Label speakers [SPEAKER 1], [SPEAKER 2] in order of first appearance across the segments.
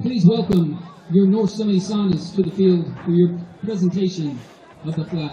[SPEAKER 1] Please welcome your North Summit Saunas to the field for your presentation of the flag.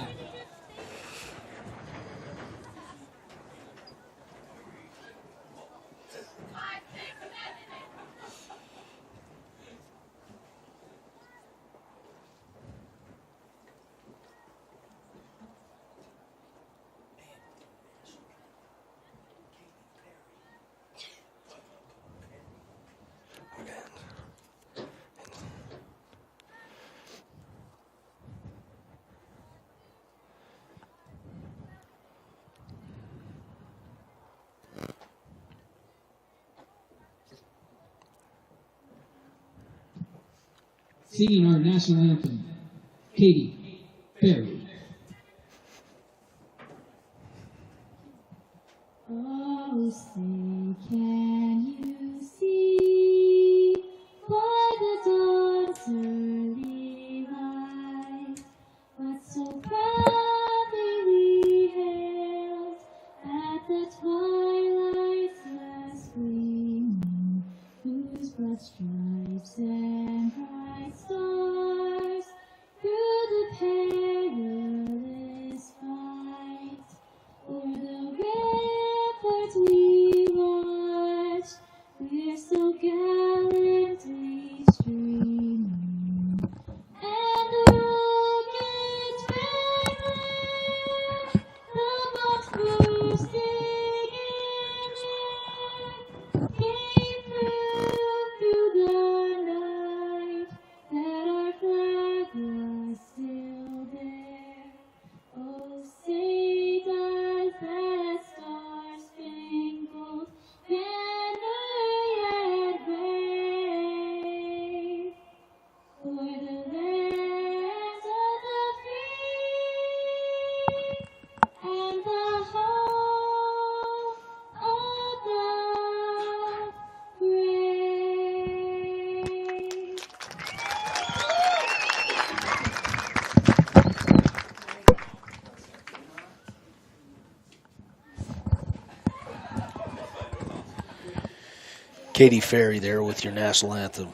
[SPEAKER 1] Singing our national anthem, Katie Perry.
[SPEAKER 2] Oh, say, can you see by the dawn's early light what so proudly we hailed at the twilight's last gleaming, whose broad stripes and bright stars through the perilous fight o'er the ramparts we watched, we're so gallantly streaming, and the rocket's red, the bombs bursting in air, came through the night, that our flag was still there. Oh, say does that star-spangled banner yet wave o'er the lands of the free and the home of the brave?
[SPEAKER 3] Katie Ferry there with your national anthem.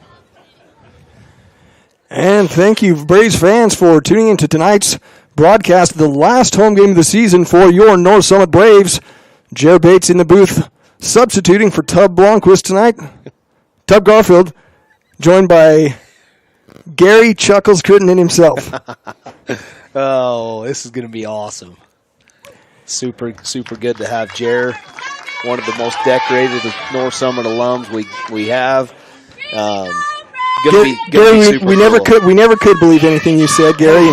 [SPEAKER 4] And thank you, Braves fans, for tuning into tonight's broadcast, the last home game of the season for your North Summit Braves. Jared Bates in the booth, substituting for Tub Blomquist tonight. Tub Garfield, joined by Gary Chuckles Crittenden himself.
[SPEAKER 3] Oh, this is going to be awesome. Super good to have Jared, one of the most decorated North Summit alums we have.
[SPEAKER 4] Gary, we never could believe anything you said, Gary,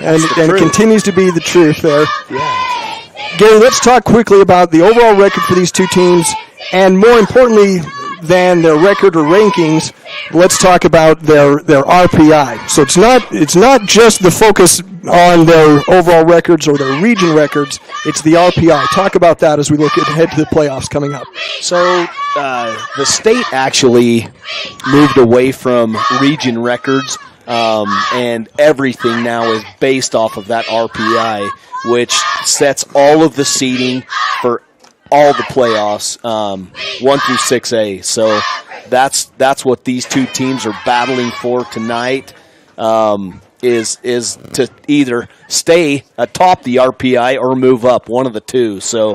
[SPEAKER 4] and it continues to be the truth there.
[SPEAKER 3] Yeah.
[SPEAKER 4] Gary, let's talk quickly about the overall record for these two teams, and more importantly than their record or rankings, let's talk about their RPI. So it's not just the focus on their overall records or their region records, it's the RPI. Talk about that as we look ahead to the playoffs coming up.
[SPEAKER 3] So the state actually moved away from region records, and everything now is based off of that RPI, which sets all of the seeding for all the playoffs, 1 through 6A. So that's what these two teams are battling for tonight, is to either stay atop the RPI or move up, one of the two. So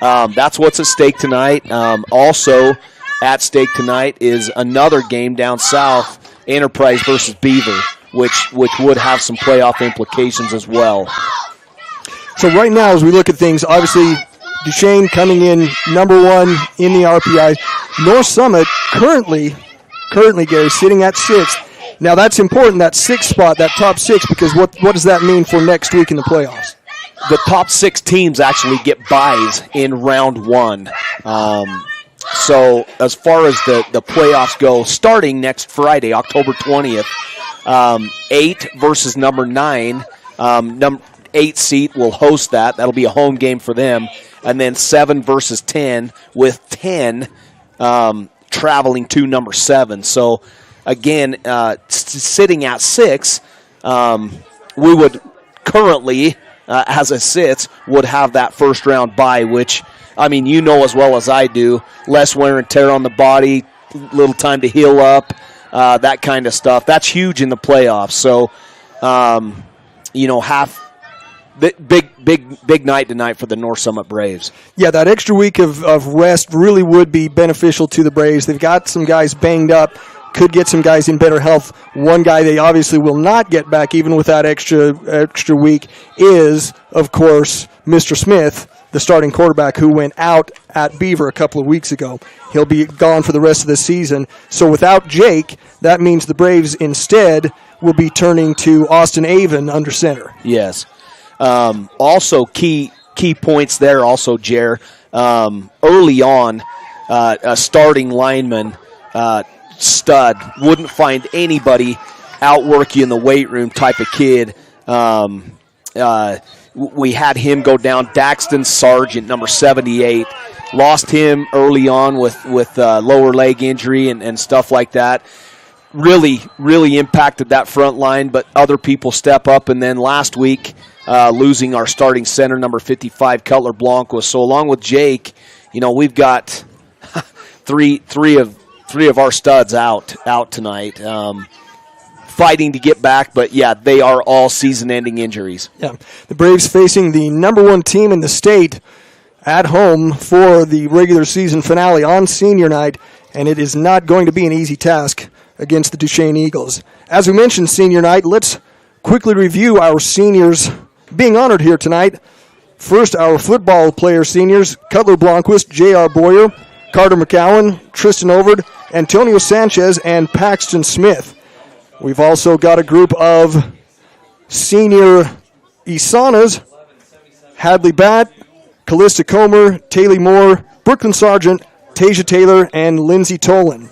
[SPEAKER 3] that's what's at stake tonight. Also at stake tonight is another game down south, Enterprise versus Beaver, which would have some playoff implications as well.
[SPEAKER 4] So right now, as we look at things, obviously Duchesne coming in number one in the RPI. North Summit currently, Gary, sitting at 6th. Now that's important, that 6th spot, that top 6, because what does that mean for next week in the playoffs?
[SPEAKER 3] The top 6 teams actually get buys in round 1. So as far as the playoffs go, starting next Friday, October 20th, 8 versus number 9. Number 8 seed will host that. That'll be a home game for them. And then 7 versus 10, with 10 traveling to number 7. So, again, sitting at 6, we would currently, as it sits, would have that first round bye, which, I mean, you know as well as I do, less wear and tear on the body, little time to heal up. that kind of stuff. That's huge in the playoffs. So, big night tonight for the North Summit Braves.
[SPEAKER 4] Yeah, that extra week of rest really would be beneficial to the Braves. They've got some guys banged up, could get some guys in better health. One guy they obviously will not get back, even with that extra week, is, of course, Mr. Smith, the starting quarterback who went out at Beaver a couple of weeks ago. He'll be gone for the rest of the season. So without Jake, that means the Braves instead will be turning to Austin Avon under center.
[SPEAKER 3] Yes. Also, key points there also, Jer. Early on, a starting lineman, stud, wouldn't find anybody outwork you in the weight room type of kid. We had him go down, Daxton Sargent, number 78. Lost him early on with lower leg injury and stuff like that. Really, really impacted that front line, but other people step up. And then last week, losing our starting center, number 55, Cutler Blanco. So along with Jake, we've got three of our studs out tonight. Fighting to get back, but yeah, they are all season-ending injuries.
[SPEAKER 4] Yeah, the Braves facing the number one team in the state at home for the regular season finale on senior night, and it is not going to be an easy task against the Duchesne Eagles. As we mentioned, senior night, let's quickly review our seniors being honored here tonight. First, our football player seniors, Cutler Blomquist, J.R. Boyer, Carter McCowan, Tristan Overd, Antonio Sanchez, and Paxton Smith. We've also got a group of senior Isanas, Hadley Batt, Callista Comer, Taylor Moore, Brooklyn Sargent, Tasia Taylor, and Lindsay Tolan.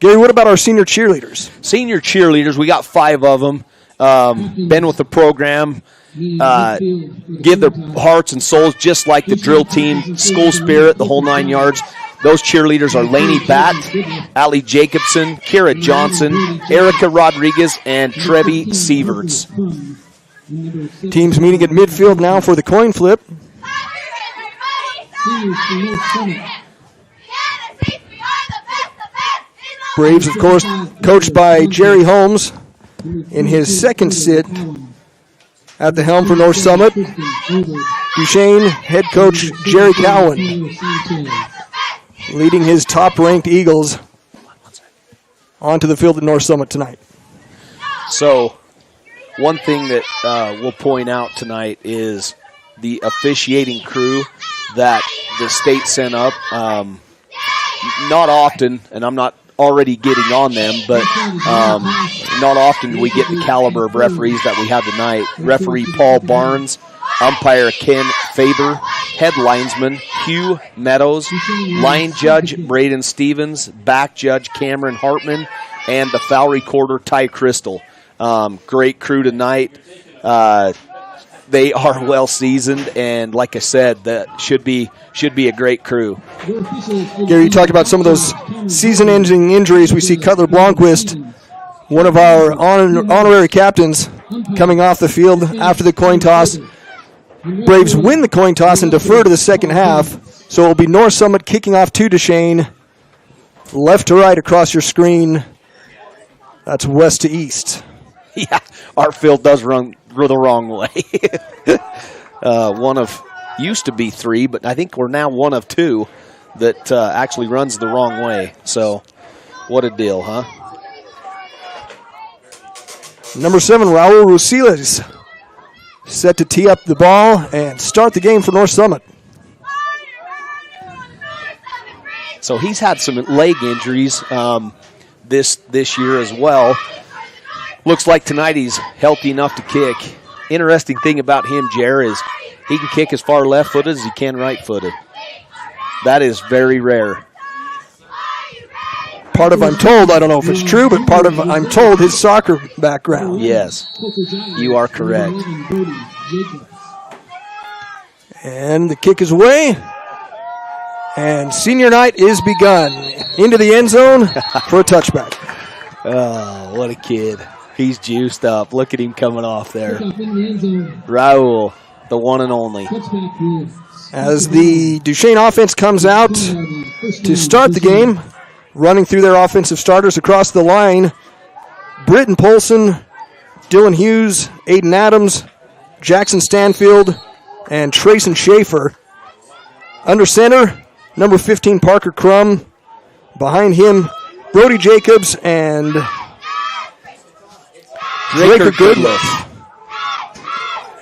[SPEAKER 4] Gary, what about our senior cheerleaders?
[SPEAKER 3] Senior cheerleaders, we got 5 of them. Been with the program, give their hearts and souls just like the drill team, school spirit, the whole 9 yards. Those cheerleaders are Lainey Batt, Allie Jacobson, Kira Johnson, Erica Rodriguez, and Trevi Sieverts.
[SPEAKER 4] Teams meeting at midfield now for the coin flip. Braves, of course, coached by Jerry Holmes in his second sit at the helm for North Summit. Duchesne head coach Jerry Cowan leading his top-ranked Eagles onto the field at North Summit tonight.
[SPEAKER 3] So, one thing that we'll point out tonight is the officiating crew that the state sent up. Not often, and I'm not already getting on them, but not often do we get the caliber of referees that we have tonight. Referee Paul Barnes, umpire Ken Faber, head linesman Hugh Meadows, line judge Braden Stevens, back judge Cameron Hartman, and the foul recorder Ty Crystal. Great crew tonight. They are well seasoned, and like I said, that should be a great crew.
[SPEAKER 4] Gary, you talked about some of those season-ending injuries. We see Cutler Blomquist, one of our honorary captains, coming off the field after the coin toss. Braves win the coin toss and defer to the second half, so it will be North Summit kicking off to Duchesne. Left to right across your screen, that's west to east.
[SPEAKER 3] Yeah, our field does run the wrong way. One of used to be 3, but I think we're now one of 2 that actually runs the wrong way. So, what a deal, huh?
[SPEAKER 4] Number 7, Raul Rusiles, set to tee up the ball and start the game for North Summit.
[SPEAKER 3] So he's had some leg injuries this year as well. Looks like tonight he's healthy enough to kick. Interesting thing about him, Jer, is he can kick as far left-footed as he can right-footed. That is very rare.
[SPEAKER 4] Part of, I'm told, I don't know if it's true, but part of, I'm told, his soccer background.
[SPEAKER 3] Yes, you are correct.
[SPEAKER 4] And the kick is away. And senior night is begun. Into the end zone for a touchback.
[SPEAKER 3] Oh, what a kid. He's juiced up. Look at him coming off there. Raul, the one and only.
[SPEAKER 4] As the Duchesne offense comes out to start the game, running through their offensive starters across the line. Britton Polson, Dylan Hughes, Aiden Adams, Jackson Stanfield, and Trayson Schaefer. Under center, number 15, Parker Crum. Behind him, Brody Jacobs and Draker Goodliff.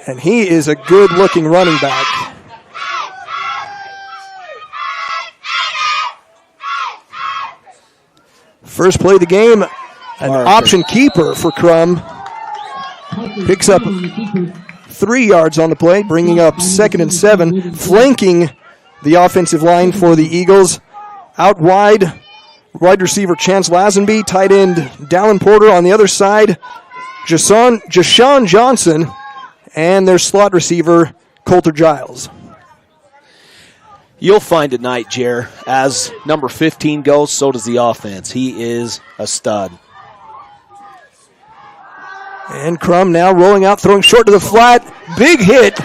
[SPEAKER 4] And he is a good-looking running back. First play of the game, an option keeper for Crum. Picks up 3 yards on the play, bringing up 2nd and 7, flanking the offensive line for the Eagles. Out wide, wide receiver Chance Lazenby, tight end Dallin Porter on the other side, Jashawn Johnson, and their slot receiver Coulter Giles.
[SPEAKER 3] You'll find tonight, Jer, as number 15 goes, so does the offense. He is a stud.
[SPEAKER 4] And Crum now rolling out, throwing short to the flat. Big hit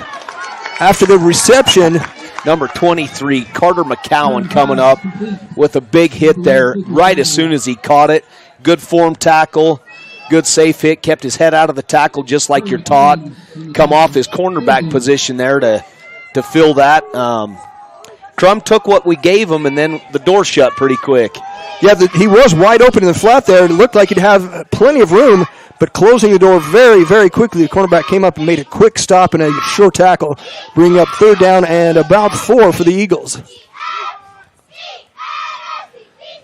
[SPEAKER 4] after the reception.
[SPEAKER 3] Number 23, Carter McCowan, coming up with a big hit there right as soon as he caught it. Good form tackle, good safe hit, kept his head out of the tackle just like you're taught. Come off his cornerback position there to fill that. Crum took what we gave him, and then the door shut pretty quick.
[SPEAKER 4] Yeah, he was wide open in the flat there. It looked like he'd have plenty of room, but closing the door very, very quickly. The cornerback came up and made a quick stop and a short tackle, bringing up 3rd down and about 4 for the Eagles.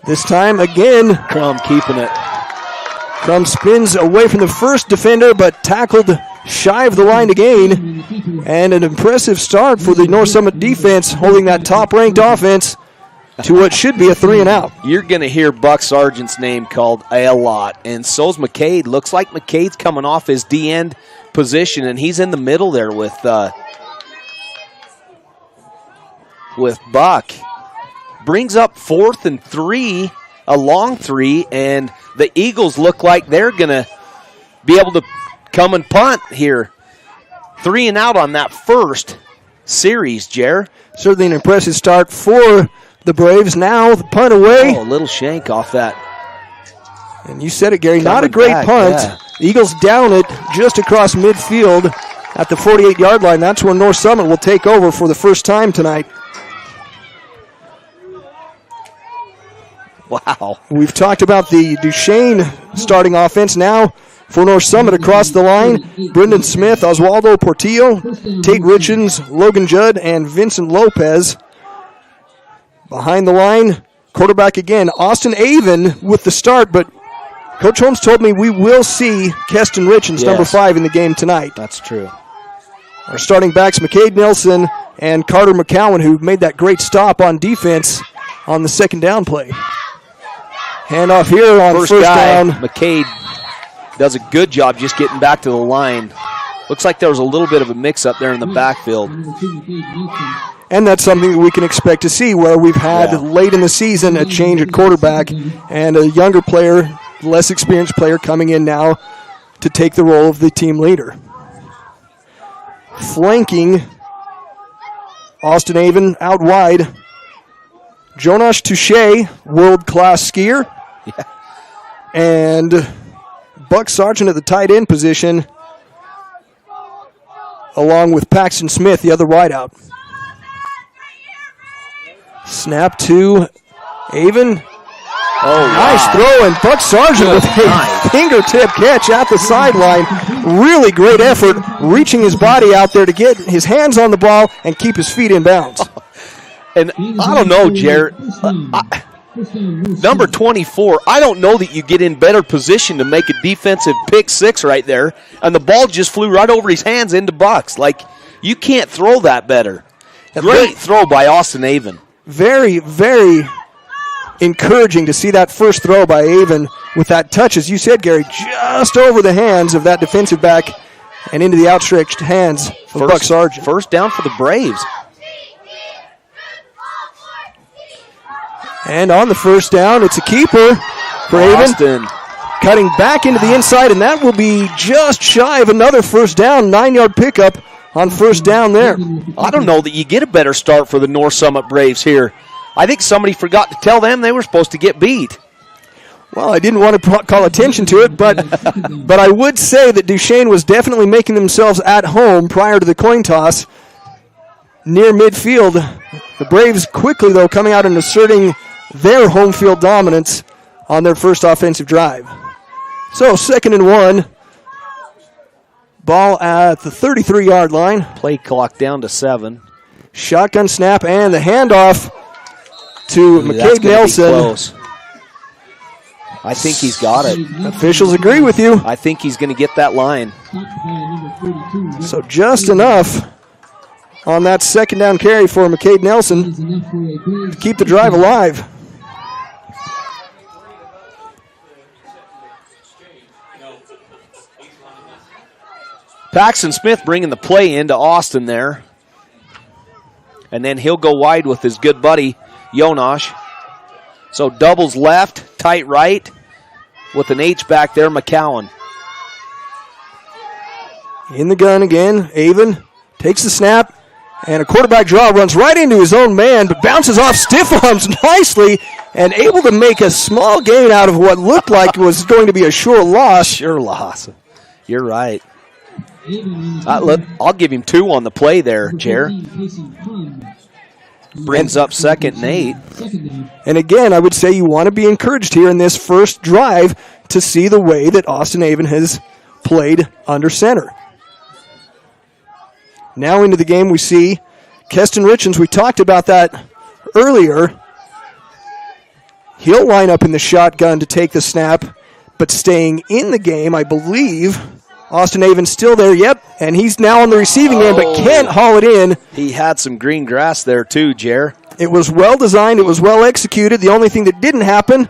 [SPEAKER 4] This time, again,
[SPEAKER 3] Crum keeping it.
[SPEAKER 4] Crum spins away from the first defender, but tackled shy of the line to gain. And an impressive start for the North Summit defense, holding that top-ranked offense to what should be a 3-and-out.
[SPEAKER 3] You're going to hear Buck Sargent's name called a lot, and so's McCade. Looks like McCade's coming off his D-end position, and he's in the middle there with Buck. Brings up 4th and 3, a long 3, and the Eagles look like they're going to be able to come and punt here. 3-and-out on that first series, Jer.
[SPEAKER 4] Certainly an impressive start for the Braves. Now the punt away.
[SPEAKER 3] Oh, a little shank off that.
[SPEAKER 4] And you said it, Gary.
[SPEAKER 3] Coming
[SPEAKER 4] not a great
[SPEAKER 3] back,
[SPEAKER 4] punt.
[SPEAKER 3] yeah.
[SPEAKER 4] The Eagles down it just across midfield at the 48-yard line. That's where North Summit will take over for the first time tonight.
[SPEAKER 3] Wow.
[SPEAKER 4] We've talked about the Duchesne starting offense. Now for North Summit across the line, Brendan Smith, Oswaldo Portillo, Tate Richens, Logan Judd, and Vincent Lopez. Behind the line, quarterback again, Austin Avon with the start, but Coach Holmes told me we will see Keston Richens, number 5, in the game tonight.
[SPEAKER 3] That's true.
[SPEAKER 4] Our starting backs, McCade Nelson and Carter McCowan, who made that great stop on defense on the 2nd down play. Handoff here on first down.
[SPEAKER 3] McCade does a good job just getting back to the line. Looks like there was a little bit of a mix-up there in the backfield.
[SPEAKER 4] And that's something that we can expect to see, where we've had late in the season a change at quarterback and a younger player, less experienced player coming in now to take the role of the team leader. Flanking Austin Avon out wide. Jonas Touche, world-class skier.
[SPEAKER 3] Yeah.
[SPEAKER 4] And Buck Sargent at the tight end position, along with Paxton Smith, the other wideout. Snap to Avon.
[SPEAKER 3] Oh,
[SPEAKER 4] nice throw, and Buck Sargent with a fingertip catch at the sideline. Really great effort, reaching his body out there to get his hands on the ball and keep his feet in bounds.
[SPEAKER 3] And I don't know, Jared. Number 24, I don't know that you get in better position to make a defensive pick 6 right there, and the ball just flew right over his hands into Bucks. Like, you can't throw that better. Great throw by Austin Avon.
[SPEAKER 4] Very, very encouraging to see that first throw by Avon with that touch, as you said, Gary, just over the hands of that defensive back and into the outstretched hands of Buck Sargent.
[SPEAKER 3] First down for the Braves.
[SPEAKER 4] And on the first down, it's a keeper for Avon. Cutting back into the inside, and that will be just shy of another first down. 9-yard pickup on first down there.
[SPEAKER 3] I don't know that you get a better start for the North Summit Braves here. I think somebody forgot to tell them they were supposed to get beat.
[SPEAKER 4] Well, I didn't want to call attention to it, but I would say that Duchesne was definitely making themselves at home prior to the coin toss near midfield. The Braves quickly, though, coming out and asserting their home field dominance on their first offensive drive. So 2nd and 1. Ball at the 33-yard line.
[SPEAKER 3] Play clock down to 7.
[SPEAKER 4] Shotgun snap and the handoff to McCabe Nelson.
[SPEAKER 3] I think he's got it.
[SPEAKER 4] Officials agree with you.
[SPEAKER 3] I think he's going to get that line.
[SPEAKER 4] So just enough on that 2nd down carry for McCabe Nelson to keep the drive alive.
[SPEAKER 3] Paxton Smith bringing the play into Austin there. And then he'll go wide with his good buddy, Jonash. So doubles left, tight right, with an H back there, McCowan.
[SPEAKER 4] In the gun again, Avon takes the snap, and a quarterback draw, runs right into his own man, but bounces off stiff arms nicely, and able to make a small gain out of what looked like was going to be a sure loss.
[SPEAKER 3] Sure loss. You're right. I'll give him 2 on the play there, Jer. Brings up 2nd and 8.
[SPEAKER 4] And again, I would say you want to be encouraged here in this first drive to see the way that Austin Avon has played under center. Now into the game we see Keston Richens. We talked about that earlier. He'll line up in the shotgun to take the snap, but staying in the game, I believe. Austin Avon's still there, yep, and he's now on the receiving end, but can't haul it in.
[SPEAKER 3] He had some green grass there too, Jer.
[SPEAKER 4] It was well designed, it was well executed. The only thing that didn't happen,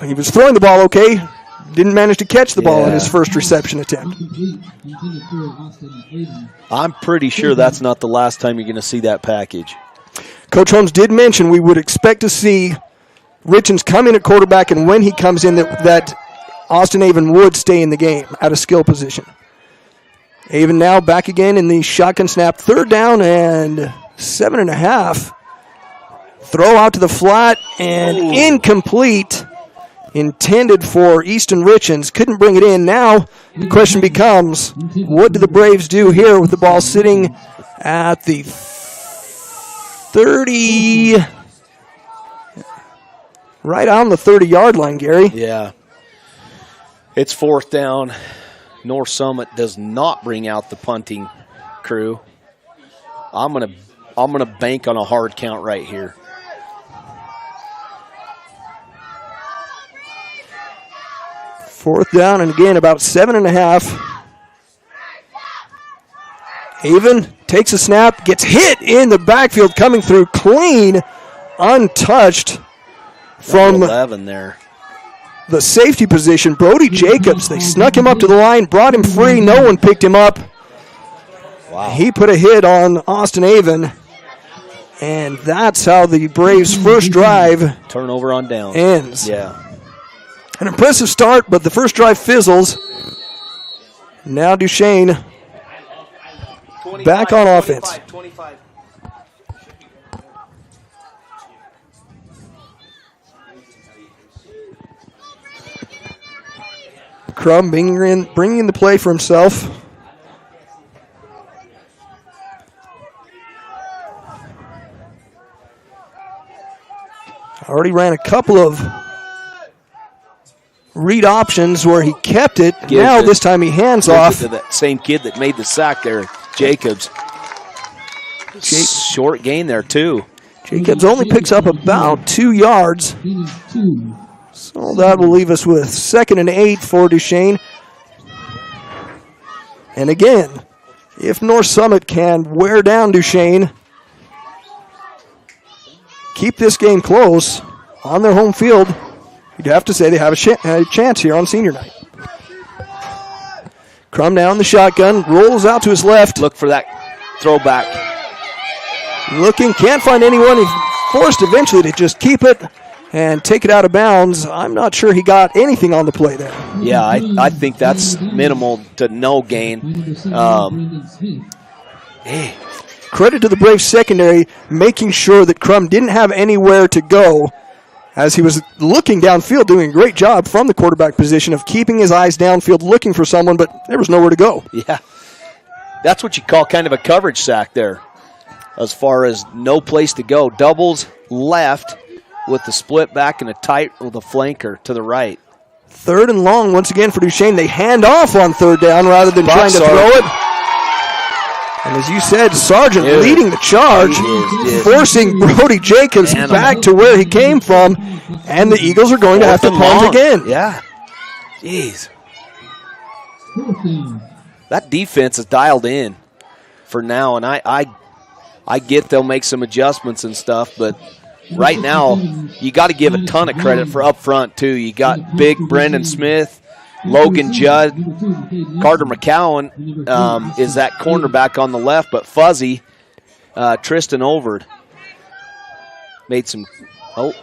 [SPEAKER 4] he was throwing the ball okay, didn't manage to catch the ball in his first reception attempt.
[SPEAKER 3] I'm pretty sure that's not the last time you're going to see that package.
[SPEAKER 4] Coach Holmes did mention we would expect to see Richens come in at quarterback, and when he comes in, that Austin Avon would stay in the game at a skill position. Avon now back again in the shotgun snap. 3rd down and 7.5. Throw out to the flat and incomplete. Intended for Easton Richens. Couldn't bring it in. Now the question becomes, what do the Braves do here with the ball sitting at the 30... right on the 30-yard line, Gary.
[SPEAKER 3] Yeah. It's 4th down. North Summit does not bring out the punting crew. I'm gonna bank on a hard count right here.
[SPEAKER 4] Fourth down, and again about 7.5. Avon takes a snap, gets hit in the backfield, coming through clean, untouched from
[SPEAKER 3] 11 there.
[SPEAKER 4] The safety position, Brody Jacobs. They snuck him up to the line, brought him free. No one picked him up.
[SPEAKER 3] Wow.
[SPEAKER 4] He put a hit on Austin Avon, and that's how the Braves' first drive
[SPEAKER 3] turnover on down
[SPEAKER 4] ends.
[SPEAKER 3] Yeah.
[SPEAKER 4] An impressive start, but the first drive fizzles. Now Duchesne back on offense.
[SPEAKER 3] 25.
[SPEAKER 4] Crum bringing in the play for himself. Already ran a couple of read options where he kept it. Now this time he hands off.
[SPEAKER 3] To that same kid that made the sack there, Jacobs. Short gain there too.
[SPEAKER 4] Jacobs only picks up about 2 yards. So that will leave us with 2nd and 8 for Duchesne. And again, if North Summit can wear down Duchesne, keep this game close on their home field, you'd have to say they have a chance here on senior night. Crum down the shotgun, rolls out to his left.
[SPEAKER 3] Look for that throwback.
[SPEAKER 4] Looking, can't find anyone. He's forced eventually to just keep it and take it out of bounds. I'm not sure he got anything on the play there.
[SPEAKER 3] Yeah, I think that's minimal to no gain.
[SPEAKER 4] credit to the Braves secondary, making sure that Crum didn't have anywhere to go as he was looking downfield, doing a great job from the quarterback position of keeping his eyes downfield, looking for someone, but there was nowhere to go.
[SPEAKER 3] Yeah. That's what you call kind of a coverage sack there, as far as no place to go. Doubles left with the split back and a tight with a flanker to the right.
[SPEAKER 4] 3rd and long once again for Duchesne. They hand off on 3rd down rather than trying to throw it. And as you said, Sargent leading the charge, forcing Brody Jacobs back to where he came from, and the Eagles are going to have to punt again.
[SPEAKER 3] Yeah. Jeez. That defense is dialed in for now, and I get they'll make some adjustments and stuff, but right now you got to give a ton of credit for up front, too. You got big Brendan Smith, Logan Judd, Carter McCowan is that cornerback on the left, but Fuzzy, Tristan Overd made some,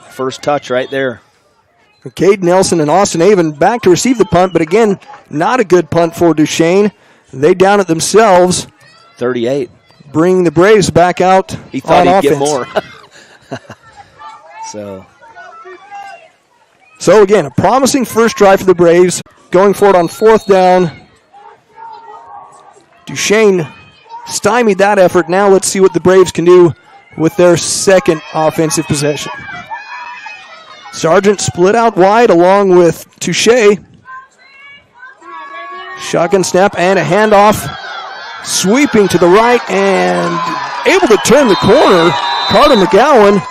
[SPEAKER 3] first touch right there.
[SPEAKER 4] Cade Nelson and Austin Avon back to receive the punt, but again, not a good punt for Duchesne. They down it themselves.
[SPEAKER 3] 38.
[SPEAKER 4] Bring the Braves back out
[SPEAKER 3] He thought
[SPEAKER 4] on
[SPEAKER 3] he'd
[SPEAKER 4] offense.
[SPEAKER 3] get more.
[SPEAKER 4] So again, a promising first drive for the Braves. Going forward on 4th down. Duchesne stymied that effort. Now let's see what the Braves can do with their second offensive possession. Sargent split out wide along with Touche. Shotgun snap and a handoff. Sweeping to the right and able to turn the corner. Carter McGowan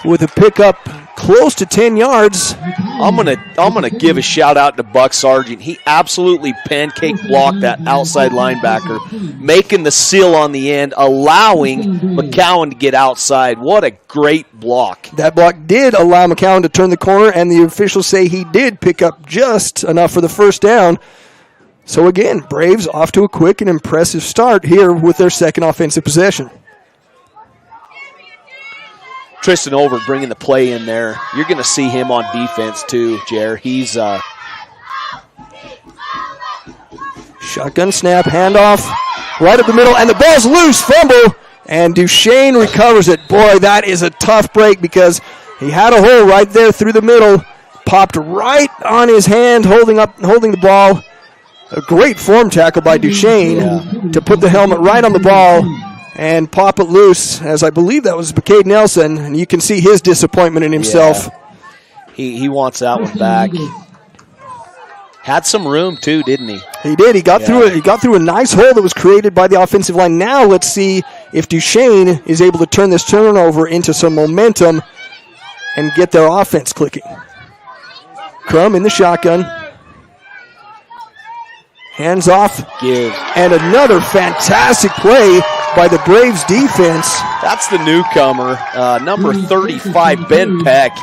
[SPEAKER 4] with a pickup close to 10 yards.
[SPEAKER 3] I'm gonna give a shout out to Buck Sargent. He absolutely pancake blocked that outside linebacker, making the seal on the end, allowing McCowan to get outside. What a great block.
[SPEAKER 4] That block did allow McCowan to turn the corner, and the officials say he did pick up just enough for the first down. So again, Braves off to a quick and impressive start here with their second offensive possession.
[SPEAKER 3] Tristan Overd bringing the play in there. You're going to see him on defense too, Jer. He's
[SPEAKER 4] shotgun snap, handoff, right up the middle, and the ball's loose, fumble, and Duchesne recovers it. Boy, that is a tough break because he had a hole right there through the middle, popped right on his hand, holding the ball. A great form tackle by Duchesne to put the helmet right on the ball and pop it loose, as I believe that was Cade Nelson, and you can see his disappointment in himself.
[SPEAKER 3] Yeah. He wants that one back. Had some room too, didn't he?
[SPEAKER 4] He did. He got through it. He got through a nice hole that was created by the offensive line. Now let's see if Duchesne is able to turn this turnover into some momentum and get their offense clicking. Crum in the shotgun. Hands off.
[SPEAKER 3] Give.
[SPEAKER 4] And another fantastic play by the Braves defense.
[SPEAKER 3] That's the newcomer, number 35, Ben Peck,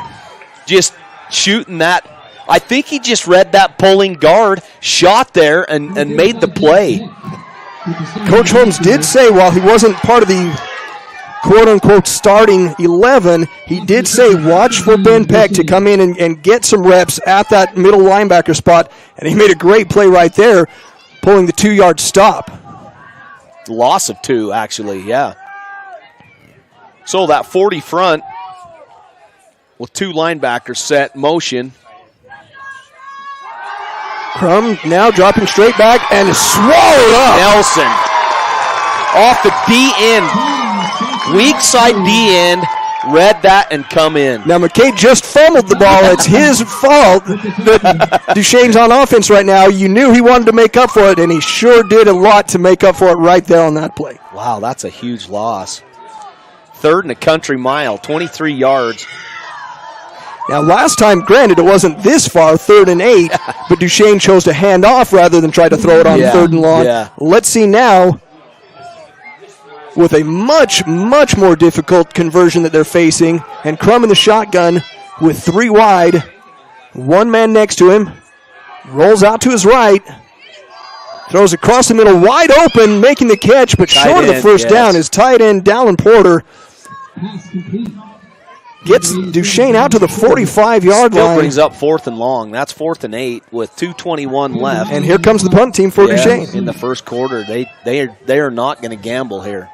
[SPEAKER 3] just shooting that. I think he just read that pulling guard, shot there, and made the play.
[SPEAKER 4] Coach Holmes did say while he wasn't part of the quote-unquote starting 11, he did say watch for Ben Peck to come in and get some reps at that middle linebacker spot, and he made a great play right there, pulling the 2-yard stop.
[SPEAKER 3] Loss of 2, actually, yeah. So that 40 front with 2 linebackers set, motion.
[SPEAKER 4] Crum now dropping straight back and is swallowed up.
[SPEAKER 3] Nelson off the D end, weak side D end, read that and come in.
[SPEAKER 4] Now McKay just fumbled the ball. It's his fault that Duchesne's on offense right now. You knew he wanted to make up for it, and he sure did a lot to make up for it right there on that play.
[SPEAKER 3] Wow, that's a huge loss. 3rd and a country mile, 23 yards.
[SPEAKER 4] Now, last time, granted, it wasn't this far, 3rd and 8, but Duchesne chose to hand off rather than try to throw it on 3rd and long.
[SPEAKER 3] Yeah.
[SPEAKER 4] Let's see now, with a much, much more difficult conversion that they're facing, and Crum in the shotgun with 3 wide, 1 man next to him, rolls out to his right, throws across the middle, wide open, making the catch, but short of the first down is tight end Dallin Porter. Gets Duchesne out to the 45-yard line.
[SPEAKER 3] Still brings up 4th and long. That's 4th and 8 with 2:21 left.
[SPEAKER 4] And here comes the punt team for Duchesne.
[SPEAKER 3] In the first quarter, they are not going to gamble here.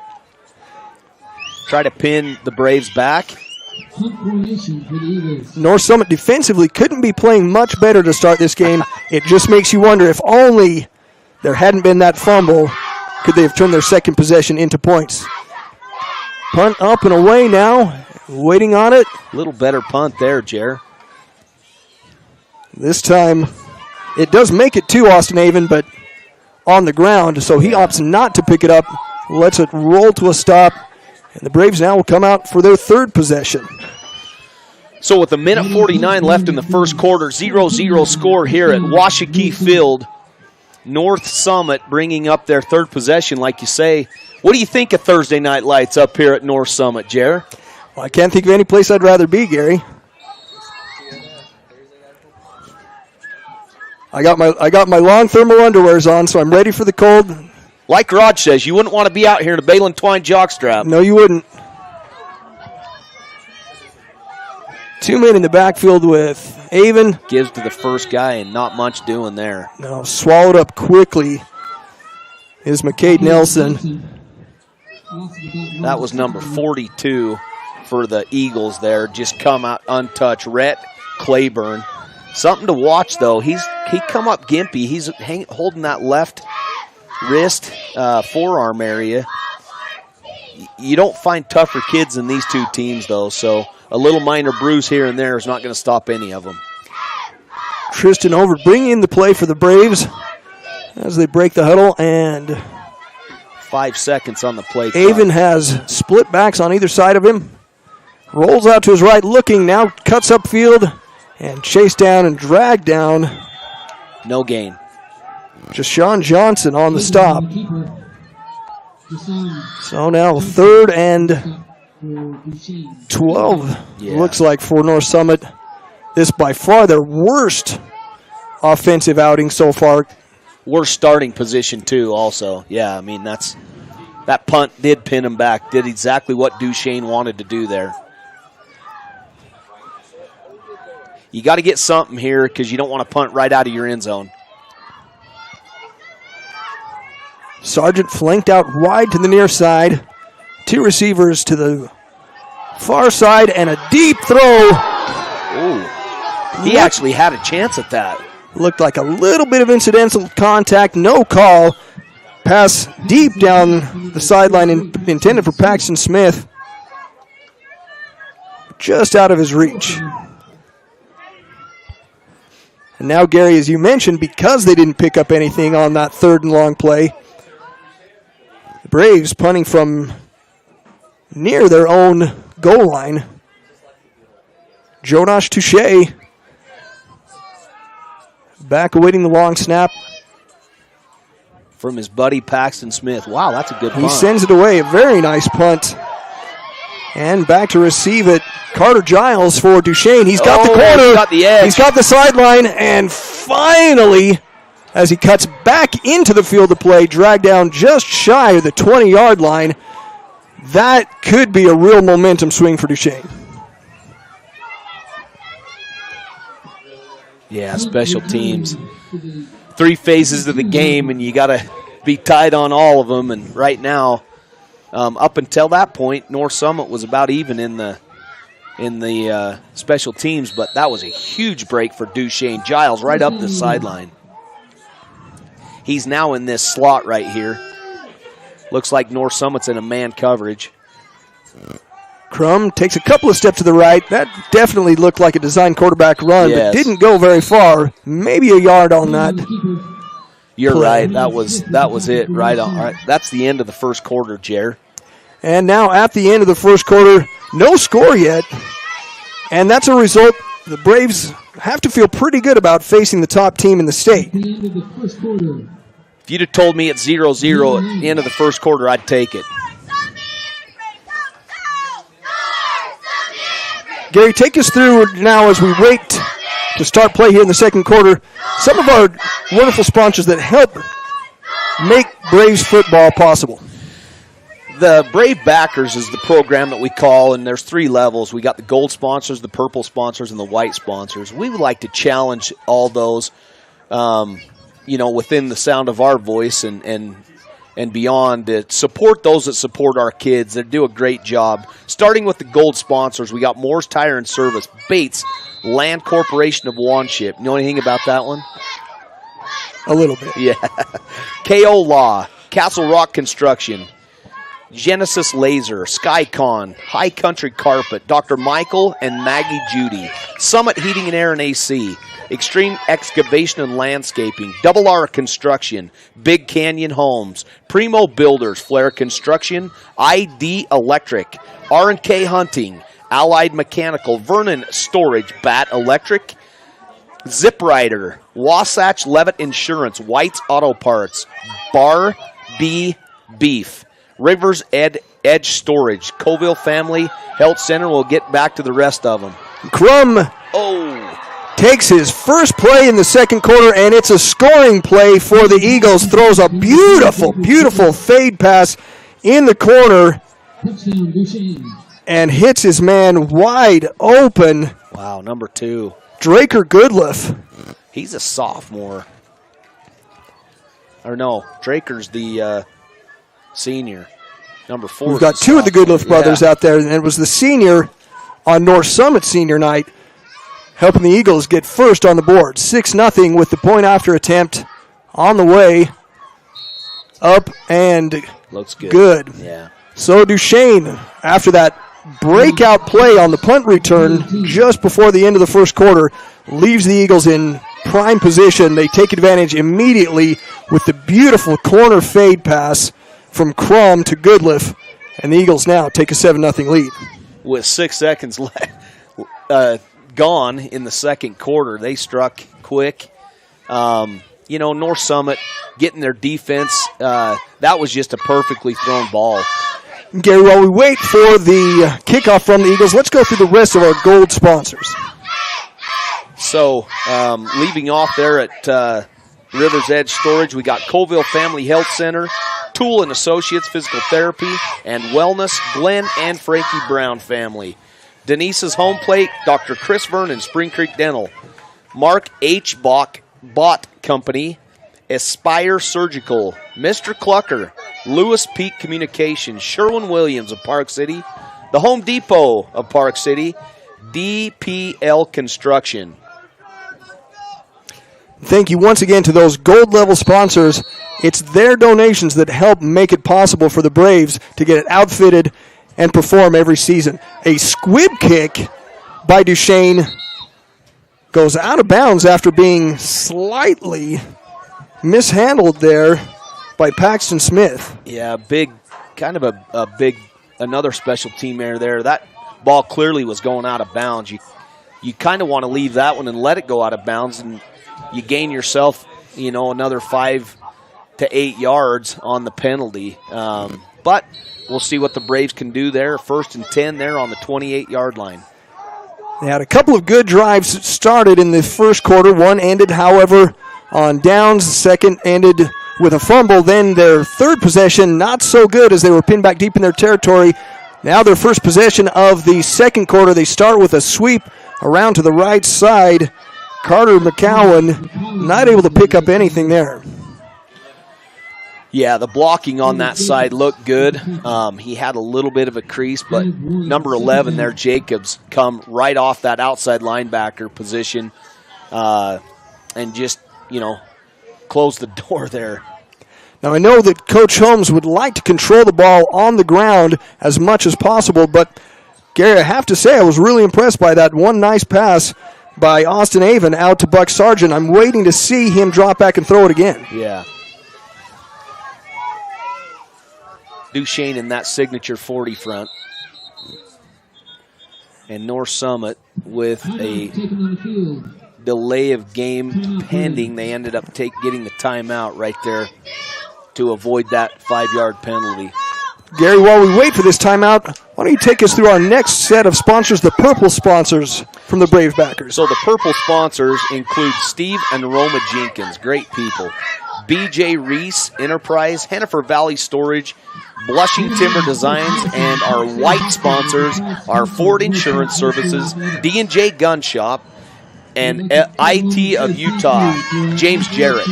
[SPEAKER 3] try to pin the Braves back.
[SPEAKER 1] Punt formation for the Eagles.
[SPEAKER 4] North Summit defensively couldn't be playing much better to start this game. It just makes you wonder if only there hadn't been that fumble, could they have turned their second possession into points. Punt up and away now, waiting on it.
[SPEAKER 3] A little better punt there, Jer.
[SPEAKER 4] This time, it does make it to Austin Avon, but on the ground, so he opts not to pick it up, lets it roll to a stop, and the Braves now will come out for their third possession.
[SPEAKER 3] So with a minute 49 left in the first quarter, 0-0 score here at Washakie Field. North Summit bringing up their third possession, like you say. What do you think of Thursday Night Lights up here at North Summit, Jer?
[SPEAKER 4] Well, I can't think of any place I'd rather be, Gary. I got my long thermal underwears on, so I'm ready for the cold.
[SPEAKER 3] Like Rod says, you wouldn't want to be out here in a Balin Twine jockstrap.
[SPEAKER 4] No, you wouldn't. 2 men in the backfield with Avon.
[SPEAKER 3] Gives to the first guy and not much doing there.
[SPEAKER 4] No, swallowed up quickly is McCade Nelson.
[SPEAKER 3] That was number 42 for the Eagles there. Just come out untouched. Rhett Claiborne. Something to watch, though. He come up gimpy. He's holding that left wrist, forearm area. You don't find tougher kids in these two teams, though, so a little minor bruise here and there is not going to stop any of them.
[SPEAKER 4] Tristan Over bringing in the play for the Braves as they break the huddle, and
[SPEAKER 3] 5 seconds on the play clock.
[SPEAKER 4] Avon has split backs on either side of him. Rolls out to his right, looking now, cuts upfield, and chased down and dragged down.
[SPEAKER 3] No gain.
[SPEAKER 4] Jashawn Johnson on the stop. So now 3rd and 12, looks like, for North Summit. This by far their worst offensive outing so far.
[SPEAKER 3] Worst starting position, too, also. Yeah, I mean, that punt did pin him back. Did exactly what Duchesne wanted to do there. You got to get something here because you don't want to punt right out of your end zone.
[SPEAKER 4] Sargent flanked out wide to the near side. 2 receivers to the far side and a deep throw.
[SPEAKER 3] Ooh. He actually had a chance at that.
[SPEAKER 4] Looked like a little bit of incidental contact, no call. Pass deep down the sideline intended for Paxton Smith. Just out of his reach. And now, Gary, as you mentioned, because they didn't pick up anything on that 3rd and long play, the Braves punting from near their own goal line. Jonash Touche back awaiting the long snap.
[SPEAKER 3] From his buddy Paxton Smith. Wow, that's a good punt.
[SPEAKER 4] He sends it away. A very nice punt. And back to receive it, Carter Giles for Duchesne. He's got the corner.
[SPEAKER 3] He's got the edge.
[SPEAKER 4] He's got the sideline. And finally, as he cuts back into the field of play, dragged down just shy of the 20-yard line. That could be a real momentum swing for Duchesne.
[SPEAKER 3] Yeah, special teams. 3 phases of the game, and you got to be tight on all of them. And right now, up until that point, North Summit was about even in the special teams, but that was a huge break for Duchesne. Giles right up the sideline. He's now in this slot right here. Looks like North Summit's in a man coverage.
[SPEAKER 4] Crum takes a couple of steps to the right. That definitely looked like a designed quarterback run,
[SPEAKER 3] Yes.
[SPEAKER 4] but didn't go very far. Maybe a yard on that.
[SPEAKER 3] You're
[SPEAKER 4] play.
[SPEAKER 3] right. That was it. Right on. All right. That's the end of the first quarter, Jer.
[SPEAKER 4] And now at the end of the first quarter, no score yet. And that's a result the Braves have to feel pretty good about facing the top team in the state.
[SPEAKER 1] The end of the first quarter.
[SPEAKER 3] If you'd have told me it's 0-0 at the end of the first quarter, I'd take it.
[SPEAKER 4] Gary, take us through now as we wait to start play here in the second quarter. Some of our wonderful sponsors that help make Braves football possible.
[SPEAKER 3] The Brave Backers is the program that we call, and there's 3 levels. We got the gold sponsors, the purple sponsors, and the white sponsors. We would like to challenge all those, within the sound of our voice and and beyond to support those that support our kids. They do a great job. Starting with the gold sponsors, we got Moore's Tire and Service, Bates Land Corporation of Wanship. You know anything about that one?
[SPEAKER 4] A little bit.
[SPEAKER 3] Yeah. KO Law, Castle Rock Construction, Genesis Laser, Skycon, High Country Carpet, Dr. Michael and Maggie Judy, Summit Heating and Air and AC, Extreme Excavation and Landscaping, Double R Construction, Big Canyon Homes, Primo Builders, Flair Construction, ID Electric, R&K Hunting, Allied Mechanical, Vernon Storage, Bat Electric, Zip Rider, Wasatch Levitt Insurance, White's Auto Parts, Bar B Beef, Rivers Edge Storage, Coville Family Health Center. We'll get back to the rest of them.
[SPEAKER 4] Crum takes his first play in the second quarter, and it's a scoring play for the Eagles. Throws a beautiful, beautiful fade pass in the corner
[SPEAKER 1] Touchdown, Duchesne.
[SPEAKER 4] and hits his man wide open.
[SPEAKER 3] Wow, number 2.
[SPEAKER 4] Draker Goodliff.
[SPEAKER 3] He's a sophomore. Or no, Draker's the senior. Number 4.
[SPEAKER 4] We've got 2 of the Goodliff brothers out there, and it was the senior on North Summit senior night helping the Eagles get first on the board. 6-0 with the point after attempt on the way. Up and
[SPEAKER 3] looks
[SPEAKER 4] good.
[SPEAKER 3] Yeah.
[SPEAKER 4] So Duchesne, after that breakout play on the punt return just before the end of the first quarter, leaves the Eagles in prime position. They take advantage immediately with the beautiful corner fade pass from Crum to Goodliff, and the Eagles now take a 7-0 lead.
[SPEAKER 3] With 6 seconds gone in the second quarter, they struck quick. North Summit getting their defense. That was just a perfectly thrown ball.
[SPEAKER 4] Gary, while we wait for the kickoff from the Eagles, let's go through the rest of our gold sponsors.
[SPEAKER 3] So, leaving off there at Rivers Edge Storage, we got Coville Family Health Center, Tool and Associates Physical Therapy and Wellness, Glenn and Frankie Brown family. Denise's Home Plate, Dr. Chris Vernon, Spring Creek Dental, Mark H. Bott Company, Aspire Surgical, Mr. Clucker, Lewis Peak Communications, Sherwin-Williams of Park City, the Home Depot of Park City, DPL Construction.
[SPEAKER 4] Thank you once again to those gold-level sponsors. It's their donations that help make it possible for the Braves to get it outfitted and perform every season. A squib kick by Duchesne goes out of bounds after being slightly mishandled there by Paxton Smith.
[SPEAKER 3] Yeah, big, kind of a big, another special team error there. That ball clearly was going out of bounds. You kind of want to leave that one and let it go out of bounds, and you gain yourself, another 5 to 8 yards on the penalty. But we'll see what the Braves can do there. 1st and 10 there on the 28-yard line.
[SPEAKER 4] They had a couple of good drives started in the first quarter. One ended, however, on downs. The second ended with a fumble. Then their third possession, not so good as they were pinned back deep in their territory. Now their first possession of the second quarter, they start with a sweep around to the right side. Carter McCowan not able to pick up anything there.
[SPEAKER 3] Yeah, the blocking on that side looked good. He had a little bit of a crease, but number 11 there, Jacobs, come right off that outside linebacker position and just, close the door there.
[SPEAKER 4] Now, I know that Coach Holmes would like to control the ball on the ground as much as possible, but, Gary, I have to say I was really impressed by that one nice pass by Austin Avon out to Buck Sargent. I'm waiting to see him drop back and throw it again.
[SPEAKER 3] Yeah. Duchesne in that signature 40 front. And North Summit with a delay of game pending. They ended up getting the timeout right there to avoid that 5-yard penalty.
[SPEAKER 4] Gary, while we wait for this timeout, why don't you take us through our next set of sponsors, the purple sponsors from the Brave backers.
[SPEAKER 3] So the purple sponsors include Steve and Roma Jenkins, great people. BJ Reese Enterprise, Hennifer Valley Storage, Blushing Timber Designs, and our white sponsors are Ford Insurance Services, D&J Gun Shop, and IT of Utah, James Jarrett.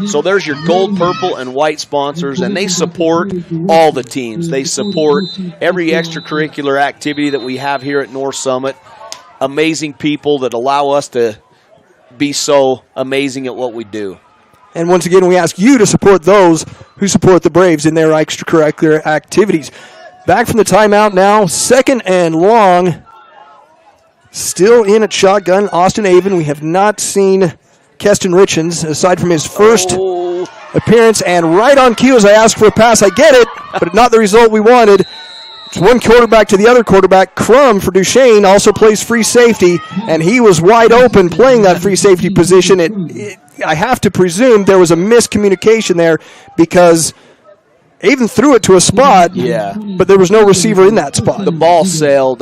[SPEAKER 3] So there's your gold, purple, and white sponsors, and they support all the teams. They support every extracurricular activity that we have here at North Summit. Amazing people that allow us to be so amazing at what we do.
[SPEAKER 4] And once again, we ask you to support those who support the Braves in their extracurricular activities. Back from the timeout now, 2nd and long. Still in at shotgun, Austin Avon. We have not seen Keston Richens, aside from his first appearance. And right on cue as I ask for a pass, I get it, but not the result we wanted. It's one quarterback to the other quarterback. Crum for Duchesne also plays free safety, and he was wide open playing that free safety position. I have to presume there was a miscommunication there because Avon threw it to a spot, but there was no receiver in that spot.
[SPEAKER 3] The ball sailed.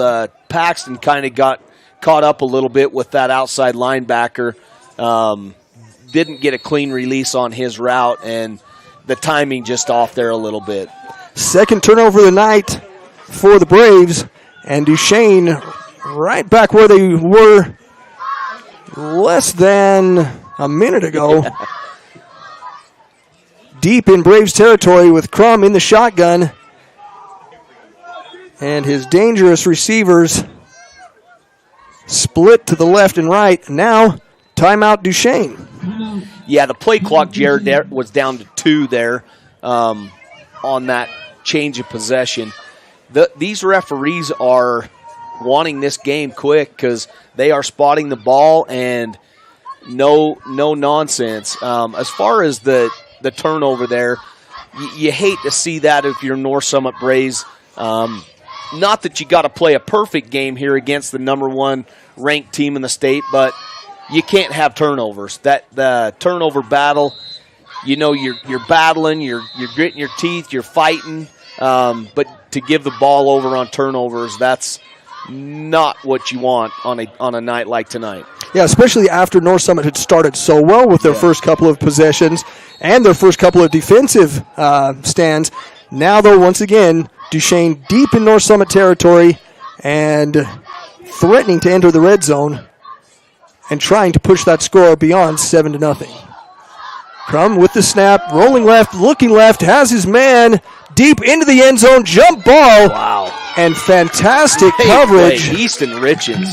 [SPEAKER 3] Paxton kind of got caught up a little bit with that outside linebacker. Didn't get a clean release on his route, and the timing just off there a little bit.
[SPEAKER 4] Second turnover of the night for the Braves, and Duchesne right back where they were less than a minute ago. Deep in Braves territory with Crum in the shotgun, and his dangerous receivers split to the left and right. Now, timeout Duchesne.
[SPEAKER 3] Yeah, the play clock, Jared, was down to 2 there on that change of possession. These referees are wanting this game quick because they are spotting the ball and no nonsense. As far as the turnover there, you hate to see that if you're North Summit Braves. Not that you got to play a perfect game here against the number 1 ranked team in the state, but you can't have turnovers. The turnover battle, you're battling, you're gritting your teeth, you're fighting, but to give the ball over on turnovers, that's not what you want on a night like tonight.
[SPEAKER 4] Yeah, especially after North Summit had started so well with their first couple of possessions and their first couple of defensive stands. Now, though, once again, Duchesne deep in North Summit territory and threatening to enter the red zone and trying to push that score beyond 7-0. Crum with the snap, rolling left, looking left, has his man deep into the end zone, jump ball.
[SPEAKER 3] Wow.
[SPEAKER 4] And fantastic coverage.
[SPEAKER 3] Easton Richens.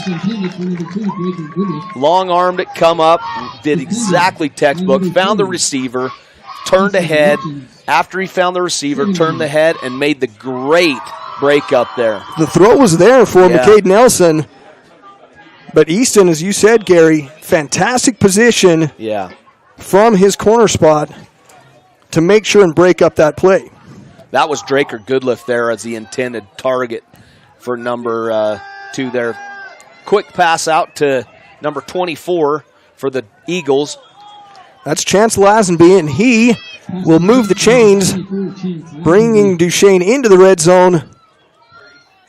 [SPEAKER 3] Long-armed it, come up, did exactly textbook, found the receiver, turned ahead. After he found the receiver, turned the head, and made the great break up there.
[SPEAKER 4] The throw was there for McCade Nelson. But Easton, as you said, Gary, fantastic position from his corner spot to make sure and break up that play.
[SPEAKER 3] That was Draker Goodliff there as the intended target for number 2 there. Quick pass out to number 24 for the Eagles.
[SPEAKER 4] That's Chance Lazenby, and he will move the chains, bringing Duchesne into the red zone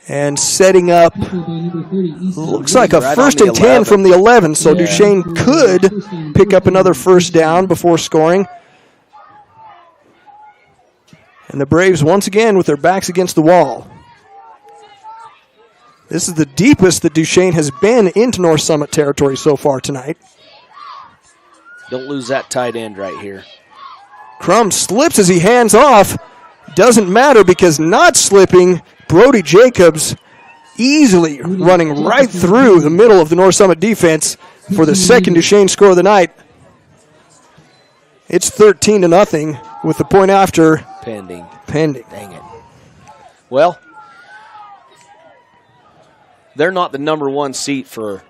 [SPEAKER 4] and setting up, looks like a 1st and 10 from the 11, so Duchesne could pick up another first down before scoring. And the Braves, once again, with their backs against the wall. This is the deepest that Duchesne has been into North Summit territory so far tonight.
[SPEAKER 3] Don't lose that tight end right here.
[SPEAKER 4] Crum slips as he hands off. Doesn't matter because not slipping, Brody Jacobs easily running right through the middle of the North Summit defense for the second Duchesne score of the night. It's 13-0 with the point after
[SPEAKER 3] pending.
[SPEAKER 4] Dang it.
[SPEAKER 3] Well, they're not the number 1 seat for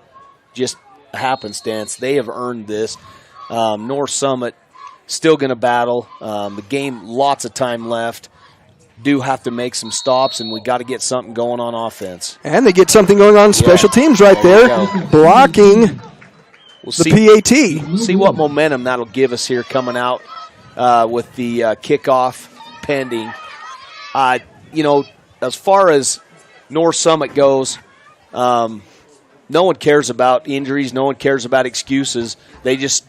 [SPEAKER 3] just happenstance. They have earned this. North Summit still going to battle. The game, lots of time left. Do have to make some stops, and we got to get something going on offense.
[SPEAKER 4] And they get something going on special teams right there, blocking PAT.
[SPEAKER 3] See what momentum that'll give us here coming out with the kickoff pending. As far as North Summit goes, no one cares about injuries. No one cares about excuses. They just,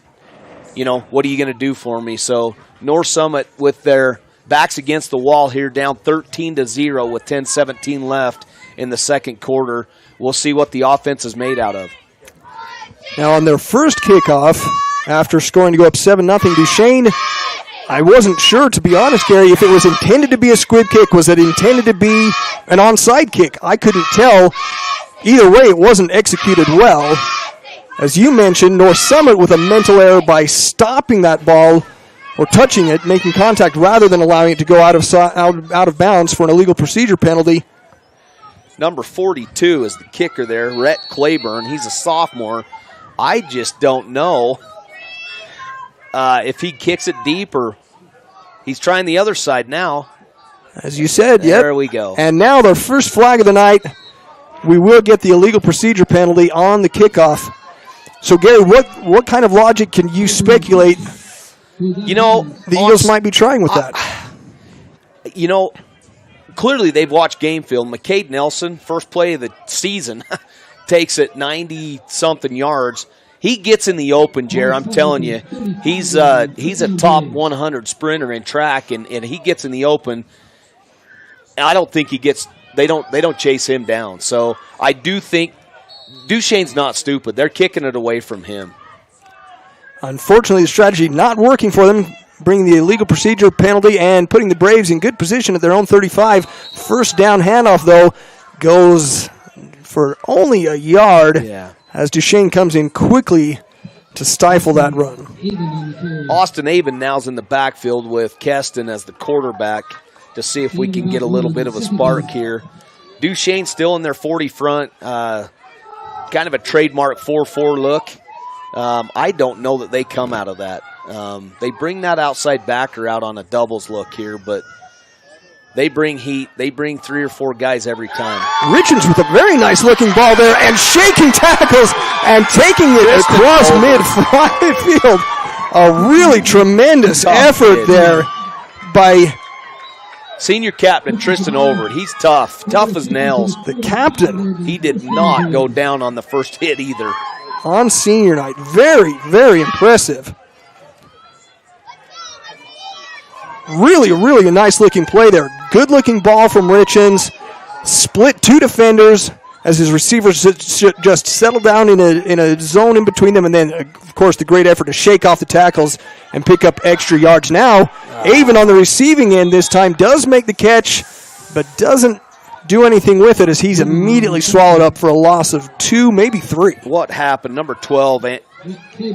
[SPEAKER 3] what are you going to do for me? So North Summit with their backs against the wall here, down 13-0 with 10:17 left in the second quarter. We'll see what the offense is made out of.
[SPEAKER 4] Now on their first kickoff, after scoring to go up 7-0, Duchesne, I wasn't sure, to be honest, Gary, if it was intended to be a squib kick. Was it intended to be an onside kick? I couldn't tell. Either way, it wasn't executed well. As you mentioned, North Summit with a mental error by stopping that ball or touching it, making contact rather than allowing it to go out of bounds for an illegal procedure penalty.
[SPEAKER 3] Number 42 is the kicker there, Rhett Claiborne. He's a sophomore. I just don't know if he kicks it deep or he's trying the other side now.
[SPEAKER 4] As you said, yep.
[SPEAKER 3] There we go.
[SPEAKER 4] And now the first flag of the night, we will get the illegal procedure penalty on the kickoff. So, Gary, what kind of logic can you speculate
[SPEAKER 3] you know,
[SPEAKER 4] the Eagles might be trying with that?
[SPEAKER 3] You know, clearly they've watched game film. McCade Nelson, first play of the season, takes it 90-something yards. He gets in the open, Jer. I'm telling you, he's a top 100 sprinter in track, and he gets in the open. I don't think he gets. They don't chase him down. So I do think Duchesne's not stupid. They're kicking it away from him.
[SPEAKER 4] Unfortunately, the strategy not working for them, bringing the illegal procedure penalty and putting the Braves in good position at their own 35. First down handoff, though, goes for only a yard as Duchesne comes in quickly to stifle that run.
[SPEAKER 3] Austin Avon now's in the backfield with Keston as the quarterback to see if we can get a little bit of a spark here. Duchesne still in their 40 front, kind of a trademark 4-4 look. I don't know that they come out of that. They bring that outside backer out on a doubles look here, but they bring heat. They bring 3 or 4 guys every time.
[SPEAKER 4] Richards with a very nice-looking ball there and shaking tackles and taking it across mid-field. A really tremendous effort there by
[SPEAKER 3] senior captain Tristan Over. He's tough as nails.
[SPEAKER 4] The captain.
[SPEAKER 3] He did not go down on the first hit either.
[SPEAKER 4] On senior night. Very, very impressive. Really a nice-looking play there. Good-looking ball from Richards. Split 2 defenders as his receivers just settle down in a zone in between them, and then, of course, the great effort to shake off the tackles and pick up extra yards. Now, Avon on the receiving end this time does make the catch, but doesn't do anything with it as he's immediately swallowed up for a loss of 2, maybe 3.
[SPEAKER 3] What happened? Number 12,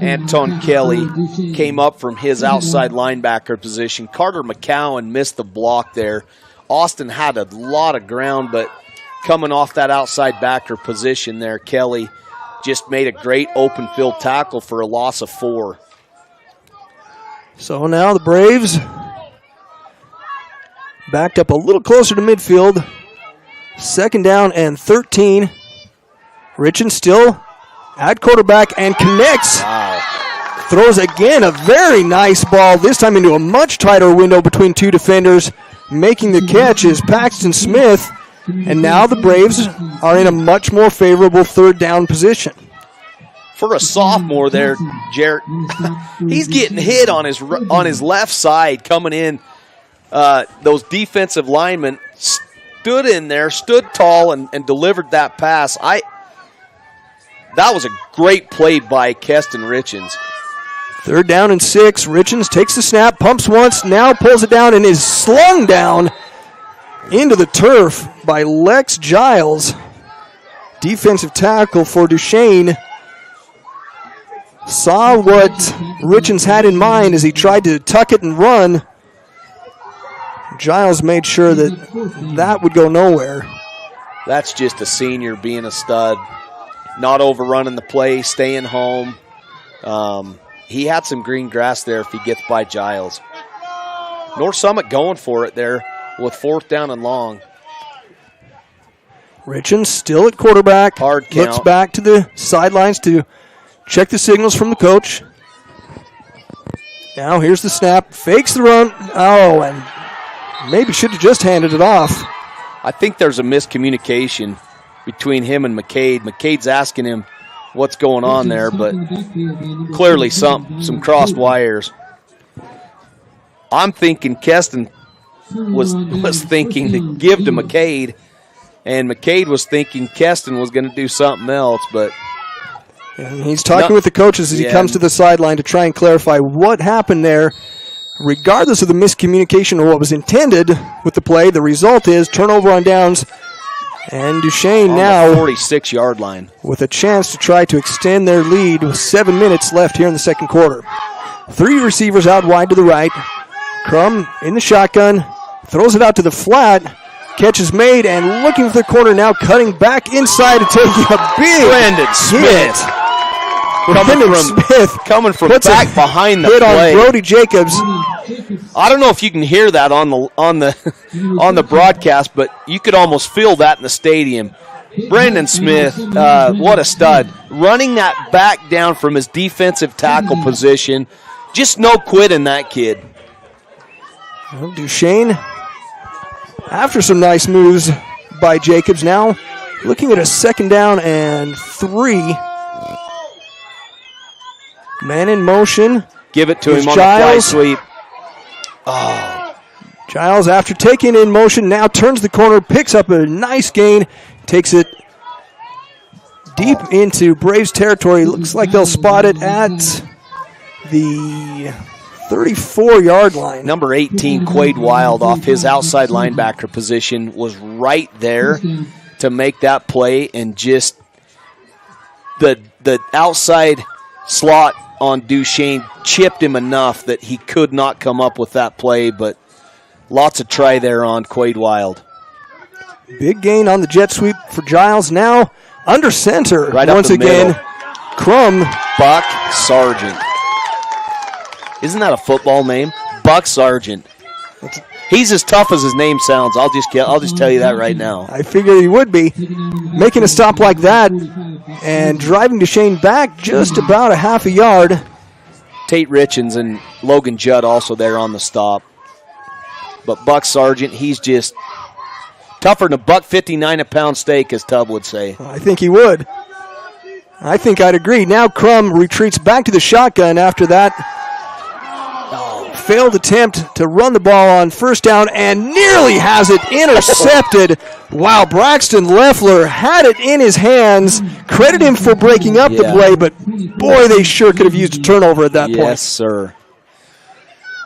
[SPEAKER 3] Anton Kelly, came up from his outside linebacker position. Carter McCowan missed the block there. Austin had a lot of ground, but coming off that outside backer position there, Kelly just made a great open field tackle for a loss of 4.
[SPEAKER 4] So now the Braves backed up a little closer to midfield. 2nd down and 13. Richens still at quarterback and connects.
[SPEAKER 3] Wow.
[SPEAKER 4] Throws again a very nice ball, this time into a much tighter window between 2 defenders. Making the catch is Paxton Smith. And now the Braves are in a much more favorable 3rd down position.
[SPEAKER 3] For a sophomore there, Jarrett, he's getting hit on his left side coming in. Those defensive linemen stood in there, stood tall, and delivered that pass. That was a great play by Keston Richens.
[SPEAKER 4] 3rd down and 6. Richens takes the snap, pumps once, now pulls it down and is slung down into the turf by Lex Giles. Defensive tackle for Duchesne. Saw what Richens had in mind as he tried to tuck it and run. Giles made sure that would go nowhere.
[SPEAKER 3] That's just a senior being a stud. Not overrunning the play, staying home. He had some green grass there if he gets by Giles. North Summit going for it there with 4th down and long.
[SPEAKER 4] Richens still at quarterback.
[SPEAKER 3] Hard count.
[SPEAKER 4] Looks back to the sidelines to check the signals from the coach. Now here's the snap. Fakes the run. Oh, and maybe should have just handed it off.
[SPEAKER 3] I think there's a miscommunication between him and McCade. McCade's asking him what's going on there, but clearly some crossed wires. I'm thinking Keston was thinking to give to McCade, and McCade was thinking Keston was going to do something else, but
[SPEAKER 4] And he's talking with the coaches as he comes to the sideline to try and clarify what happened there. Regardless of the miscommunication or what was intended with the play, the result is turnover on downs. And Duchesne now
[SPEAKER 3] 46-yard line
[SPEAKER 4] with a chance to try to extend their lead with 7 minutes left here in the second quarter. 3 receivers out wide to the right. Crum in the shotgun, throws it out to the flat. Catch is made and looking for the corner now, cutting back inside and taking a big
[SPEAKER 3] Brandon Smith. Coming from back behind the
[SPEAKER 4] hit
[SPEAKER 3] play.
[SPEAKER 4] on Brody Jacobs.
[SPEAKER 3] I don't know if you can hear that on the broadcast, but you could almost feel that in the stadium. Brandon Smith, what a stud. Running that back down from his defensive tackle position. Just no quit in that kid.
[SPEAKER 4] Well, Duchesne, after some nice moves by Jacobs, now looking at a 2nd down and 3. Man in motion.
[SPEAKER 3] Give it to him on
[SPEAKER 4] Giles.
[SPEAKER 3] the fly sweep.
[SPEAKER 4] Giles, after taking in motion, now turns the corner, picks up a nice gain, takes it deep into Braves territory. Looks like they'll spot it at the 34-yard line.
[SPEAKER 3] Number 18, Quade Wild, off his outside linebacker position, was right there to make that play, and just the outside slot on Duchesne chipped him enough that he could not come up with that play, but lots of try there on Quade Wild.
[SPEAKER 4] Big gain on the jet sweep for Giles. Now under center
[SPEAKER 3] right
[SPEAKER 4] once again.
[SPEAKER 3] Middle.
[SPEAKER 4] Crum.
[SPEAKER 3] Buck Sargent. Isn't that a football name? Buck Sargent. He's as tough as his name sounds. I'll just tell you that right now.
[SPEAKER 4] I figured he would be. Making a stop like that and driving Duchesne back just about a half a yard.
[SPEAKER 3] Tate Richens and Logan Judd also there on the stop. But Buck Sargent, he's just tougher than a $1.59 a pound steak, as Tubb would say.
[SPEAKER 4] I think he would. I think I'd agree. Now Crum retreats back to the shotgun after that failed attempt to run the ball on 1st down and nearly has it intercepted. Wow, Braxton Leffler had it in his hands. Credit him for breaking up the play, but boy, they sure could have used a turnover at that point.
[SPEAKER 3] Yes, sir.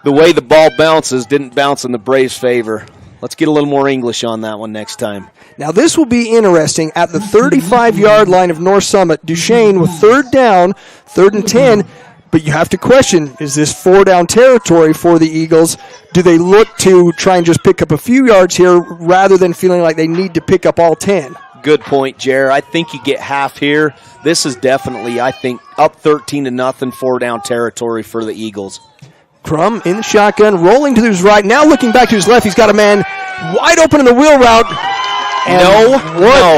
[SPEAKER 3] The way the ball bounces didn't bounce in the Braves' favor. Let's get a little more English on that one next time.
[SPEAKER 4] Now this will be interesting. At the 35-yard line of North Summit, Duchesne with 3rd down, 3rd and 10. But you have to question, is this 4-down territory for the Eagles? Do they look to try and just pick up a few yards here rather than feeling like they need to pick up all 10?
[SPEAKER 3] Good point, Jer. I think you get half here. This is definitely, I think, up 13-0, 4-down territory for the Eagles.
[SPEAKER 4] Crum in the shotgun, rolling to his right. Now looking back to his left, he's got a man wide open in the wheel route. And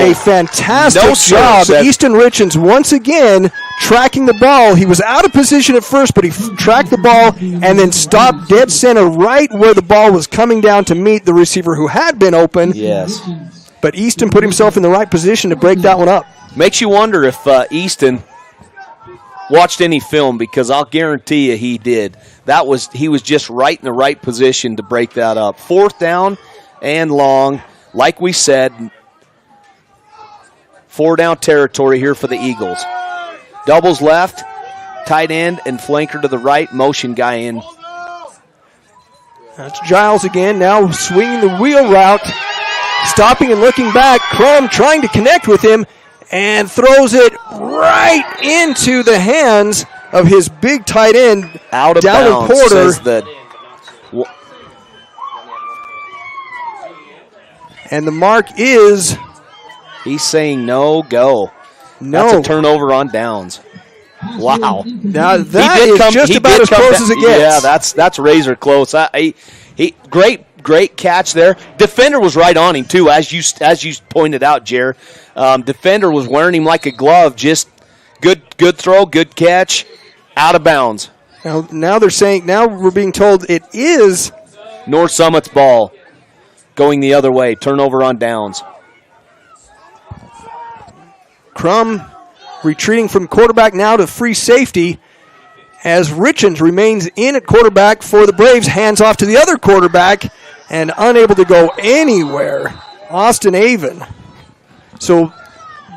[SPEAKER 4] a fantastic job. Easton Richens once again tracking the ball. He was out of position at first, but he tracked the ball and then stopped dead center right where the ball was coming down to meet the receiver who had been open.
[SPEAKER 3] Yes.
[SPEAKER 4] But Easton put himself in the right position to break that one up.
[SPEAKER 3] Makes you wonder if Easton watched any film, because I'll guarantee you he did. He was just right in the right position to break that up. 4th down and long. Like we said, 4-down territory here for the Eagles. Doubles left, tight end and flanker to the right, motion guy in.
[SPEAKER 4] That's Giles again, now swinging the wheel route, stopping and looking back. Crum trying to connect with him and throws it right into the hands of his big tight end,
[SPEAKER 3] out of
[SPEAKER 4] down
[SPEAKER 3] bounds,
[SPEAKER 4] in Porter.
[SPEAKER 3] says
[SPEAKER 4] And the mark is...
[SPEAKER 3] He's saying no, go.
[SPEAKER 4] No.
[SPEAKER 3] That's a turnover on downs. Wow.
[SPEAKER 4] Now that is just about as close as it gets.
[SPEAKER 3] Yeah, that's razor close. Great catch there. Defender was right on him too, as you pointed out, Jer. Defender was wearing him like a glove. Just good throw, good catch, out of bounds.
[SPEAKER 4] Now they're saying, now we're being told it is
[SPEAKER 3] North Summit's ball. Going the other way, turnover on downs.
[SPEAKER 4] Crum retreating from quarterback now to free safety as Richens remains in at quarterback for the Braves. Hands off to the other quarterback and unable to go anywhere, Austin Avon. So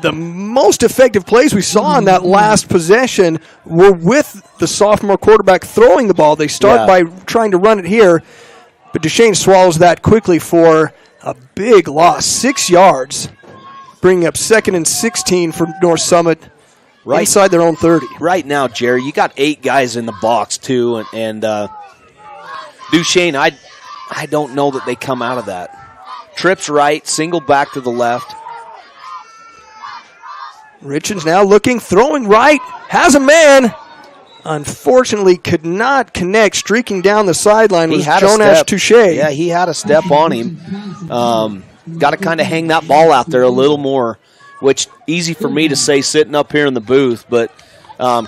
[SPEAKER 4] the most effective plays we saw on that last possession were with the sophomore quarterback throwing the ball. They start by trying to run it here, but Duchesne swallows that quickly for a big loss, 6 yards, bringing up 2nd and 16 for North Summit inside their own 30.
[SPEAKER 3] Right now, Jerry, you got 8 guys in the box, too, and Duchesne, I don't know that they come out of that. Trips right, single back to the left.
[SPEAKER 4] Richens now looking, throwing right, has a man. Unfortunately, could not connect. Streaking down the sideline was Jonas Touche.
[SPEAKER 3] Yeah, he had a step on him. Got to kind of hang that ball out there a little more, which easy for me to say sitting up here in the booth, but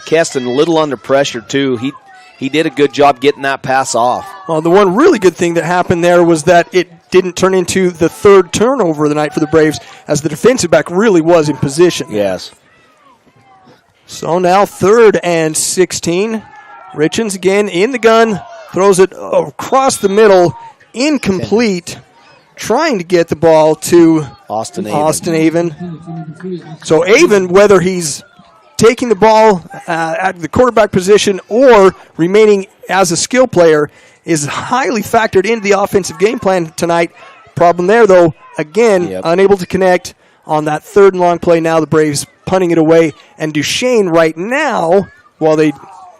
[SPEAKER 3] Keston a little under pressure too. He did a good job getting that pass off.
[SPEAKER 4] Well, the one really good thing that happened there was that it didn't turn into the 3rd turnover of the night for the Braves, as the defensive back really was in position.
[SPEAKER 3] Yes.
[SPEAKER 4] So now 3rd and 16. Richens again in the gun, throws it across the middle, incomplete, trying to get the ball to Austin Avon. So Avon, whether he's taking the ball at the quarterback position or remaining as a skill player, is highly factored into the offensive game plan tonight. Problem there, though, again, unable to connect on that 3rd and long play. Now the Braves punting it away. And Duchesne right now, while they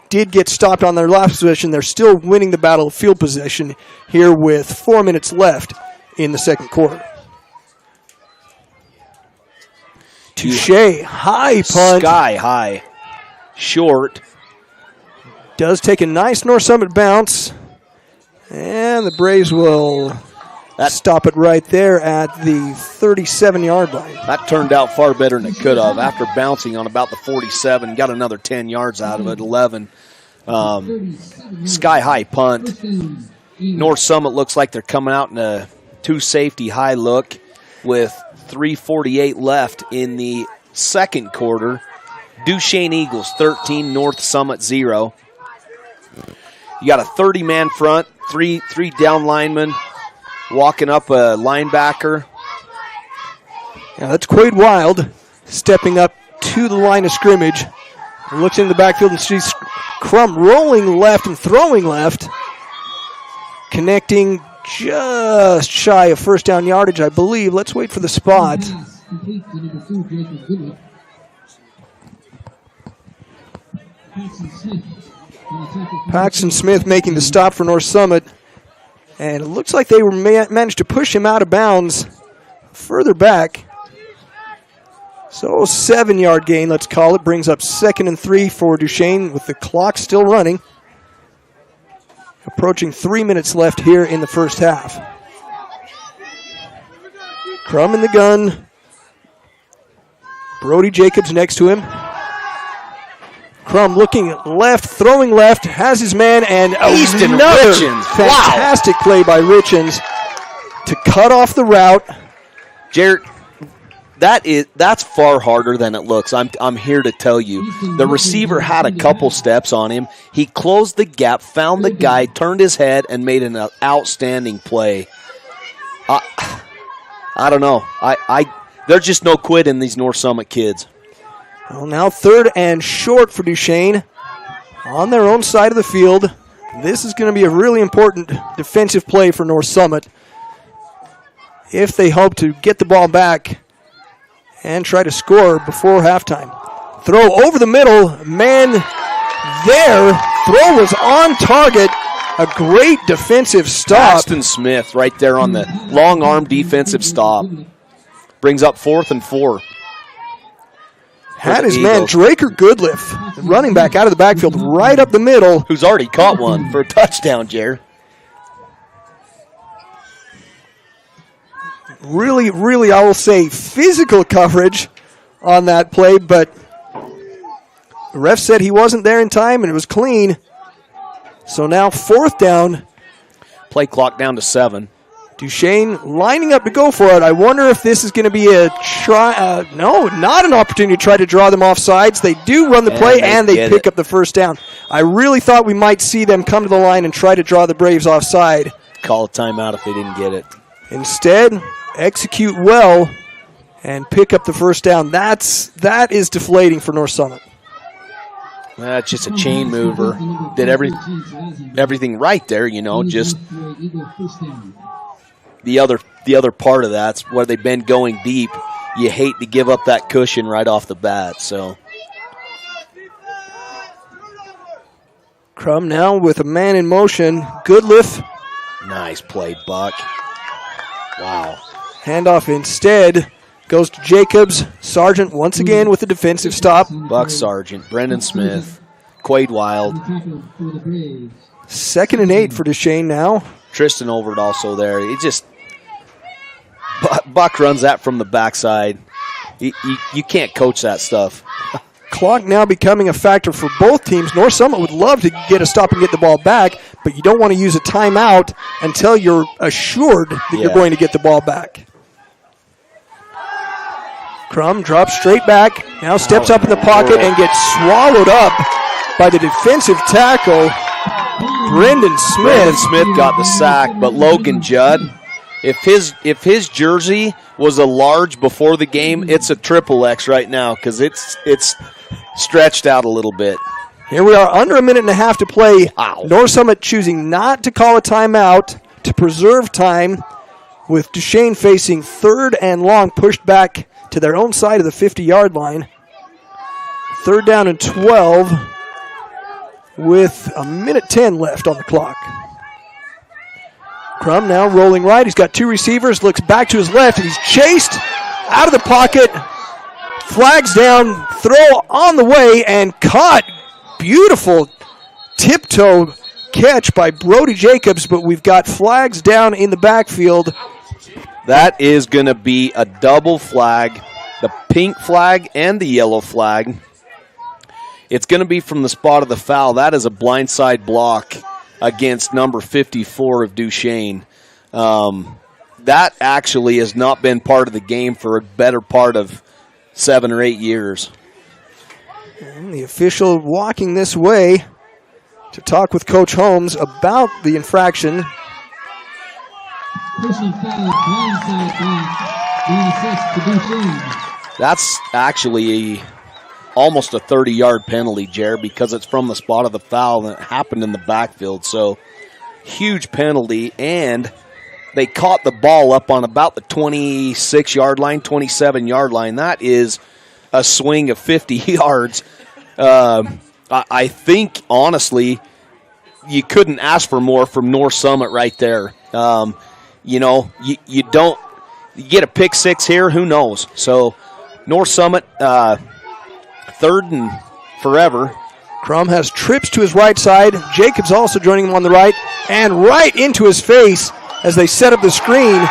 [SPEAKER 4] did get stopped on their last possession, they're still winning the battle of field possession here with 4 minutes left in the 2nd quarter. Touche, high punt.
[SPEAKER 3] Sky high. Short.
[SPEAKER 4] Does take a nice North Summit bounce. And the Braves will stop it right there at the 37-yard line.
[SPEAKER 3] That turned out far better than it could have. After bouncing on about the 47, got another 10 yards out of it, 11. Sky-high punt. North Summit looks like they're coming out in a 2-safety high look with 3:48 left in the 2nd quarter. Duchesne Eagles 13, North Summit 0. You got a 30-man front, three down linemen walking up a linebacker.
[SPEAKER 4] Yeah, that's Quade Wild stepping up to the line of scrimmage. Looks in the backfield and sees Crum rolling left and throwing left. Connecting just shy of 1st down yardage, I believe. Let's wait for the spot. Paxton Smith making the stop for North Summit. And it looks like they were managed to push him out of bounds further back. So 7-yard gain, let's call it. Brings up 2nd and 3 for Duchesne with the clock still running. Approaching 3 minutes left here in the first half. Crum in the gun. Brody Jacobs next to him. Crum looking left, throwing left, has his man, and another fantastic play by Richens to cut off the route.
[SPEAKER 3] Jarrett, that's far harder than it looks. I'm here to tell you. The receiver had a couple steps on him. He closed the gap, found the guy, turned his head, and made an outstanding play. I don't know. There's just no quit in these North Summit kids.
[SPEAKER 4] Well, now 3rd and short for Duchesne on their own side of the field. This is going to be a really important defensive play for North Summit if they hope to get the ball back and try to score before halftime. Throw over the middle. Man there. Throw was on target. A great defensive stop.
[SPEAKER 3] Paxton Smith right there on the long arm defensive stop. Brings up 4th and 4.
[SPEAKER 4] Had his man Draker Goodliff, the running back, out of the backfield right up the middle.
[SPEAKER 3] Who's already caught one for a touchdown, Jared.
[SPEAKER 4] Really, I will say, physical coverage on that play, but the ref said he wasn't there in time, and it was clean. So now 4th down.
[SPEAKER 3] Play clock down to 7.
[SPEAKER 4] Duchesne lining up to go for it. I wonder if this is going to be a try. No, not an opportunity to try to draw them off sides. They do run the play, and they pick up the 1st down. I really thought we might see them come to the line and try to draw the Braves offside.
[SPEAKER 3] Call a timeout if they didn't get it.
[SPEAKER 4] Instead, execute well and pick up the first down. That is deflating for North Summit.
[SPEAKER 3] That's just a chain mover. Did everything right there, just the other part of that's where they've been going deep. You hate to give up that cushion right off the bat. So
[SPEAKER 4] Crum now with a man in motion. Good lift.
[SPEAKER 3] Nice play, Buck. Wow.
[SPEAKER 4] Handoff instead goes to Jacobs. Sargent once again with the defensive stop.
[SPEAKER 3] Buck Sargent, Brendan Smith, Quade Wild.
[SPEAKER 4] 2nd and 8 for Duchesne now.
[SPEAKER 3] Tristan Overt also there. Buck runs that from the backside. You can't coach that stuff.
[SPEAKER 4] Clock now becoming a factor for both teams. North Summit would love to get a stop and get the ball back, but you don't want to use a timeout until you're assured that you're going to get the ball back. Crum drops straight back, now steps up in the pocket and gets swallowed up by the defensive tackle, Brendan Smith.
[SPEAKER 3] Brendan Smith got the sack, but Logan Judd, if his jersey was a large before the game, it's a triple X right now because it's stretched out a little bit.
[SPEAKER 4] Here we are, under a minute and a half to play.
[SPEAKER 3] Ow.
[SPEAKER 4] North Summit choosing not to call a timeout to preserve time, with Duchesne facing 3rd and long, pushed back to their own side of the 50-yard line. 3rd down and 12 with a minute 10 left on the clock. Crum now rolling right. He's got 2 receivers, looks back to his left, and he's chased out of the pocket. Flags down, throw on the way, and caught. Beautiful tiptoe catch by Brody Jacobs, but we've got flags down in the backfield.
[SPEAKER 3] That is going to be a double flag, the pink flag and the yellow flag. It's going to be from the spot of the foul. That is a blindside block against number 54 of Duchesne. That actually has not been part of the game for a better part of 7 or 8 years.
[SPEAKER 4] And the official walking this way to talk with Coach Holmes about the infraction.
[SPEAKER 1] Personal foul, blindside block, being assessed to Duchesne.
[SPEAKER 3] That's actually almost a 30-yard penalty, Jared, because it's from the spot of the foul and it happened in the backfield. So, huge penalty, and they caught the ball up on about the 26-yard line, 27-yard line. That is a swing of 50 yards. I think, honestly, you couldn't ask for more from North Summit right there. You get a pick six here, who knows? So, North Summit, 3rd and forever.
[SPEAKER 4] Crum has trips to his right side. Jacobs also joining him on the right, and right into his face as they set up the screen.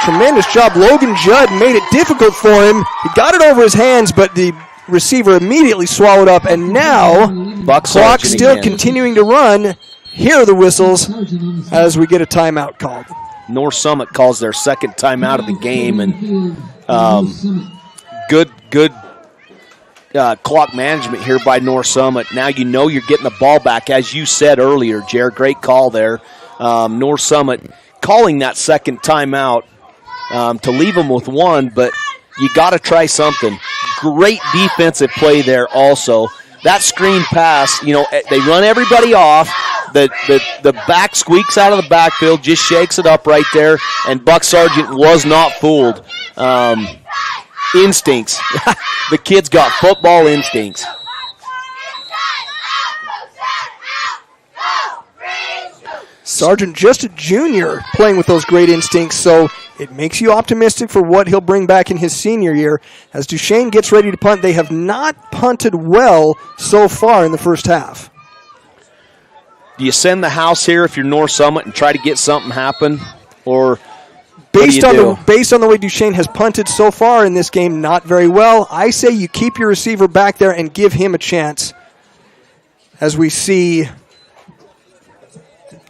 [SPEAKER 4] Tremendous job. Logan Judd made it difficult for him. He got it over his hands, but the receiver immediately swallowed up, and now
[SPEAKER 3] Buck
[SPEAKER 4] clock
[SPEAKER 3] Sargent
[SPEAKER 4] still
[SPEAKER 3] again.
[SPEAKER 4] continuing to run. Here are the whistles as we get a timeout called.
[SPEAKER 3] North Summit calls their second timeout of the game, and good clock management here by North Summit. Now you know you're getting the ball back, as you said earlier, Jared. Great call there. North Summit calling that second timeout to leave them with one, but you got to try something. Great defensive play there also. That screen pass, they run everybody off. The back squeaks out of the backfield, just shakes it up right there, and Buck Sargent was not fooled. Instincts. The kid's got football instincts.
[SPEAKER 4] Sargent, just a junior, playing with those great instincts, so it makes you optimistic for what he'll bring back in his senior year. As Duchesne gets ready to punt, they have not punted well so far in the first half.
[SPEAKER 3] Do you send the house here if you're North Summit and try to get something happen? Or
[SPEAKER 4] based on the way Duchesne has punted so far in this game, not very well, I say you keep your receiver back there and give him a chance. As we see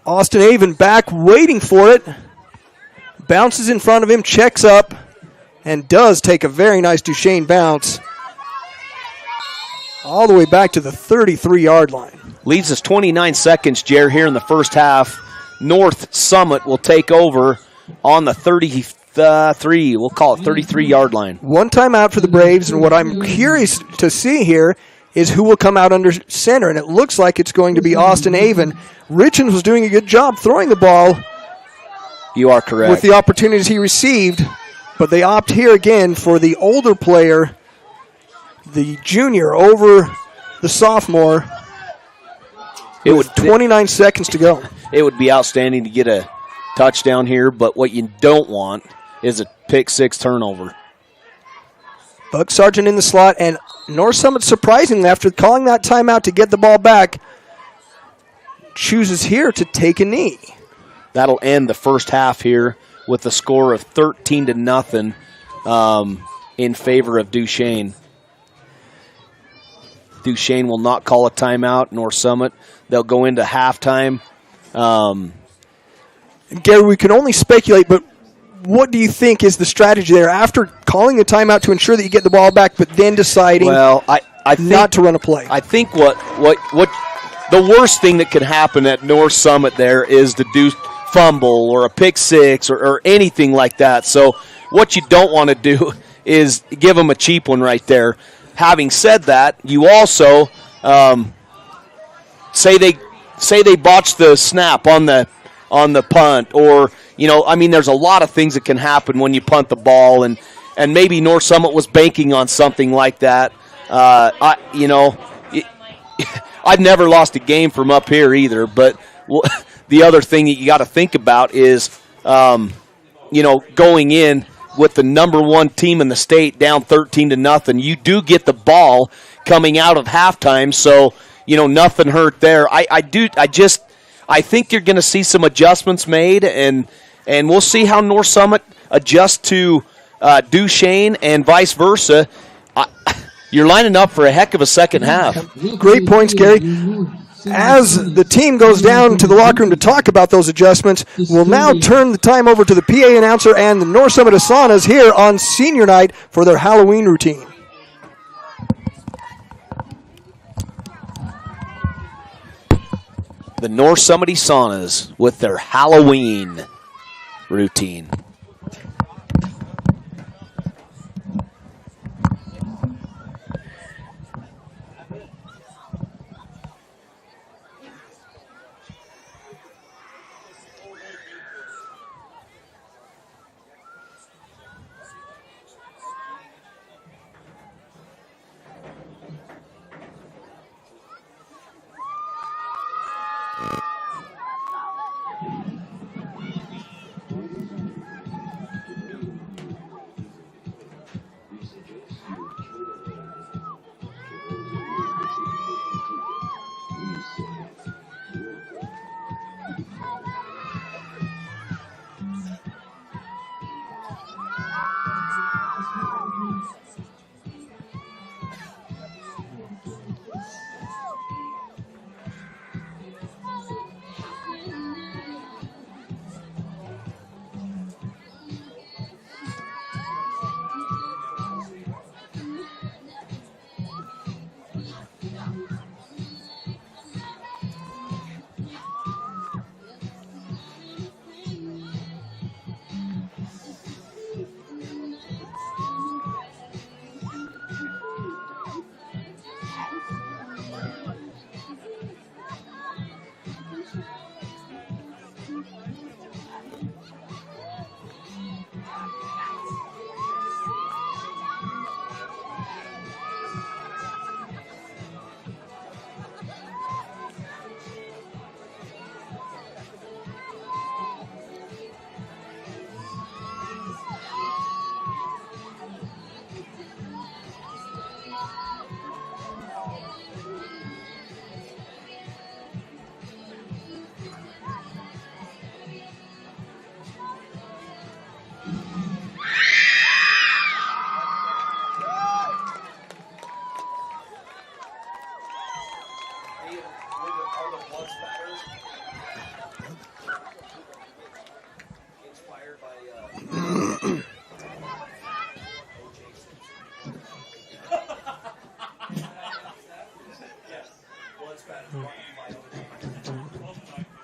[SPEAKER 4] Austin Avon back waiting for it. Bounces in front of him, checks up, and does take a very nice Duchesne bounce all the way back to the 33-yard line.
[SPEAKER 3] Leaves us 29 seconds, Jer, here in the first half. North Summit will take over on the 33 33. We'll call it 33-yard line.
[SPEAKER 4] One timeout for the Braves, and what I'm curious to see here is who will come out under center, and it looks like it's going to be Austin Avon. Richens was doing a good job throwing the ball.
[SPEAKER 3] You are correct.
[SPEAKER 4] With the opportunities he received, but they opt here again for the older player, the junior over the sophomore. It was 29 seconds to go.
[SPEAKER 3] It would be outstanding to get a touchdown here, but what you don't want is a pick six turnover.
[SPEAKER 4] Buck Sargent in the slot, and North Summit, surprisingly, after calling that timeout to get the ball back, chooses here to take a knee.
[SPEAKER 3] That'll end the first half here with a score of 13-0 in favor of Duchesne. Duchesne will not call a timeout. North Summit, they'll go into halftime.
[SPEAKER 4] Gary, we can only speculate, but what do you think is the strategy there after calling a timeout to ensure that you get the ball back, but then deciding
[SPEAKER 3] I think,
[SPEAKER 4] not to run a play?
[SPEAKER 3] I think what the worst thing that could happen at North Summit there is to do fumble or a pick six or anything like that. So what you don't want to do is give them a cheap one right there. Having said that, you also say they botch the snap on the punt, or there's a lot of things that can happen when you punt the ball, and maybe North Summit was banking on something like that. I've never lost a game from up here either, but the other thing that you got to think about is, going in with the number one team in the state down 13-0, you do get the ball coming out of halftime, so nothing hurt there. I think you're going to see some adjustments made, and we'll see how North Summit adjusts to Duchesne and vice versa. You're lining up for a heck of a second half.
[SPEAKER 4] Great points, Gary. As the team goes down to the locker room to talk about those adjustments, we'll now turn the time over to the PA announcer and the North Summit Asanas here on senior night for their Halloween routine.
[SPEAKER 3] The North Summit Asanas with their Halloween routine.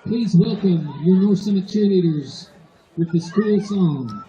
[SPEAKER 1] Please welcome your North Summit cheerleaders with the school song.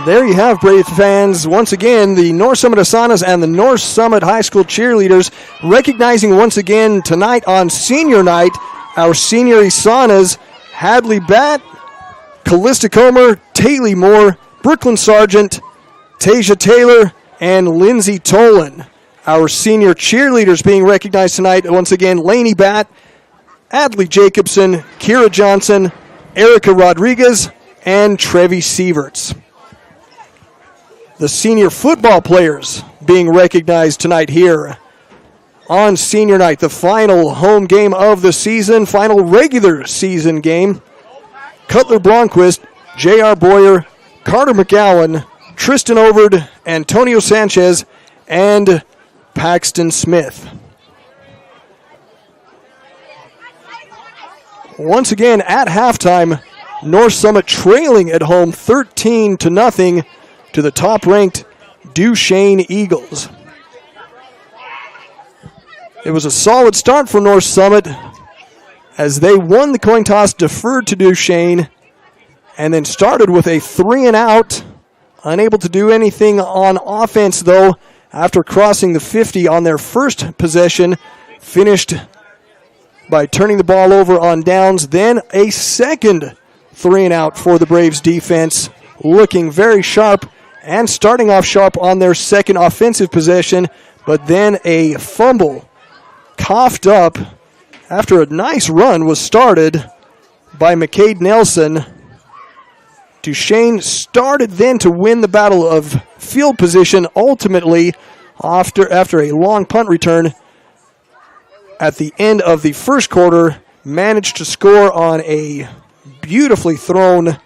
[SPEAKER 4] There you have, Brave fans. Once again, the North Summit Asanas and the North Summit High School cheerleaders recognizing once again tonight on senior night our senior Asanas, Hadley Batt, Callista Comer, Taylor Moore, Brooklyn Sargent, Tasia Taylor, and Lindsay Tolan. Our senior cheerleaders being recognized tonight once again, Lainey Batt, Adley Jacobson, Kira Johnson, Erica Rodriguez, and Trevi Sieverts. The senior football players being recognized tonight here on senior night, the final home game of the season, final regular season game. Cutler Blomquist, J.R. Boyer, Carter McGowan, Tristan Overd, Antonio Sanchez, and Paxton Smith. Once again at halftime, North Summit trailing at home 13-0 to the top-ranked Duchesne Eagles. It was a solid start for North Summit as they won the coin toss, deferred to Duchesne, and then started with a 3-and-out. Unable to do anything on offense, though, after crossing the 50 on their first possession. Finished by turning the ball over on downs. Then a second 3-and-out for the Braves defense, looking very sharp and starting off sharp on their second offensive possession, but then a fumble coughed up after a nice run was started by McCade Nelson. Duchesne started then to win the battle of field position, ultimately after a long punt return at the end of the first quarter, managed to score on a beautifully thrown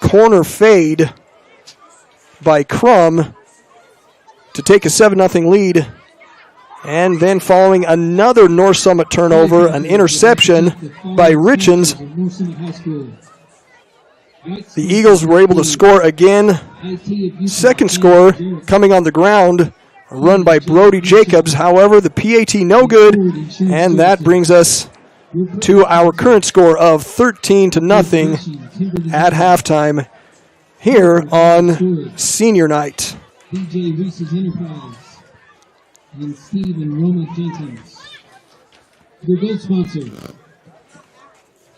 [SPEAKER 4] corner fade by Crum to take a 7-0 lead. And then following another North Summit turnover, an interception by Richens, the Eagles were able to score again. Second score coming on the ground, a run by Brody Jacobs. However, the PAT no good, and that brings us to our current score of 13-0 at halftime here on senior night.
[SPEAKER 1] DJ Reese's Enterprise and Steve and Roma Jenkins. Your gold sponsor,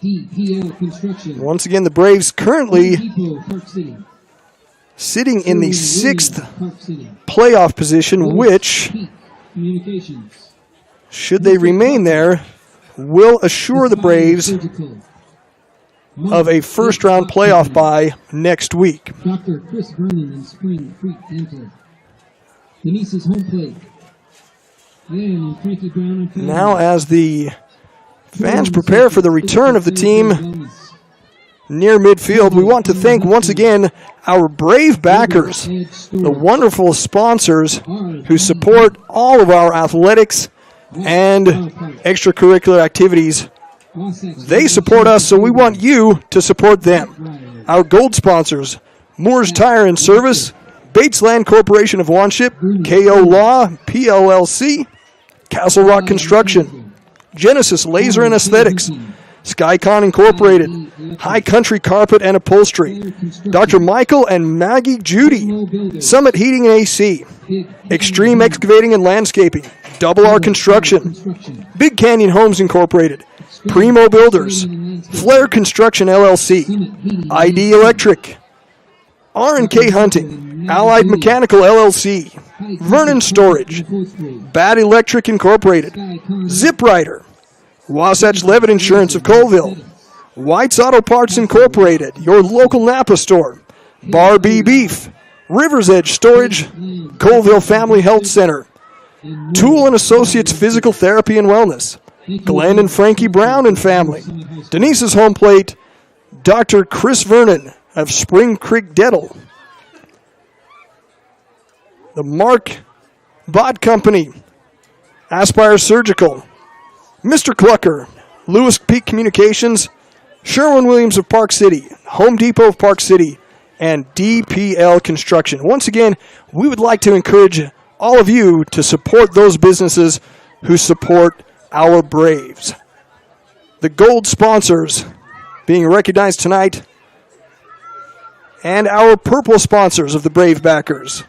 [SPEAKER 1] DPL Construction.
[SPEAKER 4] Once again, the Braves currently
[SPEAKER 1] Depot, Park City.
[SPEAKER 4] sitting in the sixth
[SPEAKER 1] Park City.
[SPEAKER 4] playoff position, which,
[SPEAKER 1] Peak Communications.
[SPEAKER 4] should they remain there, will assure the Braves
[SPEAKER 1] Surgical.
[SPEAKER 4] of a first-round playoff bye next week.
[SPEAKER 1] Dr. Chris Vernon and Spring Creek Dental. Denise's Home Plate. And Frankie Brown and family.
[SPEAKER 4] Now, as the fans prepare for the return of the team near midfield, we want to thank once again our Brave backers, the wonderful sponsors who support all of our athletics and extracurricular activities. They support us, so we want you to support them. Our gold sponsors, Moore's Tire and Service, Bates Land Corporation of Wanship, KO Law, PLLC, Castle Rock Construction, Genesis Laser and Aesthetics, Skycon Incorporated, High Country Carpet and Upholstery, Dr. Michael and Maggie Judy, Summit Heating and AC, Extreme Excavating and Landscaping, Double R Construction, Big Canyon Homes Incorporated, Primo Builders, Flair Construction LLC, ID Electric, R&K Hunting, Allied Mechanical LLC, Vernon Storage, Bad Electric Incorporated, Zip Rider, Wasatch Levitt Insurance of Colville, White's Auto Parts Incorporated, your local Napa store, Bar B Beef, River's Edge Storage, Colville Family Health Center, Tool and Associates Physical Therapy and Wellness,
[SPEAKER 1] Thank you
[SPEAKER 4] Glenn
[SPEAKER 1] again
[SPEAKER 4] and Frankie
[SPEAKER 1] for
[SPEAKER 4] Brown and family.
[SPEAKER 1] Summit High School.
[SPEAKER 4] Denise's home plate, Dr. Chris Vernon of Spring Creek Dettel. The Mark Bot Company, Aspire Surgical, Mr. Clucker, Lewis Peak Communications, Sherwin-Williams of Park City, Home Depot of Park City, and DPL Construction. Once again, we would like to encourage all of you to support those businesses who support our Braves. The gold sponsors being recognized tonight, and our purple sponsors of the Brave backers,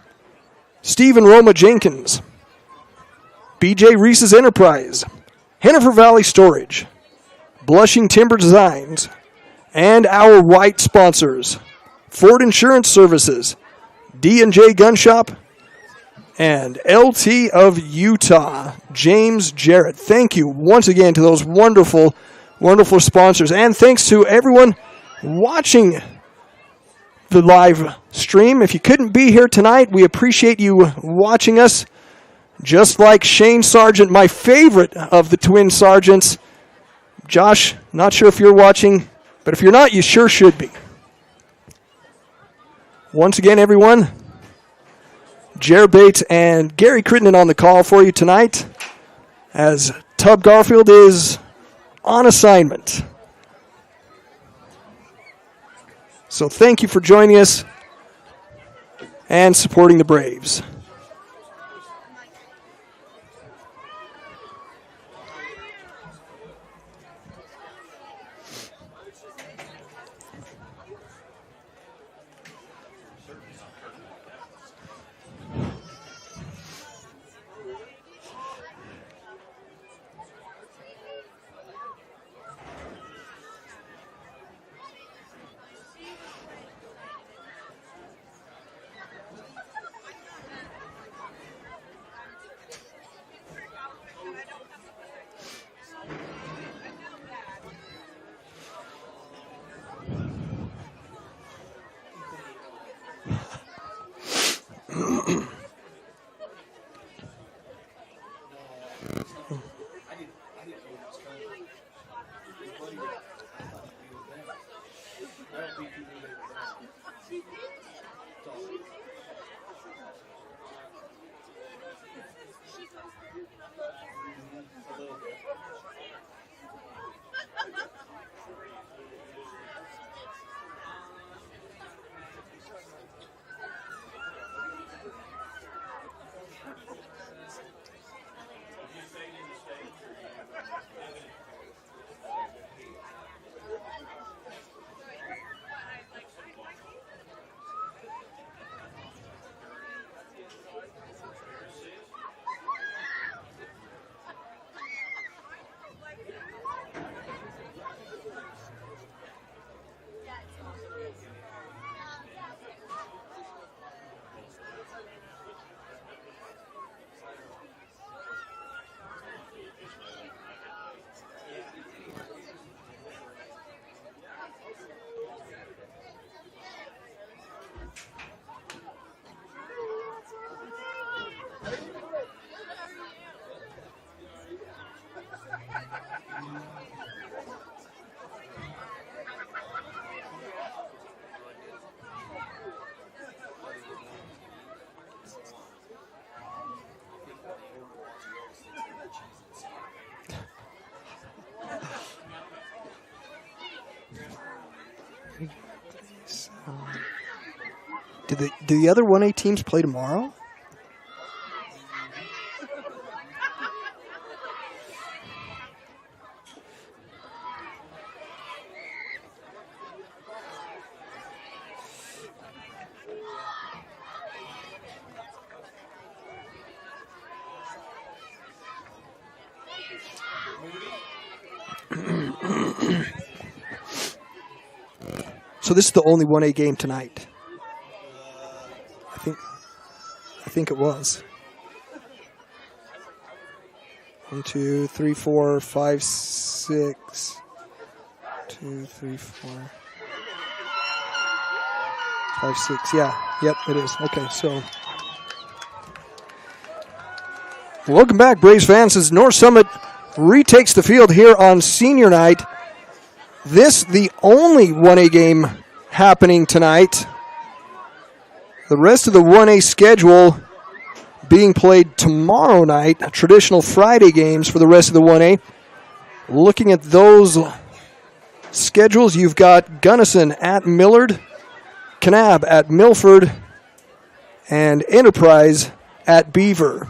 [SPEAKER 4] Steve and Roma Jenkins, BJ Reese's Enterprise, Hennifer Valley Storage, Blushing Timber Designs, and our white sponsors, Ford Insurance Services, D&J Gun Shop, and LT of Utah, James Jarrett. Thank you once again to those wonderful, wonderful sponsors. And thanks to everyone watching the live stream. If you couldn't be here tonight, we appreciate you watching us. Just like Shane Sargent, my favorite of the twin sergeants. Josh, not sure if you're watching, but if you're not, you sure should be. Once again, everyone, Jared Bates and Gary Crittenden on the call for you tonight, as Tub Garfield is on assignment. So thank you for joining us and supporting the Braves. Do the other 1A teams play tomorrow? So this is the only 1A game tonight. I think it was. 1, 2, 3, 4, 5, 6. 2, 3, 4, 5, 6. Yeah. Yep, it is. Okay, so welcome back, Braves fans. This is North Summit retakes the field here on senior night. This the only 1A game happening tonight. The rest of the 1A schedule being played tomorrow night. Traditional Friday games for the rest of the 1A. Looking at those schedules, you've got Gunnison at Millard, Kanab at Milford, and Enterprise at Beaver.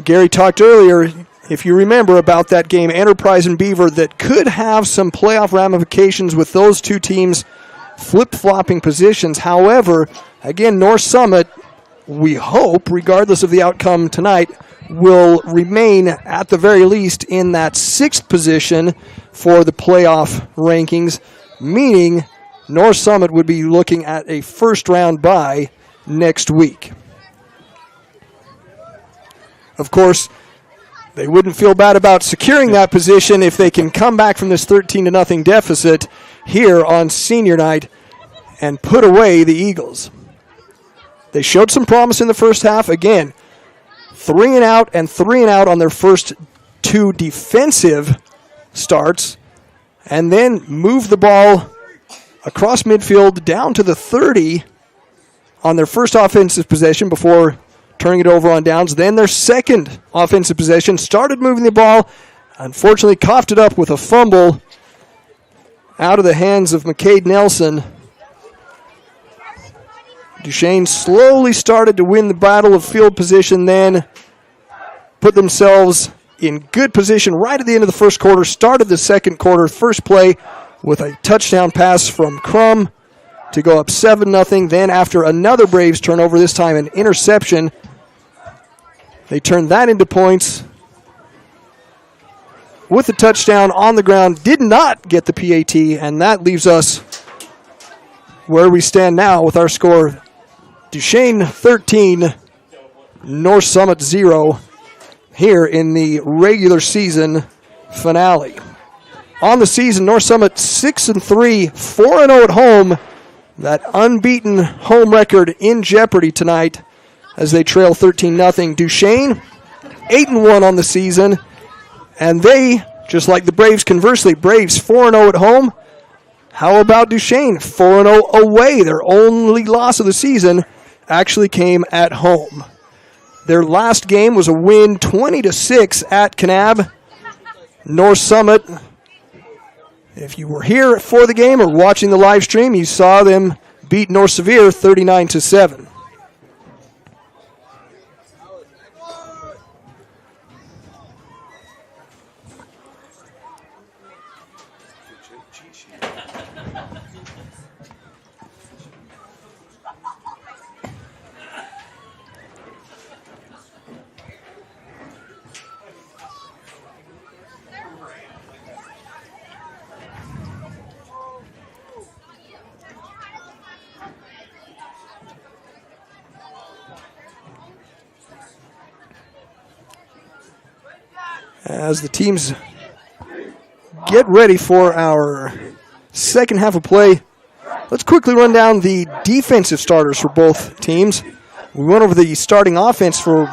[SPEAKER 4] Gary talked earlier, if you remember, about that game, Enterprise and Beaver, that could have some playoff ramifications with those two teams flip-flopping positions. However, again, North Summit, we hope, regardless of the outcome tonight, will remain at the very least in that 6th position for the playoff rankings, meaning North Summit would be looking at a first-round bye next week. Of course, they wouldn't feel bad about securing that position if they can come back from this 13-0 deficit here on senior night and put away the Eagles. They showed some promise in the first half. Again, 3-and-out and 3-and-out on their first 2 defensive starts, and then moved the ball across midfield down to the 30 on their first offensive possession before turning it over on downs. Then their second offensive possession started moving the ball, unfortunately coughed it up with a fumble out of the hands of McCade Nelson. Duchesne slowly started to win the battle of field position, then put themselves in good position right at the end of the first quarter, started the second quarter, first play with a touchdown pass from Crum to go up 7-0. Then after another Braves turnover, this time an interception, they turned that into points with a touchdown on the ground. Did not get the PAT, and that leaves us where we stand now with our score: Duchesne 13, North Summit 0 here in the regular season finale. On the season, North Summit 6-3, 4-0 at home. That unbeaten home record in jeopardy tonight as they trail 13-0. Duchesne 8-1 on the season, and they, just like the Braves, conversely, Braves 4-0 at home. How about Duchesne 4-0 away? Their only loss of the season actually came at home. Their last game was a win 20-6 at Kanab. North Summit, if you were here for the game or watching the live stream, you saw them beat North Sevier 39-7. As the teams get ready for our second half of play, let's quickly run down the defensive starters for both teams. We went over the starting offense for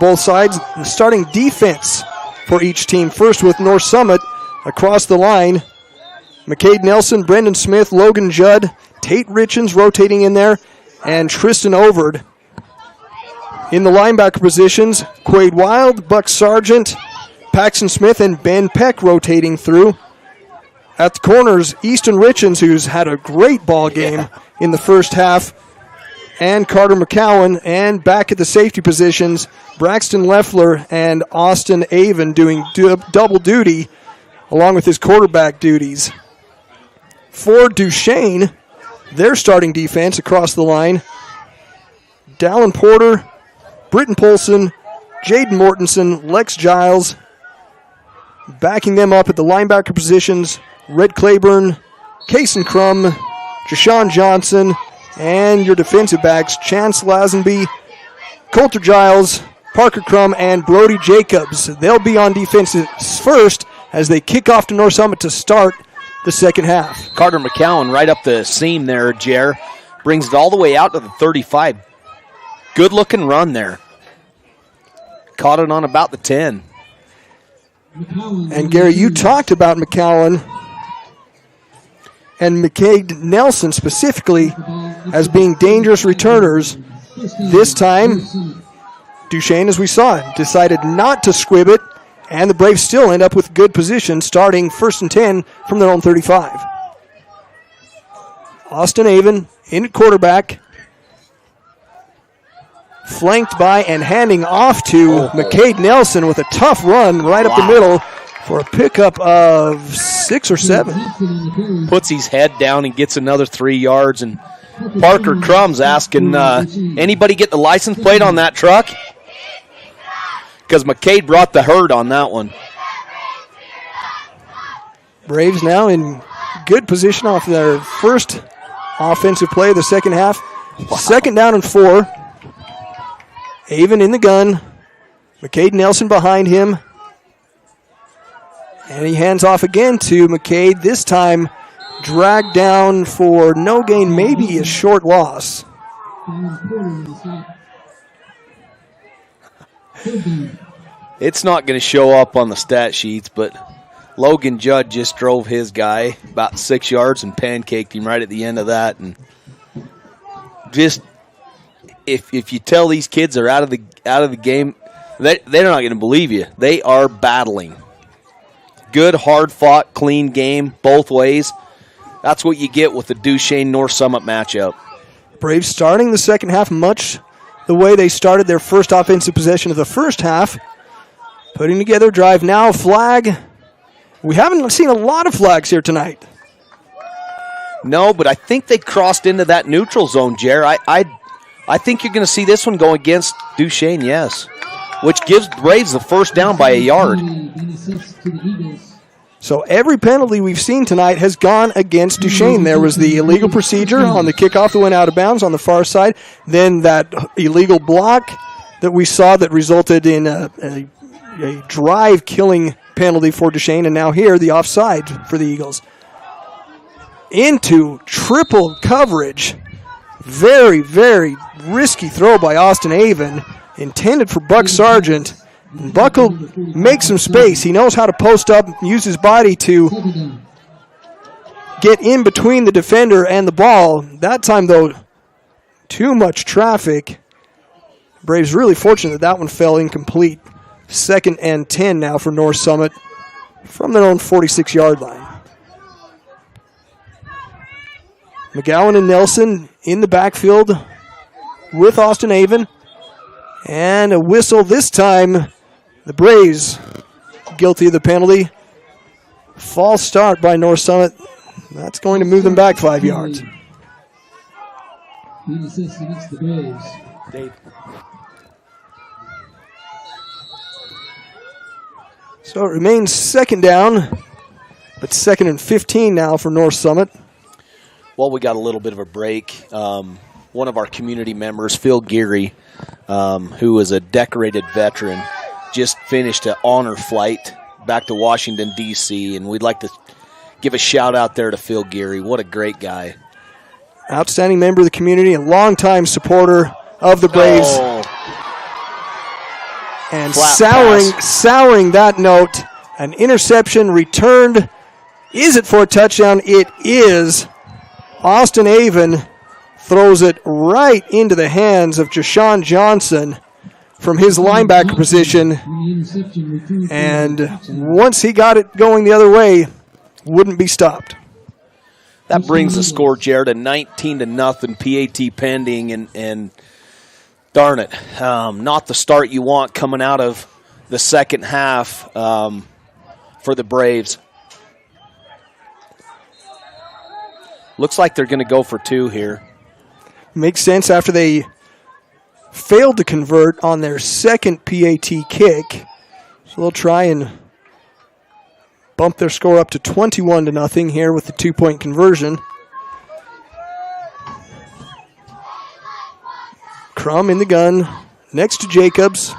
[SPEAKER 4] both sides, the starting defense for each team. First with North Summit across the line, McCade Nelson, Brendan Smith, Logan Judd, Tate Richens rotating in there, and Tristan Overd. In the linebacker positions, Quade Wild, Buck Sargent, Paxton Smith, and Ben Peck rotating through. At the corners, Easton Richens, who's had a great ball game in the first half, and Carter McCowan. And back at the safety positions, Braxton Leffler and Austin Avon doing double duty along with his quarterback duties. For Duchesne, their starting defense across the line, Dallin Porter, Britton Polson, Jaden Mortensen, Lex Giles. Backing them up at the linebacker positions, Red Claiborne, Kason Crum, Jashawn Johnson, and your defensive backs, Chance Lazenby, Coulter Giles, Parker Crum, and Brody Jacobs. They'll be on defense first as they kick off to North Summit to start the second half.
[SPEAKER 3] Carter McCowan right up the seam there, Jer. Brings it all the way out to the 35. Good-looking run there. Caught it on about the 10.
[SPEAKER 1] McCowan.
[SPEAKER 4] And Gary, you talked about McCowan and McCade Nelson specifically as being dangerous returners. This time, Duchesne, as we saw, decided not to squib it, and the Braves still end up with good position, starting 1st and 10 from their own 35. Austin Avon in at quarterback, flanked by and handing off to McCade Nelson with a tough run right up the middle for a pickup of 6 or 7.
[SPEAKER 3] Puts his head down and gets another 3 yards. And Parker Crumb's asking, anybody get the license plate on that truck? Because McCade brought the herd on that one.
[SPEAKER 4] Braves now in good position off their first offensive play of the second half. Second down and 4. Avon in the gun. McCade Nelson behind him. And he hands off again to McCade. This time dragged down for no gain, maybe a short loss.
[SPEAKER 3] It's not going to show up on the stat sheets, but Logan Judd just drove his guy about 6 yards and pancaked him right at the end of that. And just if you tell these kids they're out of the game, they're not going to believe you. They are battling. Good, hard-fought, clean game both ways. That's what you get with the Duchesne North Summit matchup.
[SPEAKER 4] Braves starting the second half much the way they started their first offensive possession of the first half. Putting together a drive now, flag. We haven't seen a lot of flags here tonight.
[SPEAKER 3] No, but I think they crossed into that neutral zone, Jer. I think you're going to see this one go against Duchesne, yes, which gives Braves the first down by a yard.
[SPEAKER 4] So every penalty we've seen tonight has gone against Duchesne. There was the illegal procedure on the kickoff that went out of bounds on the far side, then that illegal block that we saw that resulted in a drive-killing penalty for Duchesne, and now here the offside for the Eagles. Into triple coverage. Very, very risky throw by Austin Avon, intended for Buck Sargent. And Buck will make some space. He knows how to post up, use his body to get in between the defender and the ball. That time, though, too much traffic. Braves really fortunate that one fell incomplete. 2nd and 10 now for North Summit from their own 46-yard line. McGowan and Nelson in the backfield with Austin Avon. And a whistle this time. The Braves guilty of the penalty. False start by North Summit. That's going to move them back 5 yards.
[SPEAKER 1] Against the Braves.
[SPEAKER 3] Dave.
[SPEAKER 4] So it remains second down, but 2nd and 15 now for North Summit.
[SPEAKER 3] Well, we got a little bit of a break. One of our community members, Phil Geary, who is a decorated veteran, just finished an honor flight back to Washington, D.C., and we'd like to give a shout-out there to Phil Geary. What a great guy.
[SPEAKER 4] Outstanding member of the community, a longtime supporter of the Braves.
[SPEAKER 3] Oh.
[SPEAKER 4] And
[SPEAKER 3] Flat
[SPEAKER 4] souring that note, an interception returned. Is it for a touchdown? It is. Austin Avon throws it right into the hands of Jashawn Johnson from his linebacker position. And once he got it going the other way, wouldn't be stopped.
[SPEAKER 3] That brings the score, Jared, to 19-0, PAT pending, and darn it, not the start you want coming out of the second half for the Braves. Looks like they're going to go for 2 here.
[SPEAKER 4] Makes sense after they failed to convert on their second PAT kick. So they'll try and bump their score up to 21-0 here with the 2-point conversion. Crum in the gun next to Jacobs.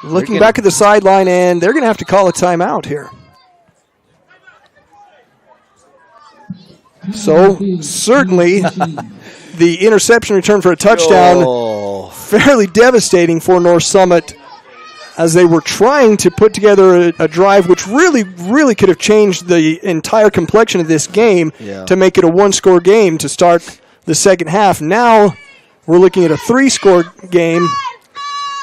[SPEAKER 4] Looking back at the sideline, and they're going to have to call a timeout here. So certainly the interception return for a touchdown, fairly devastating for North Summit. as they were trying to put together a drive which really, really could have changed the entire complexion of this game to make it a one-score game to start the second half. Now we're looking at a 3-score game,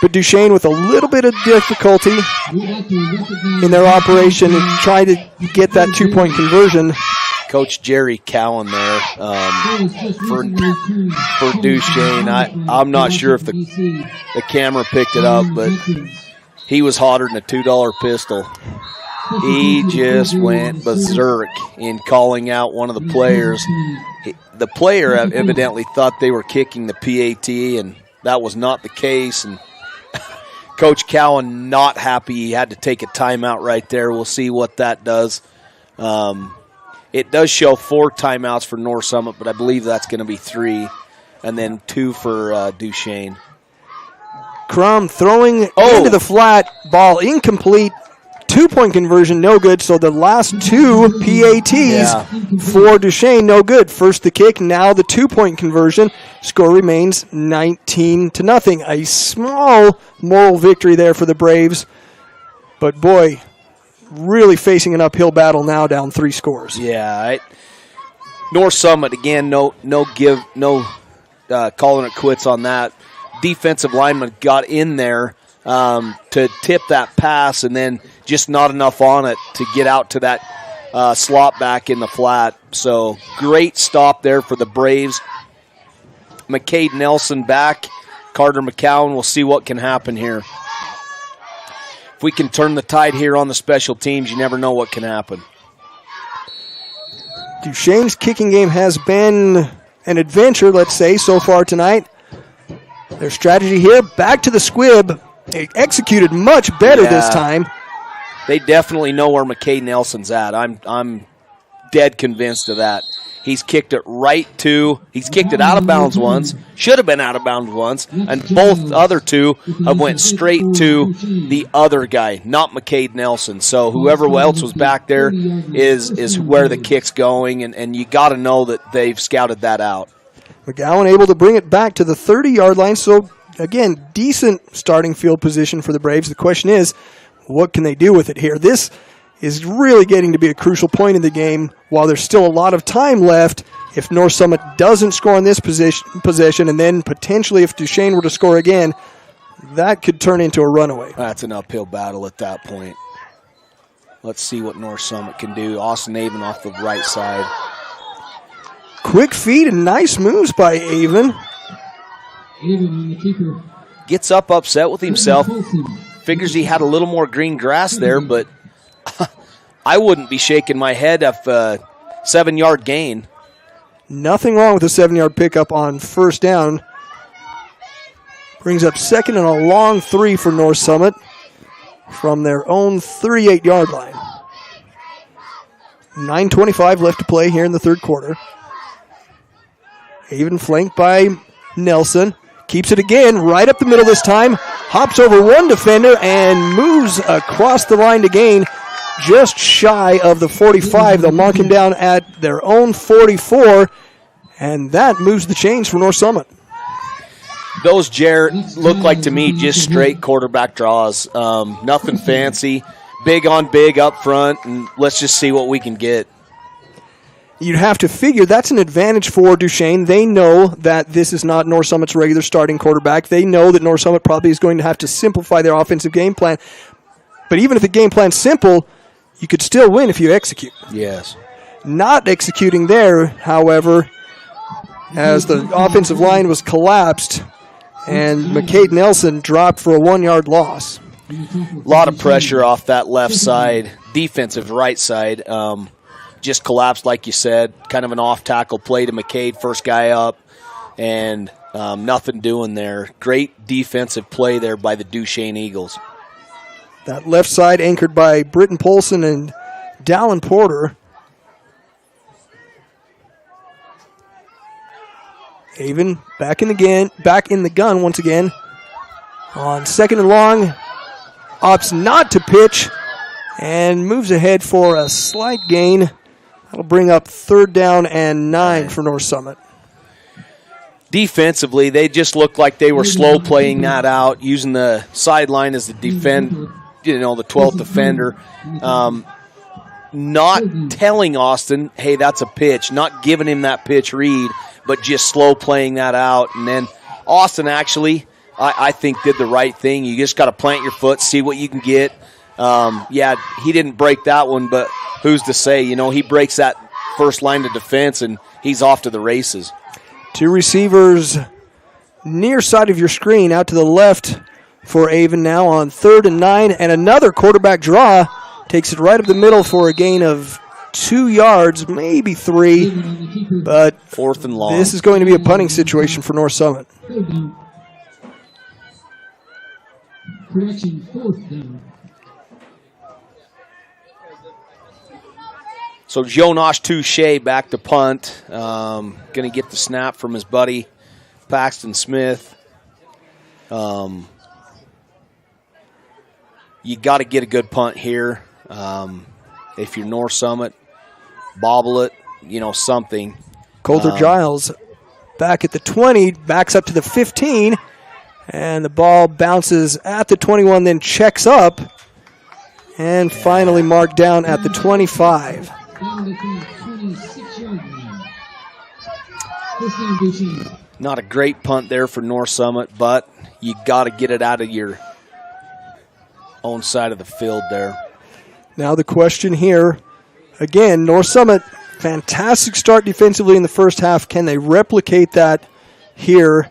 [SPEAKER 4] but Duchesne with a little bit of difficulty in their operation and trying to get that 2-point conversion.
[SPEAKER 3] Coach Jerry Cowan there for Duchesne. I'm not sure if the camera picked it up, but he was hotter than a $2 pistol. He just went berserk in calling out one of the players. The player evidently thought they were kicking the PAT, and that was not the case. And Coach Cowan not happy. He had to take a timeout right there. We'll see what that does. It does show 4 timeouts for North Summit, but I believe that's going to be 3, and then 2 for Duchesne.
[SPEAKER 4] Crum throwing into the flat, ball incomplete, 2-point conversion, no good. So the last 2 PATs for Duchesne, no good. First the kick, now the 2-point conversion. Score remains 19-0. A small moral victory there for the Braves, but boy, really facing an uphill battle now, down 3 scores.
[SPEAKER 3] Yeah, North Summit again, no calling it quits on that. Defensive lineman got in there to tip that pass, and then just not enough on it to get out to that slot back in the flat. So great stop there for the Braves. McCade Nelson back. Carter McCowan. We'll see what can happen here. If we can turn the tide here on the special teams, you never know what can happen.
[SPEAKER 4] Duchesne's kicking game has been an adventure, let's say, so far tonight. Their strategy here, back to the squib. They executed much better this time.
[SPEAKER 3] They definitely know where McCade Nelson's at. I'm dead convinced of that. He's kicked it he's kicked it out of bounds once, should have been out of bounds once, and both other 2 have went straight to the other guy, not McCade Nelson. So whoever else was back there is where the kick's going, and you got to know that they've scouted that out.
[SPEAKER 4] McGowan able to bring it back to the 30-yard line. So, again, decent starting field position for the Braves. The question is, what can they do with it here? This is really getting to be a crucial point in the game while there's still a lot of time left. If North Summit doesn't score on this possession, and then potentially if Duchesne were to score again, that could turn into a runaway.
[SPEAKER 3] That's an uphill battle at that point. Let's see what North Summit can do. Austin Avon off the right side.
[SPEAKER 4] Quick feet and nice moves by Avon.
[SPEAKER 3] Gets up upset with himself. Figures he had a little more green grass there, but I wouldn't be shaking my head if a 7-yard gain.
[SPEAKER 4] Nothing wrong with a 7-yard pickup on first down. Brings up second and a long 3 for North Summit from their own 38-yard line. 9:25 left to play here in the third quarter. Avon flanked by Nelson. Keeps it again, right up the middle this time. Hops over one defender and moves across the line to gain just shy of the 45. They'll mark him down at their own 44, and that moves the chains for North Summit.
[SPEAKER 3] Those, Jarrett, look like to me just straight quarterback draws. Nothing fancy. Big on big up front, and let's just see what we can get.
[SPEAKER 4] You'd have to figure that's an advantage for Duchesne. They know that this is not North Summit's regular starting quarterback. They know that North Summit probably is going to have to simplify their offensive game plan. But even if the game plan's simple, you could still win if you execute.
[SPEAKER 3] Yes.
[SPEAKER 4] Not executing there, however, as the offensive line was collapsed and McCade Nelson dropped for a 1-yard loss.
[SPEAKER 3] A lot of pressure off that left side, defensive right side. Just collapsed, like you said. Kind of an off-tackle play to McCade, first guy up, and nothing doing there. Great defensive play there by the Duchesne Eagles.
[SPEAKER 4] That left side anchored by Britton Polson and Dallin Porter. Avon back in the gun once again. On second and long, opts not to pitch and moves ahead for a slight gain. That'll bring up third down and 9 for North Summit.
[SPEAKER 3] defensively, they just looked like they were slow playing that out, using the sideline as the the 12th defender. Not telling Austin, hey, that's a pitch, not giving him that pitch read, but just slow playing that out. And then Austin actually, I think, did the right thing. You just got to plant your foot, see what you can get. He didn't break that one, but who's to say? He breaks that first line of defense, and he's off to the races.
[SPEAKER 4] Two receivers near side of your screen, out to the left for Avon now on 3rd and 9, and another quarterback draw. Takes it right up the middle for a gain of 2 yards, maybe 3, but
[SPEAKER 3] 4th and long.
[SPEAKER 4] This is going to be a punting situation for North Summit.
[SPEAKER 1] Correction, 4th down.
[SPEAKER 3] So Jonas Touche back to punt. Going to get the snap from his buddy, Paxton Smith. You got to get a good punt here. If you're North Summit, bobble it, something.
[SPEAKER 4] Coulter Giles back at the 20, backs up to the 15, and the ball bounces at the 21, then checks up, and finally marked down at the 25.
[SPEAKER 1] Down at the 26-yard line. First down, Duchesne.
[SPEAKER 3] Not a great punt there for North Summit, but you got to get it out of your own side of the field there.
[SPEAKER 4] Now the question here, again, North Summit, fantastic start defensively in the first half. Can they replicate that here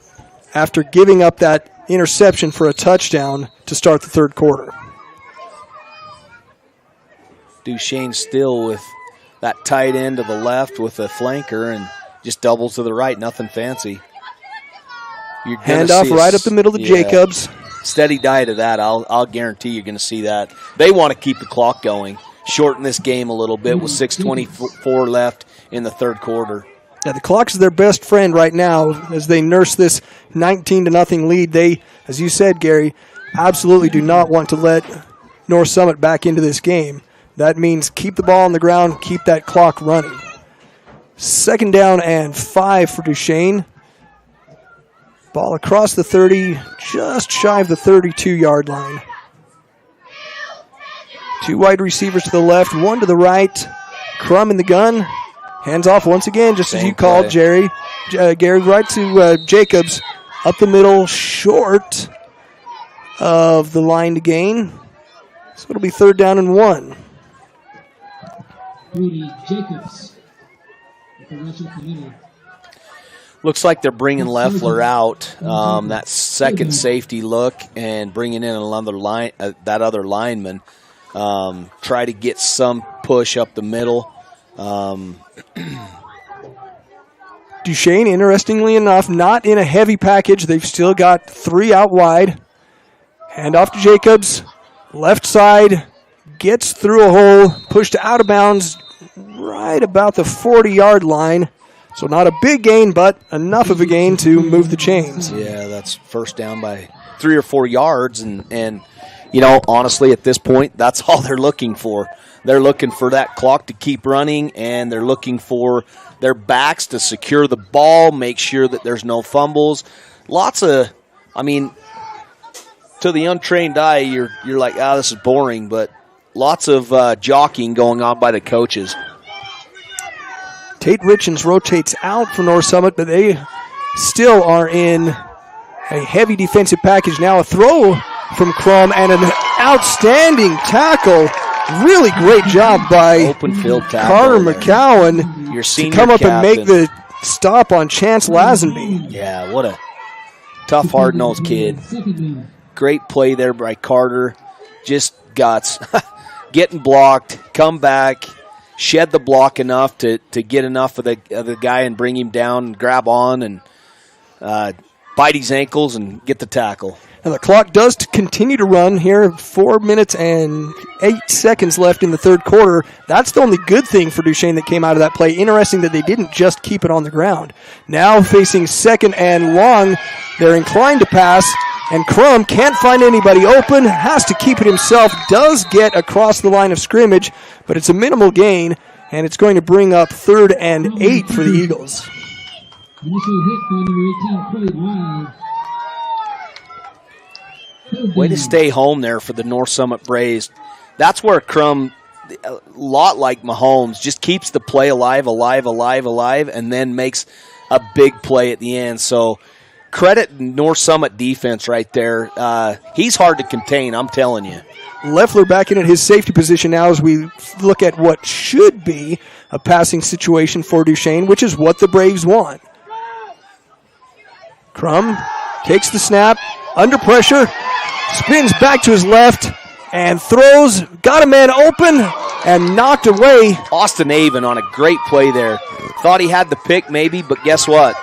[SPEAKER 4] after giving up that interception for a touchdown to start the third quarter?
[SPEAKER 3] Duchesne still with that tight end to the left with a flanker and just doubles to the right, nothing fancy.
[SPEAKER 4] Handoff right up the middle to Jacobs.
[SPEAKER 3] Steady diet of that, I'll guarantee you're going to see that. They want to keep the clock going, shorten this game a little bit with 6:24 left in the third quarter.
[SPEAKER 4] Yeah, the clock's their best friend right now as they nurse this 19-0 lead. They, as you said, Gary, absolutely do not want to let North Summit back into this game. That means keep the ball on the ground, keep that clock running. 2nd down and 5 for Duchesne. Ball across the 30, just shy of the 32-yard line. 2 wide receivers to the left, 1 to the right. Crum in the gun. Hands off once again, just as you called, Gary, right to Jacobs. Up the middle, short of the line to gain. So it'll be 3rd down and 1.
[SPEAKER 1] Rudy Jacobs with the rush up the middle.
[SPEAKER 3] Looks like they're bringing Leffler out, that second safety look, and bringing in another line, that other lineman. Try to get some push up the middle.
[SPEAKER 4] Duchesne, interestingly enough, not in a heavy package. They've still got 3 out wide. Hand off to Jacobs. Left side, gets through a hole, pushed out of bounds right about the 40-yard line. So not a big gain, but enough of a gain to move the chains.
[SPEAKER 3] Yeah, that's first down by 3 or 4 yards. And honestly, at this point, that's all they're looking for. They're looking for that clock to keep running, and they're looking for their backs to secure the ball, make sure that there's no fumbles. To the untrained eye, you're like, this is boring, but lots of jockeying going on by the coaches.
[SPEAKER 4] Tate Richens rotates out for North Summit, but they still are in a heavy defensive package. Now a throw from Crum and an outstanding tackle. Really great job by
[SPEAKER 3] open field tackle
[SPEAKER 4] Carter McCowan
[SPEAKER 3] your senior
[SPEAKER 4] to come up
[SPEAKER 3] captain.
[SPEAKER 4] and make the stop on Chance Lazenby.
[SPEAKER 3] Yeah, what a tough, hard-nosed kid. Great play there by Carter. Just guts. Getting blocked, come back, shed the block enough to get enough of the guy and bring him down and grab on and bite his ankles and get the tackle.
[SPEAKER 4] And the clock does continue to run here. 4 minutes and 8 seconds left in the third quarter. That's the only good thing for Duchesne that came out of that play. Interesting that they didn't just keep it on the ground. Now facing 2nd and long, they're inclined to pass, and Crum can't find anybody open, has to keep it himself, does get across the line of scrimmage, but it's a minimal gain, and it's going to bring up 3rd and 8 for the Eagles.
[SPEAKER 1] Initial hit by number 18, Cody Wild.
[SPEAKER 3] Way to stay home there for the North Summit Braves. That's where Crum, a lot like Mahomes, just keeps the play alive, and then makes a big play at the end. So credit North Summit defense right there. He's hard to contain, I'm telling you.
[SPEAKER 4] Leffler back in at his safety position now as we look at what should be a passing situation for Duchesne, which is what the Braves want. Crum takes the snap, under pressure, spins back to his left, and throws, got a man open, and knocked away.
[SPEAKER 3] Austin Avon on a great play there. Thought he had the pick maybe, but guess what?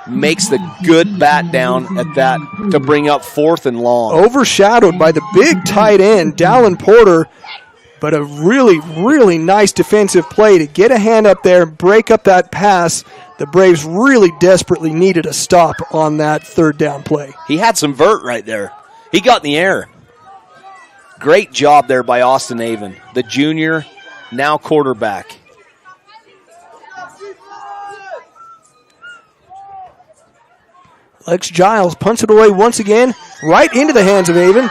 [SPEAKER 3] Makes the good bat down at that to bring up 4th and long.
[SPEAKER 4] Overshadowed by the big tight end, Dallin Porter, but a really, really nice defensive play to get a hand up there, break up that pass. The Braves really desperately needed a stop on that 3rd down play.
[SPEAKER 3] He had some vert right there. He got in the air. Great job there by Austin Avon, the junior, now quarterback.
[SPEAKER 4] Lex Giles punts it away once again, right into the hands of Avon.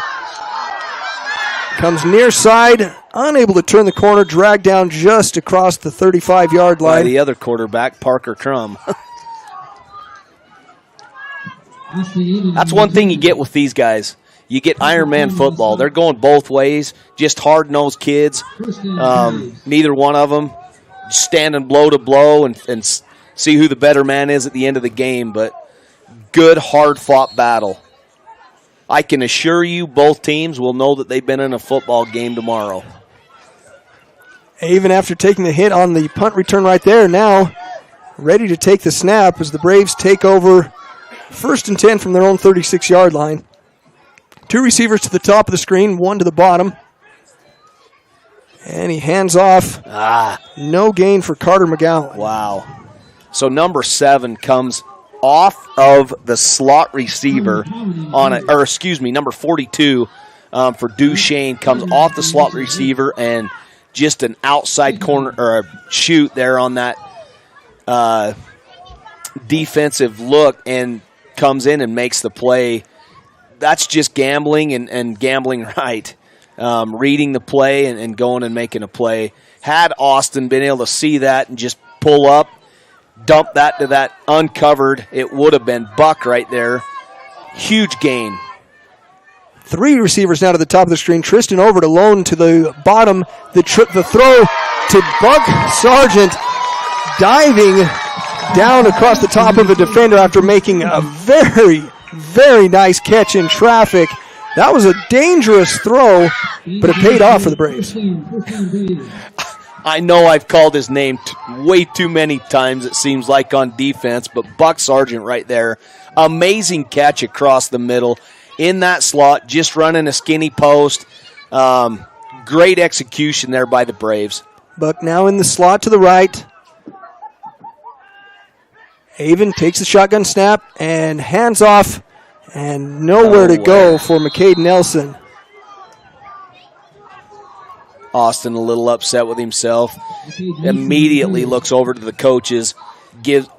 [SPEAKER 4] Comes near side, unable to turn the corner, dragged down just across the 35-yard line.
[SPEAKER 3] By the other quarterback, Parker Crum. That's one thing you get with these guys. You get Ironman football. They're going both ways, just hard-nosed kids. Neither one of them standing blow to blow and see who the better man is at the end of the game, but good, hard-fought battle. I can assure you both teams will know that they've been in a football game tomorrow.
[SPEAKER 4] Even after taking the hit on the punt return right there, now ready to take the snap as the Braves take over 1st and 10 from their own 36-yard line. 2 receivers to the top of the screen, 1 to the bottom. And he hands off. No gain for Carter McGowan.
[SPEAKER 3] Wow. So number 7 comes off of the slot receiver number 42 for Duchesne comes off the slot receiver and just an outside corner or a shoot there on that defensive look and comes in and makes the play. That's just gambling and gambling right. Reading the play and going and making a play. Had Austin been able to see that and just pull up, dump that to that uncovered, it would have been Buck right there. Huge gain.
[SPEAKER 4] 3 receivers now to the top of the screen. Tristan over to Lone to the bottom. The throw to Buck Sargent, diving down across the top of a defender after making a very, very nice catch in traffic. That was a dangerous throw, but it paid off for the Braves.
[SPEAKER 3] I know I've called his name way too many times, it seems like, on defense, but Buck Sargent right there. Amazing catch across the middle in that slot, just running a skinny post. Great execution there by the Braves.
[SPEAKER 4] Buck now in the slot to the right. Avon takes the shotgun snap and hands off, and nowhere to go for McCade Nelson.
[SPEAKER 3] Austin a little upset with himself. Immediately looks over to the coaches.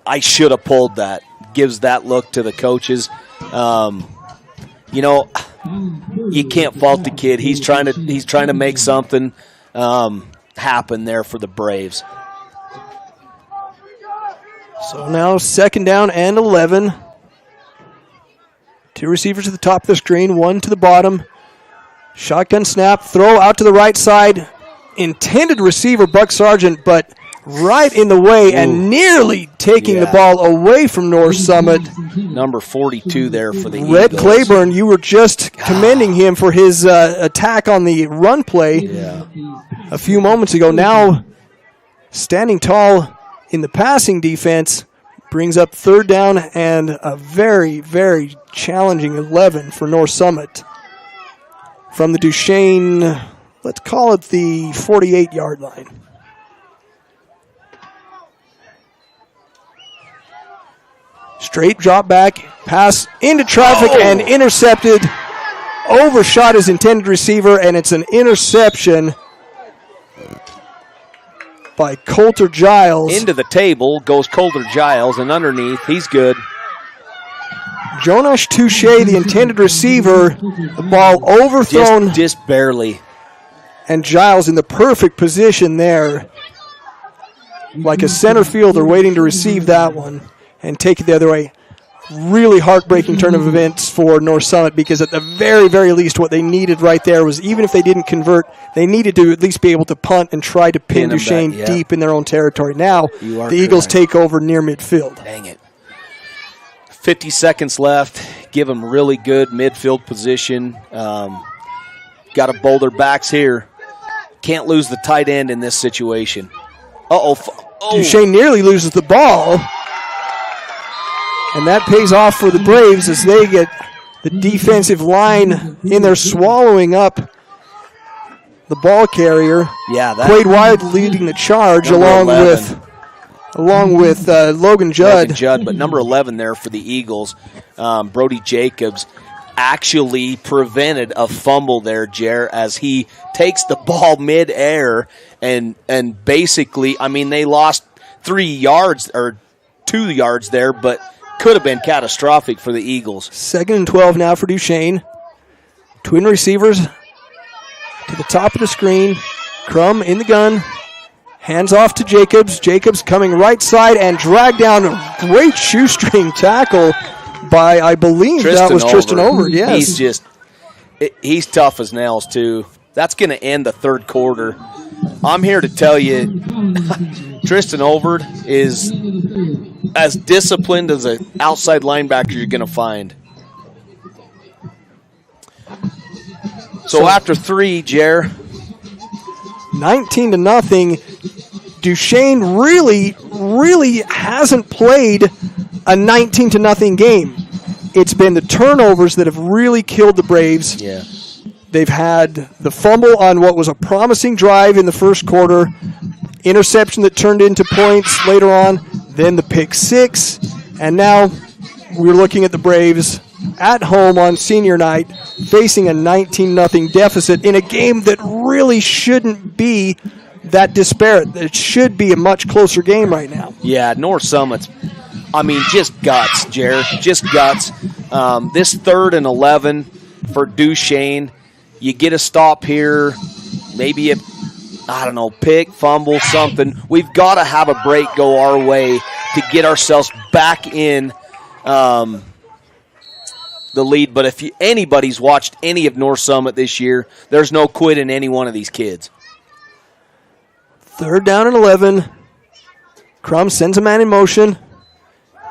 [SPEAKER 3] I should have pulled that. Gives that look to the coaches. You can't fault the kid. He's trying to make something happen there for the Braves.
[SPEAKER 4] So now 2nd down and 11. 2 receivers to the top of the screen, 1 to the bottom. Shotgun snap, throw out to the right side. Intended receiver, Buck Sargent, but right in the way and nearly taking the ball away from North Summit.
[SPEAKER 3] Number 42 there for the
[SPEAKER 4] Red
[SPEAKER 3] Eagles.
[SPEAKER 4] Claiborne, you were just commending him for his attack on the run play a few moments ago. Now standing tall in the passing defense, brings up 3rd down and a very, very challenging 11 for North Summit. From the Duchesne, let's call it the 48-yard line. Straight drop back, pass into traffic and intercepted. Overshot his intended receiver, and it's an interception by Coulter Giles.
[SPEAKER 3] Into the table goes Coulter Giles, and underneath, he's good.
[SPEAKER 4] Jonas Touche, the intended receiver, the ball overthrown.
[SPEAKER 3] Just barely.
[SPEAKER 4] And Giles in the perfect position there, like a center fielder waiting to receive that one and take it the other way. Really heartbreaking turn of events for North Summit, because at the very, very least what they needed right there was, even if they didn't convert, they needed to at least be able to punt and try to pin Duchesne deep in their own territory. Now the Eagles take over near midfield.
[SPEAKER 3] Dang it. 50 seconds left. Give them really good midfield position. Got to bowl their backs here. Can't lose the tight end in this situation.
[SPEAKER 4] Duchesne nearly loses the ball. And that pays off for the Braves as they get the defensive line in there swallowing up the ball carrier.
[SPEAKER 3] Yeah,
[SPEAKER 4] Quade Wyatt leading the charge along with Logan Judd.
[SPEAKER 3] Logan Judd, but number 11 there for the Eagles, Brody Jacobs, actually prevented a fumble there, Jer, as he takes the ball mid-air and basically, I mean, they lost 3 yards or 2 yards there, but could have been catastrophic for the Eagles.
[SPEAKER 4] 2nd and 12 now for Duchesne. Twin receivers to the top of the screen. Crum in the gun. Hands off to Jacobs. Jacobs coming right side and dragged down. A great shoestring tackle by, I believe, Tristan Over. Yes.
[SPEAKER 3] He's tough as nails, too. That's going to end the third quarter. I'm here to tell you, Tristan Overd is as disciplined as an outside linebacker you're going to find. So after 3, Jer.
[SPEAKER 4] 19-0. Duchesne really hasn't played a 19-0 game. It's been the turnovers that have really killed the Braves.
[SPEAKER 3] Yeah.
[SPEAKER 4] They've had the fumble on what was a promising drive in the first quarter, interception that turned into points later on, then the pick 6, and now we're looking at the Braves at home on senior night facing a 19-0 deficit in a game that really shouldn't be that disparate. It should be a much closer game right now.
[SPEAKER 3] Yeah, North Summit's, I mean, just guts, Jared, just guts. This 3rd and 11 for Duchesne. You get a stop here, maybe pick, fumble, something. We've got to have a break go our way to get ourselves back in the lead. But if anybody's watched any of North Summit this year, there's no quit in any one of these kids.
[SPEAKER 4] 3rd down and 11. Crum sends a man in motion.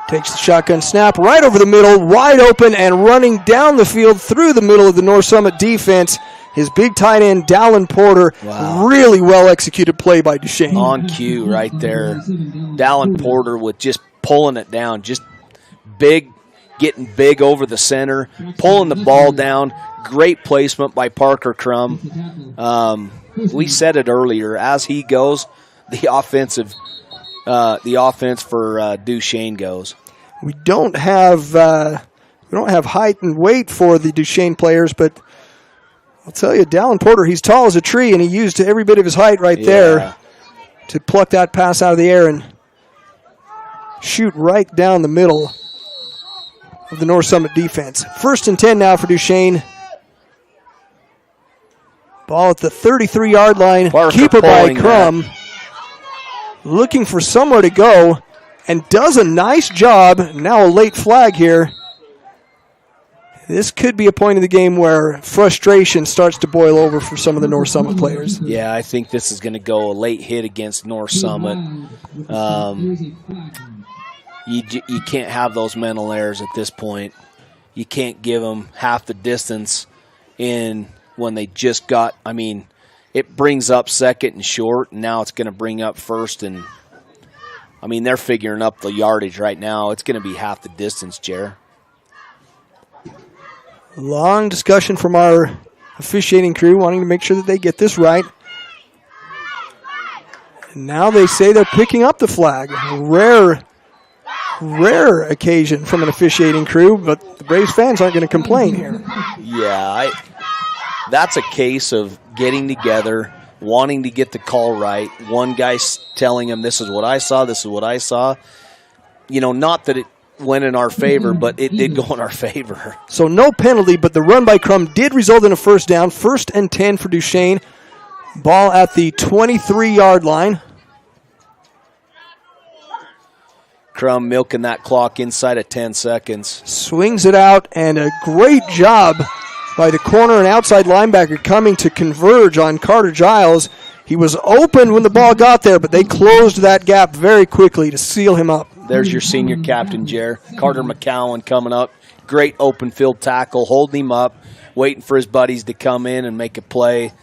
[SPEAKER 4] Takes the shotgun snap right over the middle, wide open and running down the field through the middle of the North Summit defense. His big tight end, Dallin Porter. Wow. Really well-executed play by Duchesne.
[SPEAKER 3] On cue right there. Dallin Porter with just pulling it down. Just getting big over the center, pulling the ball down. Great placement by Parker Crum. We said it earlier. As he goes, the offense for Duchesne goes.
[SPEAKER 4] We don't have height and weight for the Duchesne players, but I'll tell you, Dallin Porter, he's tall as a tree, and he used every bit of his height right there to pluck that pass out of the air and shoot right down the middle of the North Summit defense. 1st and 10 now for Duchesne. Ball at the 33-yard line. Keeper by Crum. Looking for somewhere to go and does a nice job. Now a late flag here. This could be a point of the game where frustration starts to boil over for some of the North Summit players.
[SPEAKER 3] Yeah, I think this is going to go a late hit against North Summit. You can't have those mental errors at this point. You can't give them half the distance in when they just got, I mean, it brings up 2nd and short, and now it's going to bring up 1st. And, I mean, they're figuring up the yardage right now. It's going to be half the distance, Jer.
[SPEAKER 4] Long discussion from our officiating crew wanting to make sure that they get this right. And now they say they're picking up the flag. Rare occasion from an officiating crew, but the Braves fans aren't going to complain here.
[SPEAKER 3] Yeah, that's a case of getting together, wanting to get the call right. One guy telling him, this is what I saw, this is what I saw. Not that it went in our favor, but it did go in our favor.
[SPEAKER 4] So no penalty, but the run by Crum did result in a first down. 1st and 10 for Duchesne. Ball at the 23-yard line.
[SPEAKER 3] Crum milking that clock inside of 10 seconds.
[SPEAKER 4] Swings it out, and a great job by the corner and outside linebacker coming to converge on Carter Giles. He was open when the ball got there, but they closed that gap very quickly to seal him up.
[SPEAKER 3] There's your senior captain, Jer. Carter McCowan coming up. Great open field tackle, holding him up, waiting for his buddies to come in and make a play.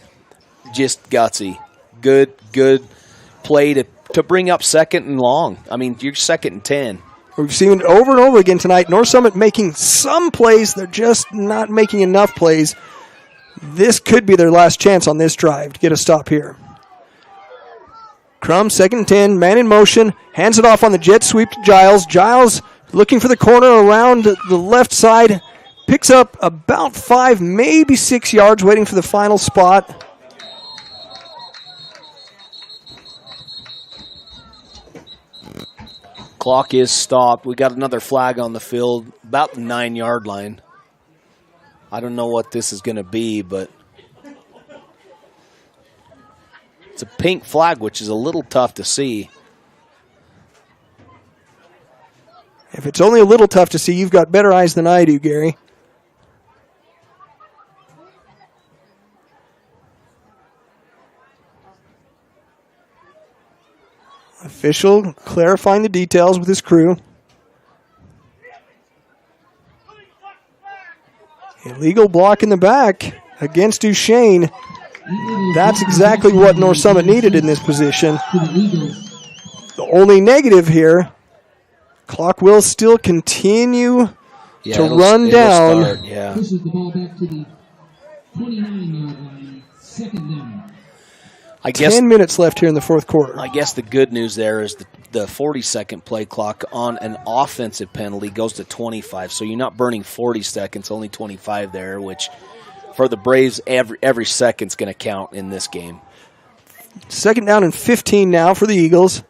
[SPEAKER 3] Just gutsy. Good play to bring up 2nd and long. I mean, you're 2nd and 10.
[SPEAKER 4] We've seen it over and over again tonight. North Summit making some plays. They're just not making enough plays. This could be their last chance on this drive to get a stop here. Crum, 2nd and 10, man in motion, hands it off on the jet sweep to Giles. Giles looking for the corner around the left side, picks up about 5, maybe 6 yards, waiting for the final spot.
[SPEAKER 3] Clock is stopped. We got another flag on the field, about the 9-yard line. I don't know what this is going to be, but it's a pink flag, which is a little tough to see.
[SPEAKER 4] If it's only a little tough to see, you've got better eyes than I do, Gary. Official clarifying the details with his crew. Illegal block in the back against Duchesne. That's exactly what North Summit needed in this position. The only negative here, clock will still continue to run down.
[SPEAKER 1] Pushes the ball back to the 29-yard line. 2nd down.
[SPEAKER 3] I guess
[SPEAKER 4] 10 minutes left here in the 4th quarter.
[SPEAKER 3] I guess the good news there is the 40-second play clock on an offensive penalty goes to 25. So you're not burning 40 seconds, only 25 there, which for the Braves, every second's going to count in this game.
[SPEAKER 4] 2nd down and 15 now for the Eagles.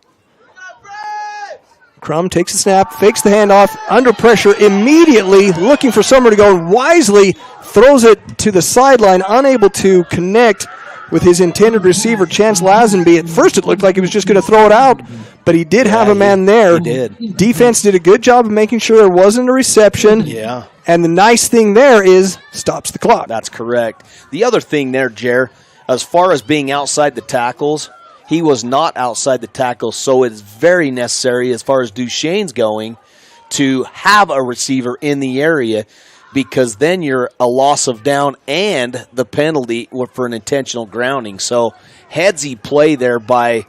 [SPEAKER 4] Crum takes the snap, fakes the handoff, under pressure immediately, looking for somewhere to go, and wisely throws it to the sideline, unable to connect with his intended receiver, Chance Lazenby. At first it looked like he was just going to throw it out, but he did have a man there.
[SPEAKER 3] He did.
[SPEAKER 4] Defense did a good job of making sure there wasn't a reception.
[SPEAKER 3] Yeah.
[SPEAKER 4] And the nice thing there is stops the clock.
[SPEAKER 3] That's correct. The other thing there, Jer, as far as being outside the tackles, he was not outside the tackles, so it's very necessary as far as Duchesne's going to have a receiver in the area, because then you're a loss of down and the penalty for an intentional grounding. So headsy play there by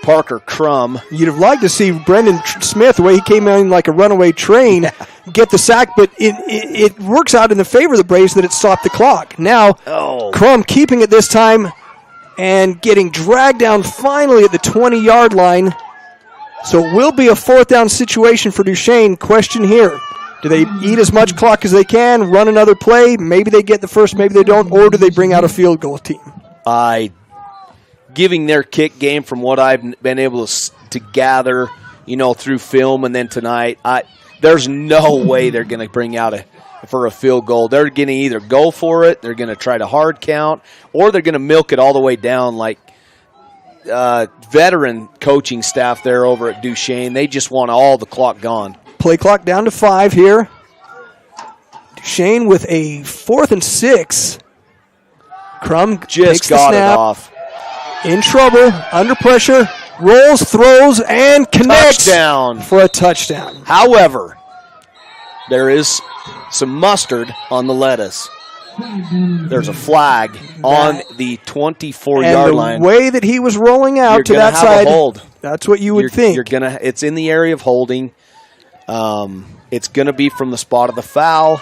[SPEAKER 3] Parker Crum.
[SPEAKER 4] You'd have liked to see Brendan Smith, the way he came in like a runaway train, get the sack, but it works out in the favor of the Braves that it stopped the clock. Now, Crum keeping it this time and getting dragged down finally at the 20-yard line. So it will be a 4th down situation for Duchesne. Question here. Do they eat as much clock as they can, run another play? Maybe they get the first, maybe they don't, or do they bring out a field goal team?
[SPEAKER 3] Giving their kick game from what I've been able to gather, through film and then tonight, there's no way they're going to bring out for a field goal. They're going to either go for it, they're going to try to hard count, or they're going to milk it all the way down like veteran coaching staff there over at Duchesne. They just want all the clock gone.
[SPEAKER 4] Play clock down to 5 here. Duchesne with a 4th and 6. Crum
[SPEAKER 3] just
[SPEAKER 4] takes the
[SPEAKER 3] got
[SPEAKER 4] snap.
[SPEAKER 3] It off.
[SPEAKER 4] In trouble, under pressure, rolls, throws, and connects
[SPEAKER 3] Touchdown.
[SPEAKER 4] For a touchdown.
[SPEAKER 3] However, there is some mustard on the lettuce. There's a flag on the 24-yard line.
[SPEAKER 4] And the way that he was rolling out to that side, that's what you would think.
[SPEAKER 3] It's in the area of holding. It's going to be from the spot of the foul.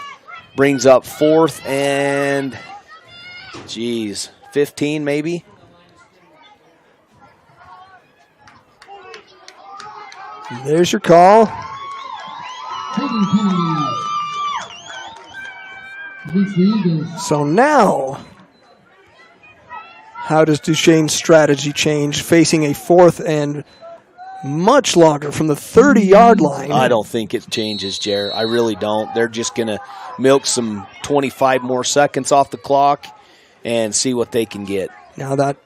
[SPEAKER 3] Brings up 4th and, 15 maybe.
[SPEAKER 4] There's your call. So now, how does Duchesne's strategy change, facing a 4th and much longer from the 30-yard line?
[SPEAKER 3] I don't think it changes, Jer. I really don't. They're just going to milk some 25 more seconds off the clock and see what they can get.
[SPEAKER 4] Now that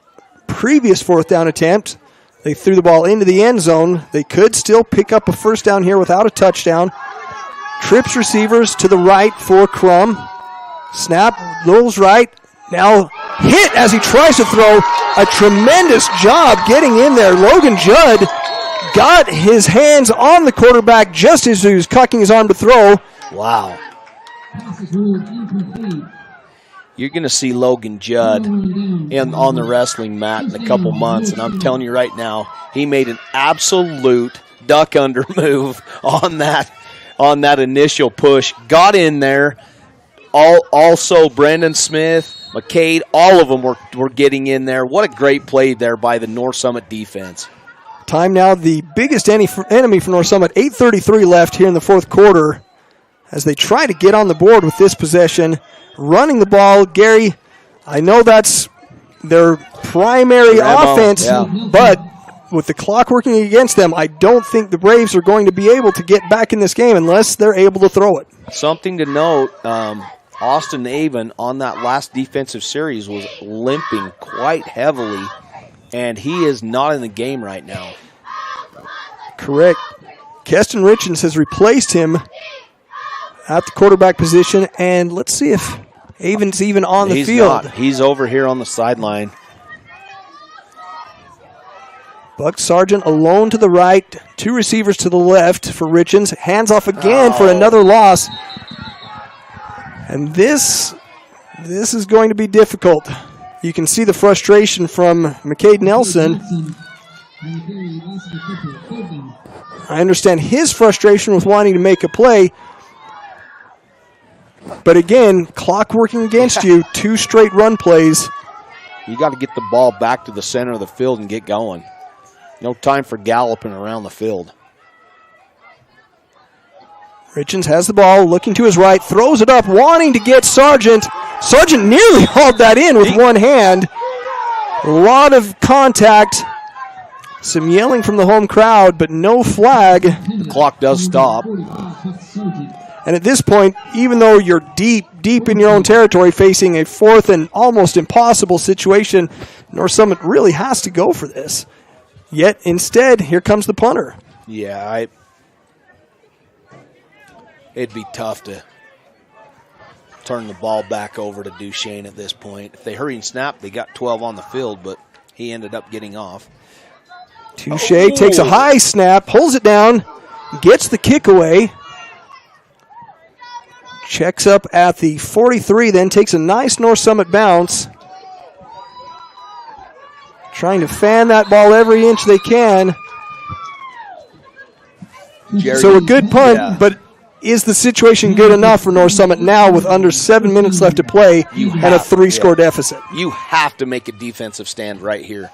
[SPEAKER 4] previous 4th down attempt, they threw the ball into the end zone. They could still pick up a first down here without a touchdown. Trips receivers to the right for Crum. Snap, rolls right. Now hit as he tries to throw. A tremendous job getting in there. Logan Judd got his hands on the quarterback just as he was cocking his arm to throw.
[SPEAKER 3] Wow.
[SPEAKER 1] Pass is ruled incomplete.
[SPEAKER 3] You're going to see Logan Judd on the wrestling mat in a couple months, and I'm telling you right now, he made an absolute duck under move on that initial push. Got in there. Also, Brendan Smith, McCade, all of them were getting in there. What a great play there by the North Summit defense.
[SPEAKER 4] Time now, the biggest enemy for North Summit. 8:33 left here in the 4th quarter as they try to get on the board with this possession. Running the ball, Gary, I know that's their primary offense, but with the clock working against them, I don't think the Braves are going to be able to get back in this game unless they're able to throw it.
[SPEAKER 3] Something to note, Austin Avon on that last defensive series was limping quite heavily, and he is not in the game right now.
[SPEAKER 4] Correct. Keston Richens has replaced him at the quarterback position, and let's see if Avon's even on the field.
[SPEAKER 3] Not. He's over here on the sideline.
[SPEAKER 4] Buck Sargent alone to the right, 2 receivers to the left for Richens. Hands off again for another loss. And this is going to be difficult. You can see the frustration from McCade Nelson. I understand his frustration with wanting to make a play. But again, clock working against you, 2 straight run plays.
[SPEAKER 3] You got to get the ball back to the center of the field and get going. No time for galloping around the field.
[SPEAKER 4] Richens has the ball, looking to his right, throws it up, wanting to get Sargent. Sargent nearly hauled that in with one hand. A lot of contact. Some yelling from the home crowd, but no flag.
[SPEAKER 3] The clock does stop.
[SPEAKER 4] And at this point, even though you're deep in your own territory facing a 4th and almost impossible situation, North Summit really has to go for this. Yet, instead, here comes the punter.
[SPEAKER 3] Yeah, it'd be tough to turn the ball back over to Duchesne at this point. If they hurry and snap, they got 12 on the field, but he ended up getting off.
[SPEAKER 4] Touche takes a high snap, pulls it down, gets the kick away. Checks up at the 43, then takes a nice North Summit bounce. Trying to fan that ball every inch they can.
[SPEAKER 3] Jerry,
[SPEAKER 4] so a good punt,
[SPEAKER 3] yeah.
[SPEAKER 4] But is the situation good enough for North Summit now with under 7 minutes left to play and a 3-score deficit?
[SPEAKER 3] You have to make a defensive stand right here.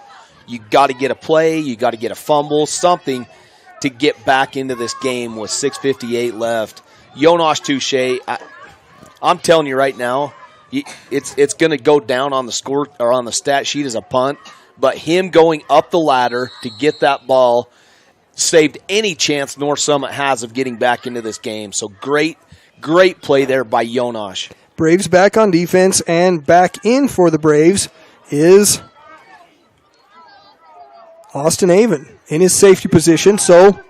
[SPEAKER 3] You got to get a play, you got to get a fumble, something to get back into this game with 6:58 left. Jonas Touche, I'm telling you right now, it's going to go down on the score or on the stat sheet as a punt, but him going up the ladder to get that ball saved any chance North Summit has of getting back into this game. So great play there by Jonas.
[SPEAKER 4] Braves back on defense, and back in for the Braves is Austin Avon in his safety position, so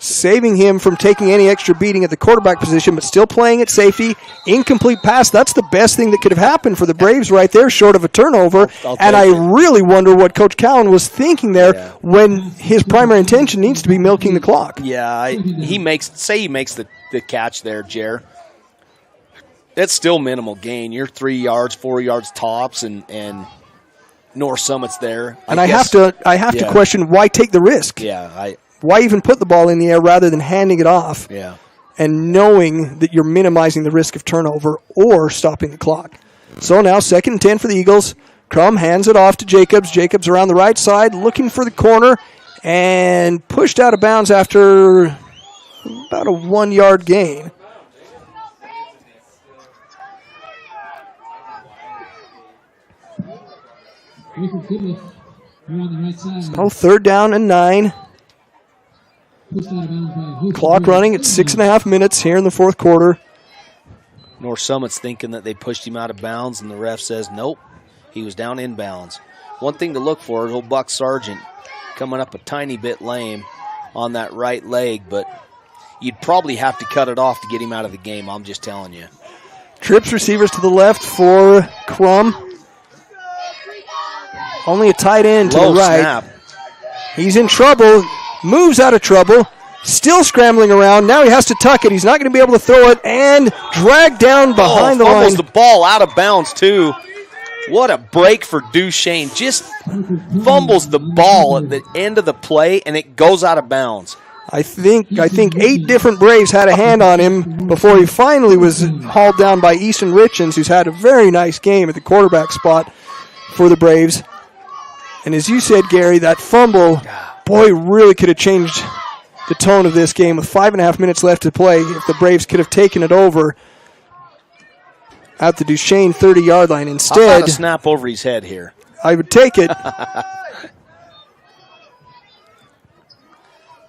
[SPEAKER 4] saving him from taking any extra beating at the quarterback position, but still playing at safety. Incomplete pass. That's the best thing that could have happened for the Braves right there, short of a turnover. And I really wonder what Coach Cowan was thinking there when his primary intention needs to be milking the clock.
[SPEAKER 3] Yeah, he makes the catch there, Jer. That's still minimal gain. You're 3 yards, 4 yards tops, and North Summit's there.
[SPEAKER 4] I have to question, why take the risk?
[SPEAKER 3] Yeah,
[SPEAKER 4] why even put the ball in the air rather than handing it off?
[SPEAKER 3] Yeah.
[SPEAKER 4] And knowing that you're minimizing the risk of turnover or stopping the clock. So now 2nd and 10 for the Eagles. Crum hands it off to Jacobs. Jacobs around the right side looking for the corner and pushed out of bounds after about a 1-yard gain.
[SPEAKER 1] Rayford Goodliff, here on the right side.
[SPEAKER 4] Oh, 3rd down and 9.
[SPEAKER 1] Pushed out of bounds by Hope.
[SPEAKER 4] Clock running at 6.5 minutes here in the 4th quarter.
[SPEAKER 3] North Summit's thinking that they pushed him out of bounds, and the ref says, nope, he was down in bounds. One thing to look for is old Buck Sargent coming up a tiny bit lame on that right leg, but you'd probably have to cut it off to get him out of the game, I'm just telling you.
[SPEAKER 4] Trips receivers to the left for Crum. Only a tight end to
[SPEAKER 3] Low
[SPEAKER 4] the right.
[SPEAKER 3] snap.
[SPEAKER 4] He's in trouble, moves out of trouble, still scrambling around. Now he has to tuck it. He's not going to be able to throw it, and dragged down behind the line.
[SPEAKER 3] Fumbles the ball out of bounds, too. What a break for Duchesne. Just fumbles the ball at the end of the play, and it goes out of bounds.
[SPEAKER 4] I think 8 different Braves had a hand on him before he finally was hauled down by Easton Richens, who's had a very nice game at the quarterback spot for the Braves. And as you said, Gary, that fumble, boy, really could have changed the tone of this game with 5.5 minutes left to play if the Braves could have taken it over at the Duchesne 30-yard line.
[SPEAKER 3] How
[SPEAKER 4] Instead,
[SPEAKER 3] about a snap over his head here?
[SPEAKER 4] I would take it.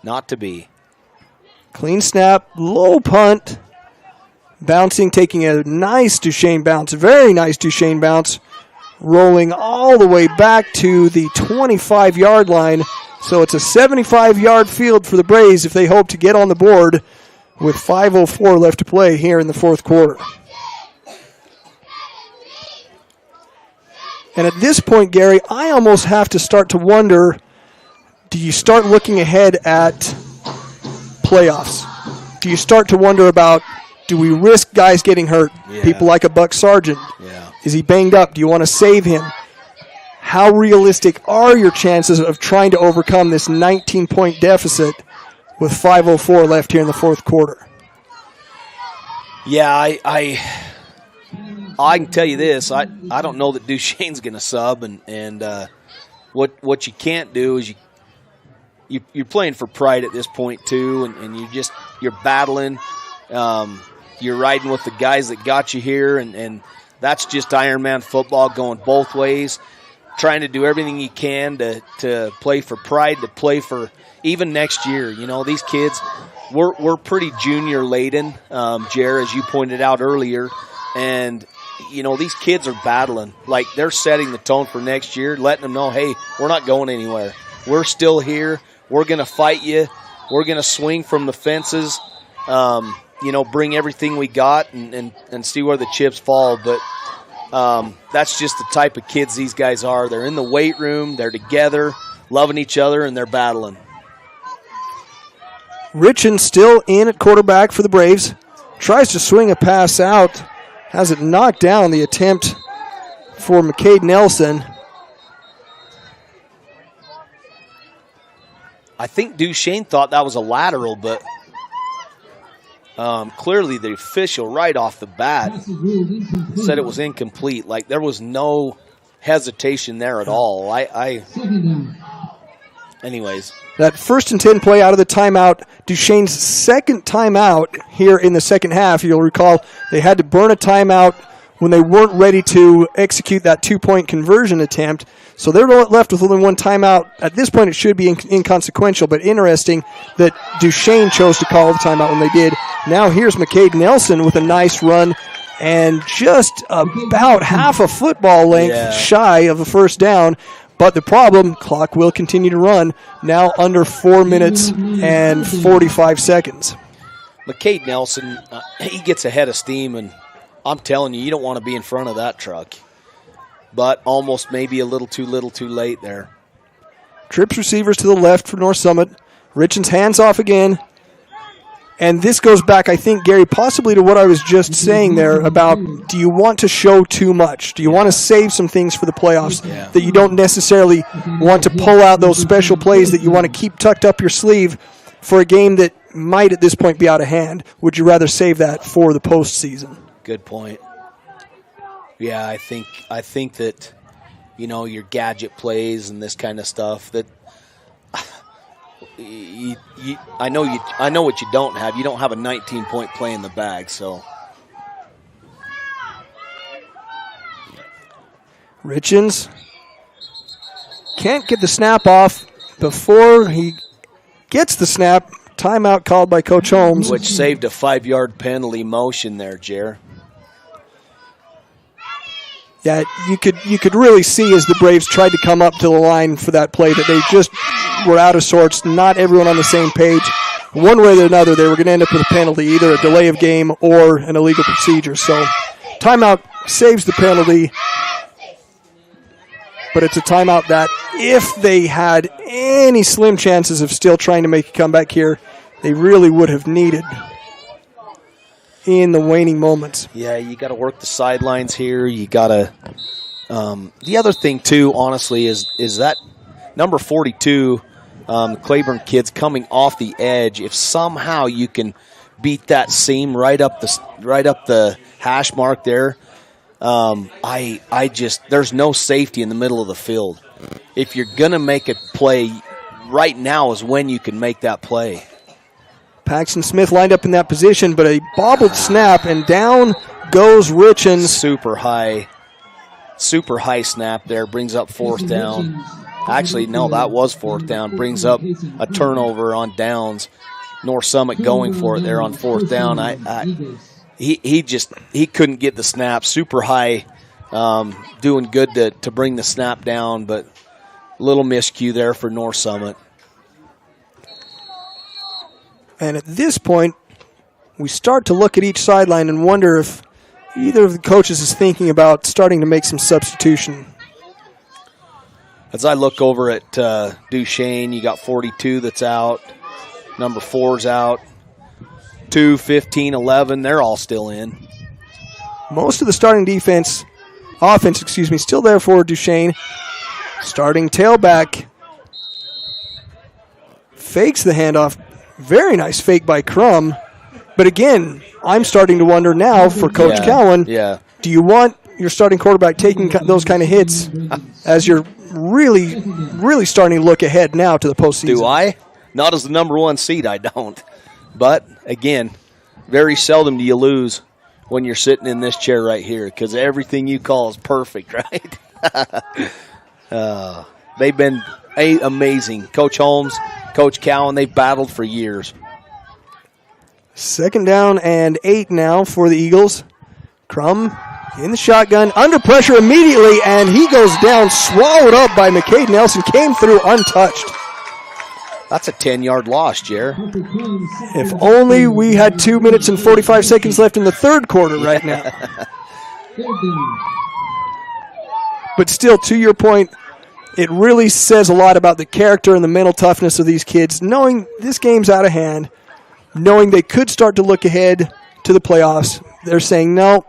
[SPEAKER 3] Not to be.
[SPEAKER 4] Clean snap, low punt, bouncing, taking a nice Duchesne bounce, very nice Duchesne bounce, rolling all the way back to the 25-yard line. So it's a 75-yard field for the Braves if they hope to get on the board with 5:04 left to play here in the 4th quarter. And at this point, Gary, I almost have to start to wonder, do you start looking ahead at playoffs? Do you start to wonder about, do we risk guys getting hurt?
[SPEAKER 3] Yeah.
[SPEAKER 4] People like a Buck Sargent.
[SPEAKER 3] Yeah.
[SPEAKER 4] Is he banged up? Do you want to save him? How realistic are your chances of trying to overcome this 19-point deficit with 5:04 left here in the 4th quarter?
[SPEAKER 3] Yeah, I can tell you this. I don't know that Duchesne's going to sub, and what you can't do is you're playing for pride at this point too, and you're battling. You're riding with the guys that got you here, and that's just Ironman football going both ways. Trying to do everything you can to play for pride, to play for even next year. You know, these kids, we're pretty junior laden, Jer, as you pointed out earlier, and you know, these kids are battling. Like, they're setting the tone for next year, letting them know, hey, we're not going anywhere. We're still here. We're going to fight you. We're going to swing from the fences, bring everything we got and see where the chips fall. But that's just the type of kids these guys are. They're in the weight room. They're together, loving each other, and they're battling.
[SPEAKER 4] Richens still in at quarterback for the Braves. Tries to swing a pass out. Has it knocked down, the attempt for McCade Nelson.
[SPEAKER 3] I think Duchesne thought that was a lateral, but clearly the official right off the bat said it was incomplete. Like, there was no hesitation there at all. Anyways.
[SPEAKER 4] That 1st and 10 play out of the timeout, Duchesne's second timeout here in the second half. You'll recall they had to burn a timeout when they weren't ready to execute that 2-point conversion attempt. So they're left with only one timeout. At this point, it should be inconsequential, but interesting that Duchesne chose to call the timeout when they did. Now here's McCade Nelson with a nice run and just about half a football length shy of a first down. But the problem, clock will continue to run, now under 4 minutes and 45 seconds.
[SPEAKER 3] McCade Nelson, he gets ahead of steam, and I'm telling you, you don't want to be in front of that truck. But almost maybe a little too late there.
[SPEAKER 4] Trips receivers to the left for North Summit. Richens hands off again. And this goes back, I think, Gary, possibly to what I was just saying there about, do you want to show too much? Do you want to save some things for the playoffs that you don't necessarily want to pull out those special plays that you want to keep tucked up your sleeve for a game that might at this point be out of hand? Would you rather save that for the postseason?
[SPEAKER 3] Good point. Yeah, I think that, your gadget plays and this kind of stuff that I know what you don't have. You don't have a 19-point play in the bag, so.
[SPEAKER 4] Richens can't get the snap off before he gets the snap. Timeout called by Coach Holmes.
[SPEAKER 3] Which saved a 5-yard penalty motion there, Jer.
[SPEAKER 4] Yeah, you could really see as the Braves tried to come up to the line for that play that they just were out of sorts, not everyone on the same page. One way or another, they were going to end up with a penalty, either a delay of game or an illegal procedure. So timeout saves the penalty, but it's a timeout that if they had any slim chances of still trying to make a comeback here, they really would have needed in the waning moments.
[SPEAKER 3] Yeah, you got to work the sidelines here. You got to. The other thing too, honestly, is that number 42, the Claiborne kid's coming off the edge. If somehow you can beat that seam right up the hash mark there, there's no safety in the middle of the field. If you're gonna make a play, right now is when you can make that play.
[SPEAKER 4] Paxton Smith lined up in that position, but a bobbled snap, and down goes Richens.
[SPEAKER 3] Super high snap there, brings up fourth down. Actually, no, that was fourth down. Brings up a turnover on downs. North Summit going for it there on fourth down. He couldn't get the snap. Super high, doing good to bring the snap down, but little miscue there for North Summit.
[SPEAKER 4] And at this point, we start to look at each sideline and wonder if either of the coaches is thinking about starting to make some substitution.
[SPEAKER 3] As I look over at Duchesne, you got 42 that's out. Number 4's out. 2, 15, 11, they're all still in.
[SPEAKER 4] Most of the starting offense, still there for Duchesne. Starting tailback fakes the handoff. Very nice fake by Crum. But again, I'm starting to wonder now for Coach Cowan, do you want your starting quarterback taking those kind of hits as you're really, really starting to look ahead now to the postseason?
[SPEAKER 3] Do I? Not as the number 1 seed, I don't. But, again, very seldom do you lose when you're sitting in this chair right here because everything you call is perfect, right? They've been amazing. Coach Holmes, Coach Cowan, they've battled for years.
[SPEAKER 4] 2nd down and 8 now for the Eagles. Crum in the shotgun, under pressure immediately, and he goes down, swallowed up by McCade Nelson, came through untouched.
[SPEAKER 3] That's a 10-yard loss, Jer.
[SPEAKER 4] If only we had 2 minutes and 45 seconds left in the third quarter right now. But still, to your point, it really says a lot about the character and the mental toughness of these kids, knowing this game's out of hand, knowing they could start to look ahead to the playoffs. They're saying, no,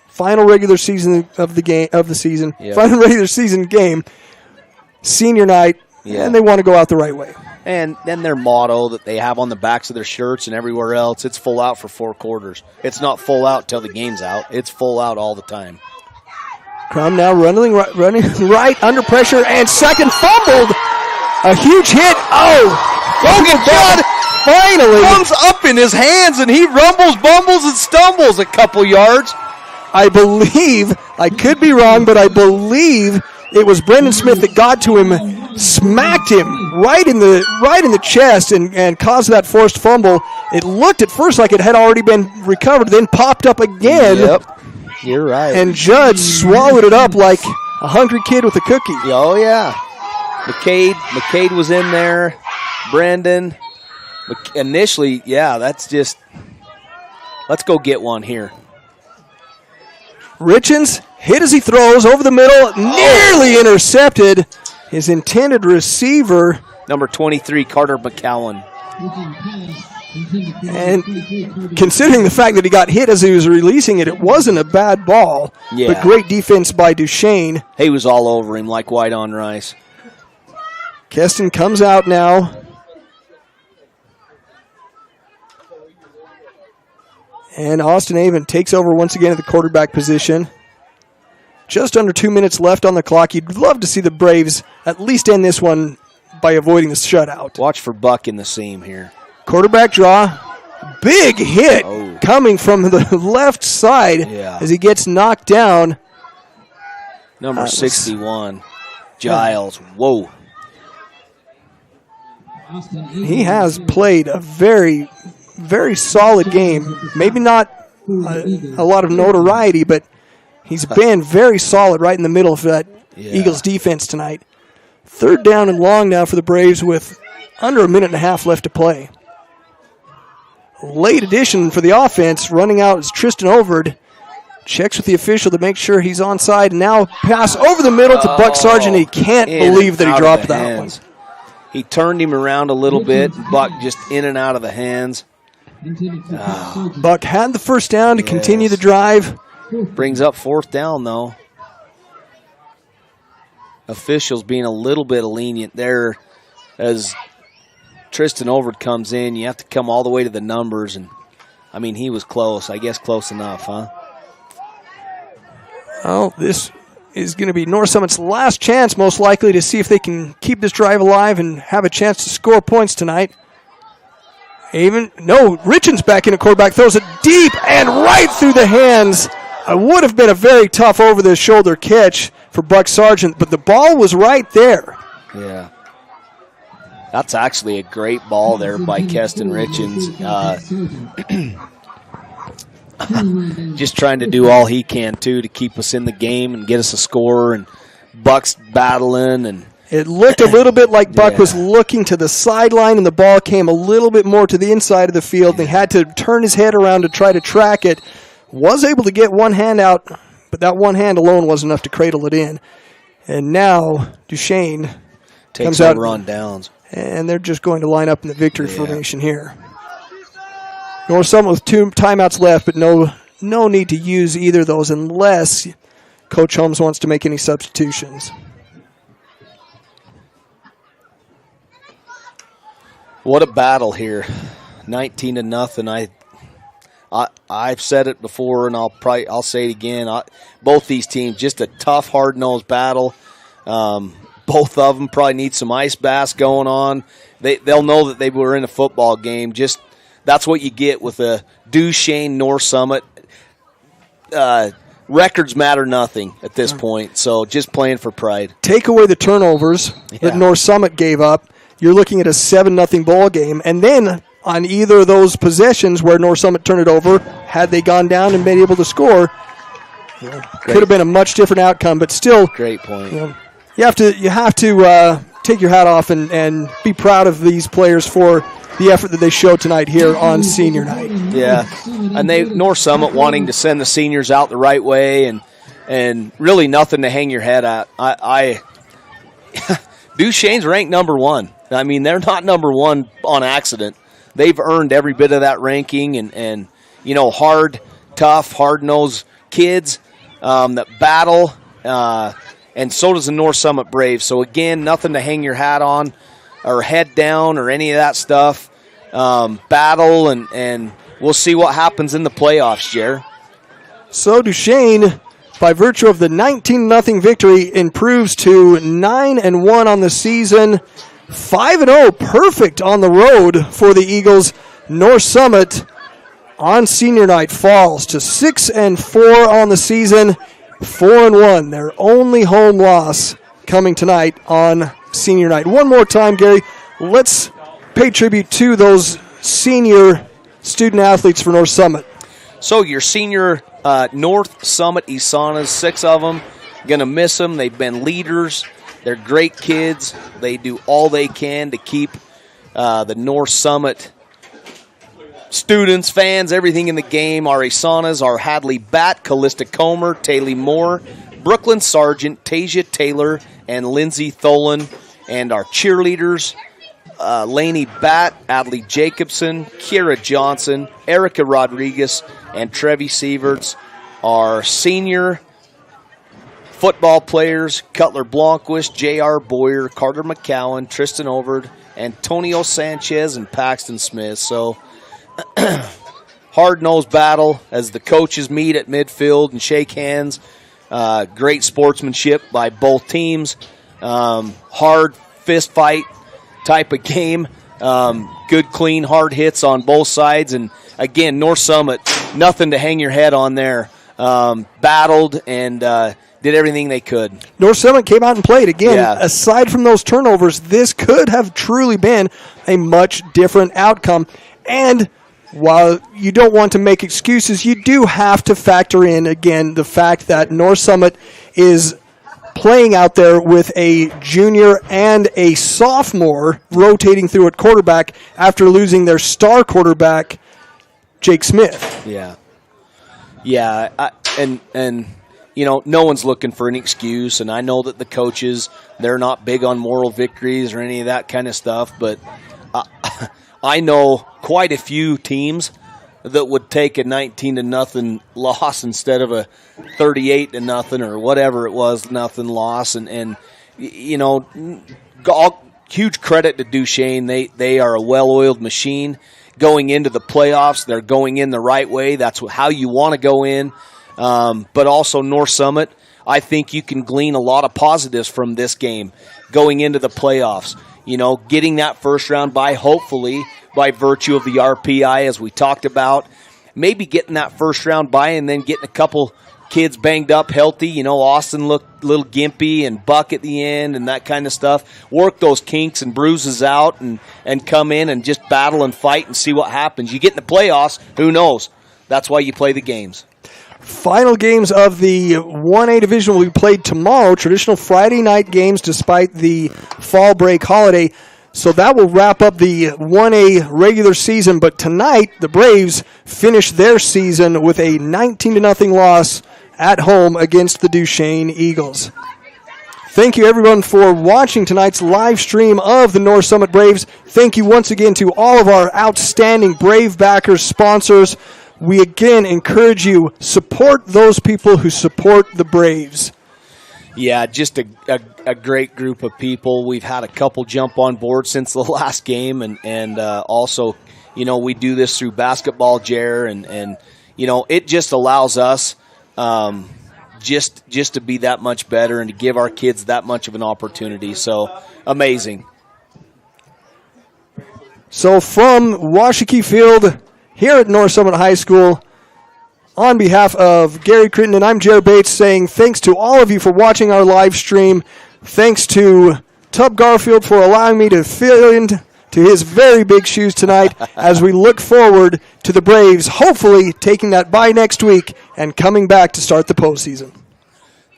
[SPEAKER 4] final regular season of the season, final regular season game, senior night, and they want to go out the right way.
[SPEAKER 3] And then their motto that they have on the backs of their shirts and everywhere else, it's full out for 4 quarters. It's not full out till the game's out. It's full out all the time.
[SPEAKER 4] Crum now running right under pressure, and second fumbled. A huge hit. Oh God! Finally
[SPEAKER 3] comes up in his hands, and he rumbles, bumbles, and stumbles a couple yards.
[SPEAKER 4] I believe, I could be wrong, but I believe it was Brendan Smith that got to him, smacked him right in the chest, and caused that forced fumble. It looked at first like it had already been recovered, then popped up again.
[SPEAKER 3] Yep. You're right.
[SPEAKER 4] And Judd swallowed it up like a hungry kid with a cookie.
[SPEAKER 3] Oh, yeah. McCade was in there. Brandon. Initially, that's just, let's go get one here.
[SPEAKER 4] Richens hit as he throws over the middle, nearly intercepted his intended receiver.
[SPEAKER 3] Number 23, Carter McCowan.
[SPEAKER 4] And considering the fact that he got hit as he was releasing it, it wasn't a bad ball.
[SPEAKER 3] Yeah.
[SPEAKER 4] But great defense by Duchesne.
[SPEAKER 3] He was all over him like white on rice.
[SPEAKER 4] Keston comes out now. And Austin Avon takes over once again at the quarterback position. Just under 2 minutes left on the clock. You'd love to see the Braves at least end this one by avoiding the shutout.
[SPEAKER 3] Watch for Buck in the seam here.
[SPEAKER 4] Quarterback draw. Big hit coming from the left side as he gets knocked down.
[SPEAKER 3] Number 61. Giles, whoa.
[SPEAKER 4] He has played a very, very solid game. Maybe not a lot of notoriety, but he's been very solid right in the middle of that Eagles defense tonight. 3rd down and long now for the Braves with under a minute and a half left to play. Late addition for the offense. Running out is Tristan Overd. Checks with the official to make sure he's onside. And now pass over the middle to Buck Sargent. He can't believe that he dropped that one.
[SPEAKER 3] He turned him around a little bit. Buck just in and out of the hands.
[SPEAKER 4] Buck had the first down to continue the drive.
[SPEAKER 3] Brings up 4th down, though. Officials being a little bit lenient there as Tristan Overd comes in. You have to come all the way to the numbers. And, I mean, he was close. I guess close enough, huh?
[SPEAKER 4] Oh, this is going to be North Summit's last chance, most likely, to see if they can keep this drive alive and have a chance to score points tonight. Richens back in at quarterback, throws it deep and right through the hands. It would have been a very tough over-the-shoulder catch for Buck Sargent, but the ball was right there.
[SPEAKER 3] Yeah. That's actually a great ball there by Keston Richens. Just trying to do all he can, too, to keep us in the game and get us a score. And Buck's battling. And
[SPEAKER 4] it looked a little bit like Buck was looking to the sideline, and the ball came a little bit more to the inside of the field. They had to turn his head around to try to track it. Was able to get one hand out, but that one hand alone wasn't enough to cradle it in. And now Duchesne
[SPEAKER 3] takes over on downs.
[SPEAKER 4] And they're just going to line up in the victory formation here. North Summit with 2 timeouts left, but no need to use either of those unless Coach Holmes wants to make any substitutions.
[SPEAKER 3] What a battle here. 19-0. I've said it before, and I'll say it again. Both these teams, just a tough, hard-nosed battle. Both of them probably need some ice baths going on. They'll know that they were in a football game. Just that's what you get with a Duchesne North Summit. Records matter nothing at this point, so just playing for pride.
[SPEAKER 4] Take away the turnovers that North Summit gave up, you're looking at a 7-0 ball game, and then on either of those possessions where North Summit turned it over, had they gone down and been able to score, could have been a much different outcome. But still,
[SPEAKER 3] great point.
[SPEAKER 4] You have to take your hat off and be proud of these players for the effort that they showed tonight here on senior night.
[SPEAKER 3] Yeah, and North Summit wanting to send the seniors out the right way, and really nothing to hang your head at. Duchesne's ranked number 1. I mean, they're not number 1 on accident. They've earned every bit of that ranking, and hard, tough, hard-nosed kids that battle, and so does the North Summit Braves. So, again, nothing to hang your hat on or head down or any of that stuff. Battle, and we'll see what happens in the playoffs, Jer.
[SPEAKER 4] So Duchesne, by virtue of the 19-0 victory, improves to 9-1 on the season. 5-0, perfect on the road for the Eagles. North Summit on senior night falls to 6-4 on the season, 4-1. Their only home loss coming tonight on senior night. One more time, Gary, let's pay tribute to those senior student athletes for North Summit.
[SPEAKER 3] So your senior North Summit Isanas, 6 of them, going to miss them. They've been leaders. They're great kids. They do all they can to keep the North Summit students, fans, everything in the game. Our Isanas are Hadley Batt, Callista Comer, Taylor Moore, Brooklyn Sargent, Tasia Taylor, and Lindsay Tholen. And our cheerleaders, Lainey Batt, Adley Jacobson, Kira Johnson, Erica Rodriguez, and Trevi Sieverts. Our senior football players, Cutler Blomquist, J.R. Boyer, Carter McCowan, Tristan Overd, Antonio Sanchez, and Paxton Smith. So, hard-nosed battle as the coaches meet at midfield and shake hands. Great sportsmanship by both teams. Hard fist fight type of game. Good, clean, hard hits on both sides. And, again, North Summit, nothing to hang your head on there. Battled and did everything they could.
[SPEAKER 4] North Summit came out and played. Again,
[SPEAKER 3] Yeah.
[SPEAKER 4] aside from those turnovers, this could have truly been a much different outcome. And while you don't want to make excuses, you do have to factor in, again, the fact that North Summit is playing out there with a junior and a sophomore rotating through at quarterback after losing their star quarterback, Jake Smith.
[SPEAKER 3] Yeah. Yeah, and you know, no one's looking for an excuse, and I know that the coaches, they're not big on moral victories or any of that kind of stuff, but I know quite a few teams that would take a 19-0 loss instead of a 38-0 or whatever it was, nothing loss, and you know, huge credit to Duchesne. They are a well-oiled machine. Going into the playoffs, they're going in the right way. That's how you want to go in. But also North Summit, I think you can glean a lot of positives from this game going into the playoffs. You know, getting that first round bye, hopefully, by virtue of the RPI, as we talked about. Maybe getting that first round bye and then getting a couple kids banged up, healthy. You know, Austin looked a little gimpy, and Buck at the end and that kind of stuff. Work those kinks and bruises out and come in and just battle and fight and see what happens. You get in the playoffs, who knows? That's why you play the games.
[SPEAKER 4] Final games of the 1A division will be played tomorrow, traditional Friday night games despite the fall break holiday. So that will wrap up the 1A regular season. But tonight, the Braves finish their season with a 19-0 loss at home against the Duchesne Eagles. Thank you, everyone, for watching tonight's live stream of the North Summit Braves. Thank you once again to all of our outstanding Brave backers, sponsors. We again encourage you, support those people who support the Braves.
[SPEAKER 3] Yeah, just a great group of people. We've had a couple jump on board since the last game, and also, you know, we do this through Basketball Jer, and you know, it just allows us just to be that much better and to give our kids that much of an opportunity. So, amazing.
[SPEAKER 4] So from Washakie Field here at North Summit High School, on behalf of Gary Crittenden, I'm Jared Bates saying thanks to all of you for watching our live stream. Thanks to Tub Garfield for allowing me to fill into his very big shoes tonight as we look forward to the Braves hopefully taking that bye next week and coming back to start the postseason.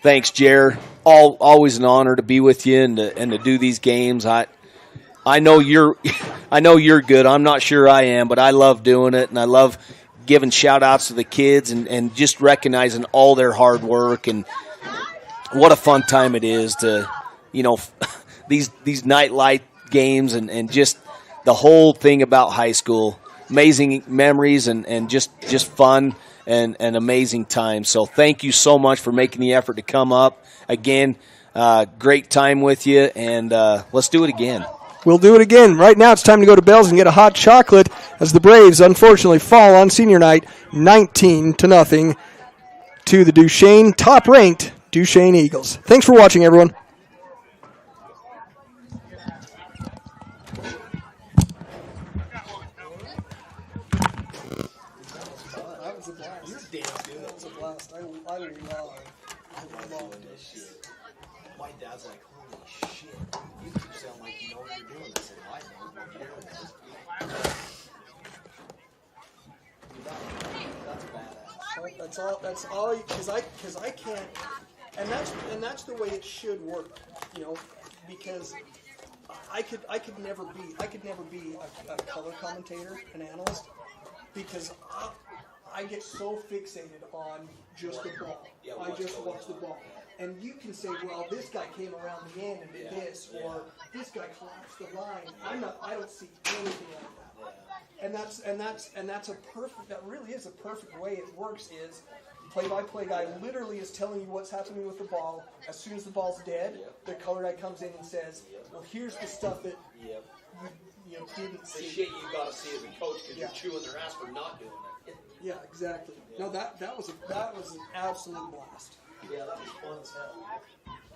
[SPEAKER 3] Thanks, Jer. Always an honor to be with you and to do these games. I know you're good. I'm not sure I am, but I love doing it, and I love giving shout-outs to the kids and just recognizing all their hard work, and what a fun time it is to, you know, these nightlight games and just the whole thing about high school. Amazing memories and just fun and amazing time. So thank you so much for making the effort to come up. Again, great time with you, and let's do it again.
[SPEAKER 4] We'll do it again. Right now it's time to go to Bell's and get a hot chocolate as the Braves unfortunately fall on senior night 19-0 to the Duchesne, top-ranked Duchesne Eagles. Thanks for watching, everyone.
[SPEAKER 3] My dad's like, holy shit, you sound like you know what you're doing. I said, I know what you're doing. That's badass.
[SPEAKER 4] That's all. Because I can't, and that's the way it should work, you know, because I could never be a color commentator, an analyst, because I get so fixated on just the ball. I just watch the ball. And you can say, well, this guy came around the end and did this, or this guy collapsed the line. I don't see anything like that. And that's a perfect. That really is a perfect way it works. Is play-by-play guy literally is telling you what's happening with the ball. As soon as the ball's dead, the color guy comes in and says, well, here's the stuff that you didn't see.
[SPEAKER 3] The shit you got to see as a coach because you're chewing their ass for not doing it.
[SPEAKER 4] Yeah, exactly. No, that was an absolute blast.
[SPEAKER 3] Yeah, that was fun as hell.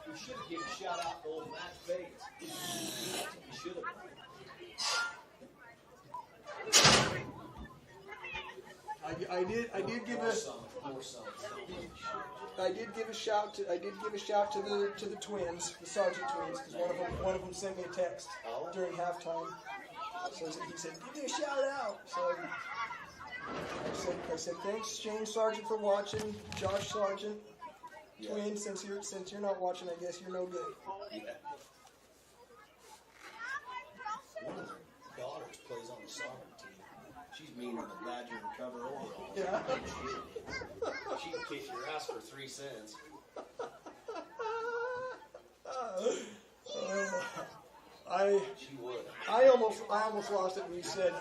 [SPEAKER 3] We should have given a shout out to old Matt Bates. We should have.
[SPEAKER 4] I did give a shout to the twins, the Sargent twins, because one of them sent me a text during halftime. So he said, "Give me a shout out." So I said thanks, James Sargent, for watching. Josh Sargent, twin. Since you're not watching, I guess you're no good.
[SPEAKER 3] One of their daughters plays on the soccer team. She's meaner than the Badger to cover overall.
[SPEAKER 4] Yeah.
[SPEAKER 3] She can kick your ass for 3 cents. She would.
[SPEAKER 4] I almost lost it when you said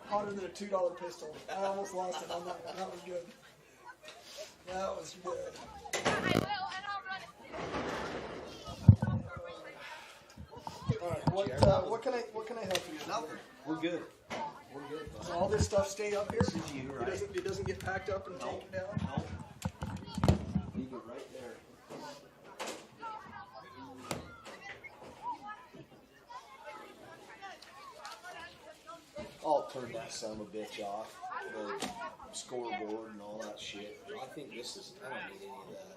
[SPEAKER 4] hotter than a $2 pistol. I almost lost it on that one. That was good. That was good. All right. What can I help you with?
[SPEAKER 3] Nothing. We're good. We're good.
[SPEAKER 4] Does all this stuff stay up here?
[SPEAKER 3] This is you, right?
[SPEAKER 4] It doesn't get packed up and taken down?
[SPEAKER 3] No. Leave it right there. I'll turn that son of a bitch off. The scoreboard and all that shit. I think this is. I don't need any of that.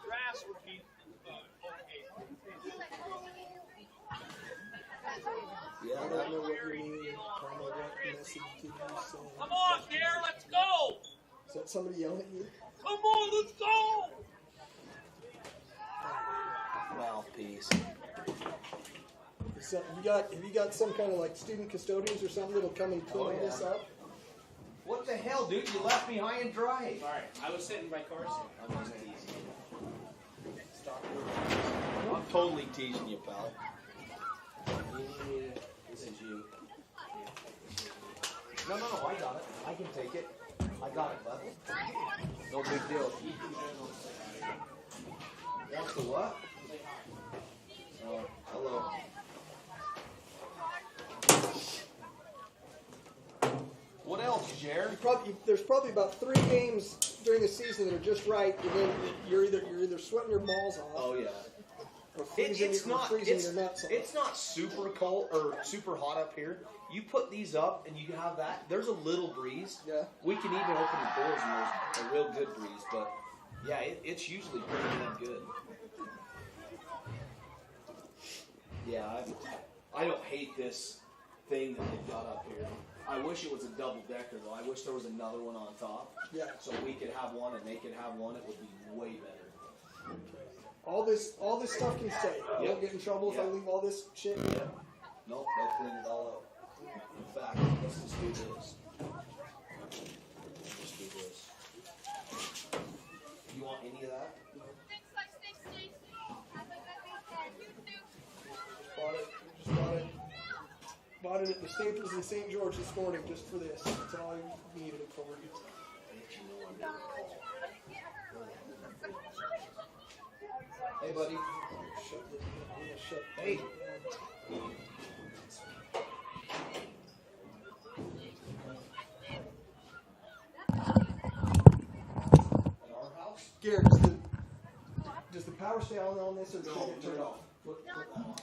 [SPEAKER 5] Grass would be
[SPEAKER 3] Yeah,
[SPEAKER 4] I don't know what you mean. What message did you send?
[SPEAKER 5] Come on, Gare, let's go!
[SPEAKER 4] Is that somebody yelling at you?
[SPEAKER 5] Come on, let's go!
[SPEAKER 3] Mouthpiece.
[SPEAKER 4] So have you got some kind of like student custodians or something that'll come and clean all this up?
[SPEAKER 3] What the hell, dude? You left me high and dry.
[SPEAKER 5] Sorry, I was sitting by Carson.
[SPEAKER 3] I'm just teasing you. I'm totally teasing you, pal. This is you. No, I got it. I can take it. I got it, bud. No big deal. That's the what? Hello. What else, Jared?
[SPEAKER 4] There's probably about 3 games during the season that are just right, and then you're either sweating your balls off.
[SPEAKER 3] Oh yeah.
[SPEAKER 4] Or freezing your nuts off.
[SPEAKER 3] It's not super cold or super hot up here. You put these up and you can have that. There's a little breeze.
[SPEAKER 4] Yeah.
[SPEAKER 3] We can even open the doors and there's a real good breeze. But yeah, it's usually pretty damn good. Yeah, I don't hate this thing that they've got up here. I wish it was a double decker though. I wish there was another one on top.
[SPEAKER 4] Yeah.
[SPEAKER 3] So we could have one and they could have one. It would be way better.
[SPEAKER 4] All this stuff can stay. I won't get in trouble if I leave all this shit.
[SPEAKER 3] Yeah. Nope, they'll clean it all up. In fact, let's just do this. Let's do this. You want any of that?
[SPEAKER 4] Bought it at the Staples in St. George this morning just for this. That's all I needed it for.
[SPEAKER 3] Hey, buddy. Hey. At our house?
[SPEAKER 4] Garrett, does the power stay on this or
[SPEAKER 3] No,
[SPEAKER 4] should it
[SPEAKER 3] turn
[SPEAKER 4] turn
[SPEAKER 3] it
[SPEAKER 4] off?
[SPEAKER 3] off. Put that on.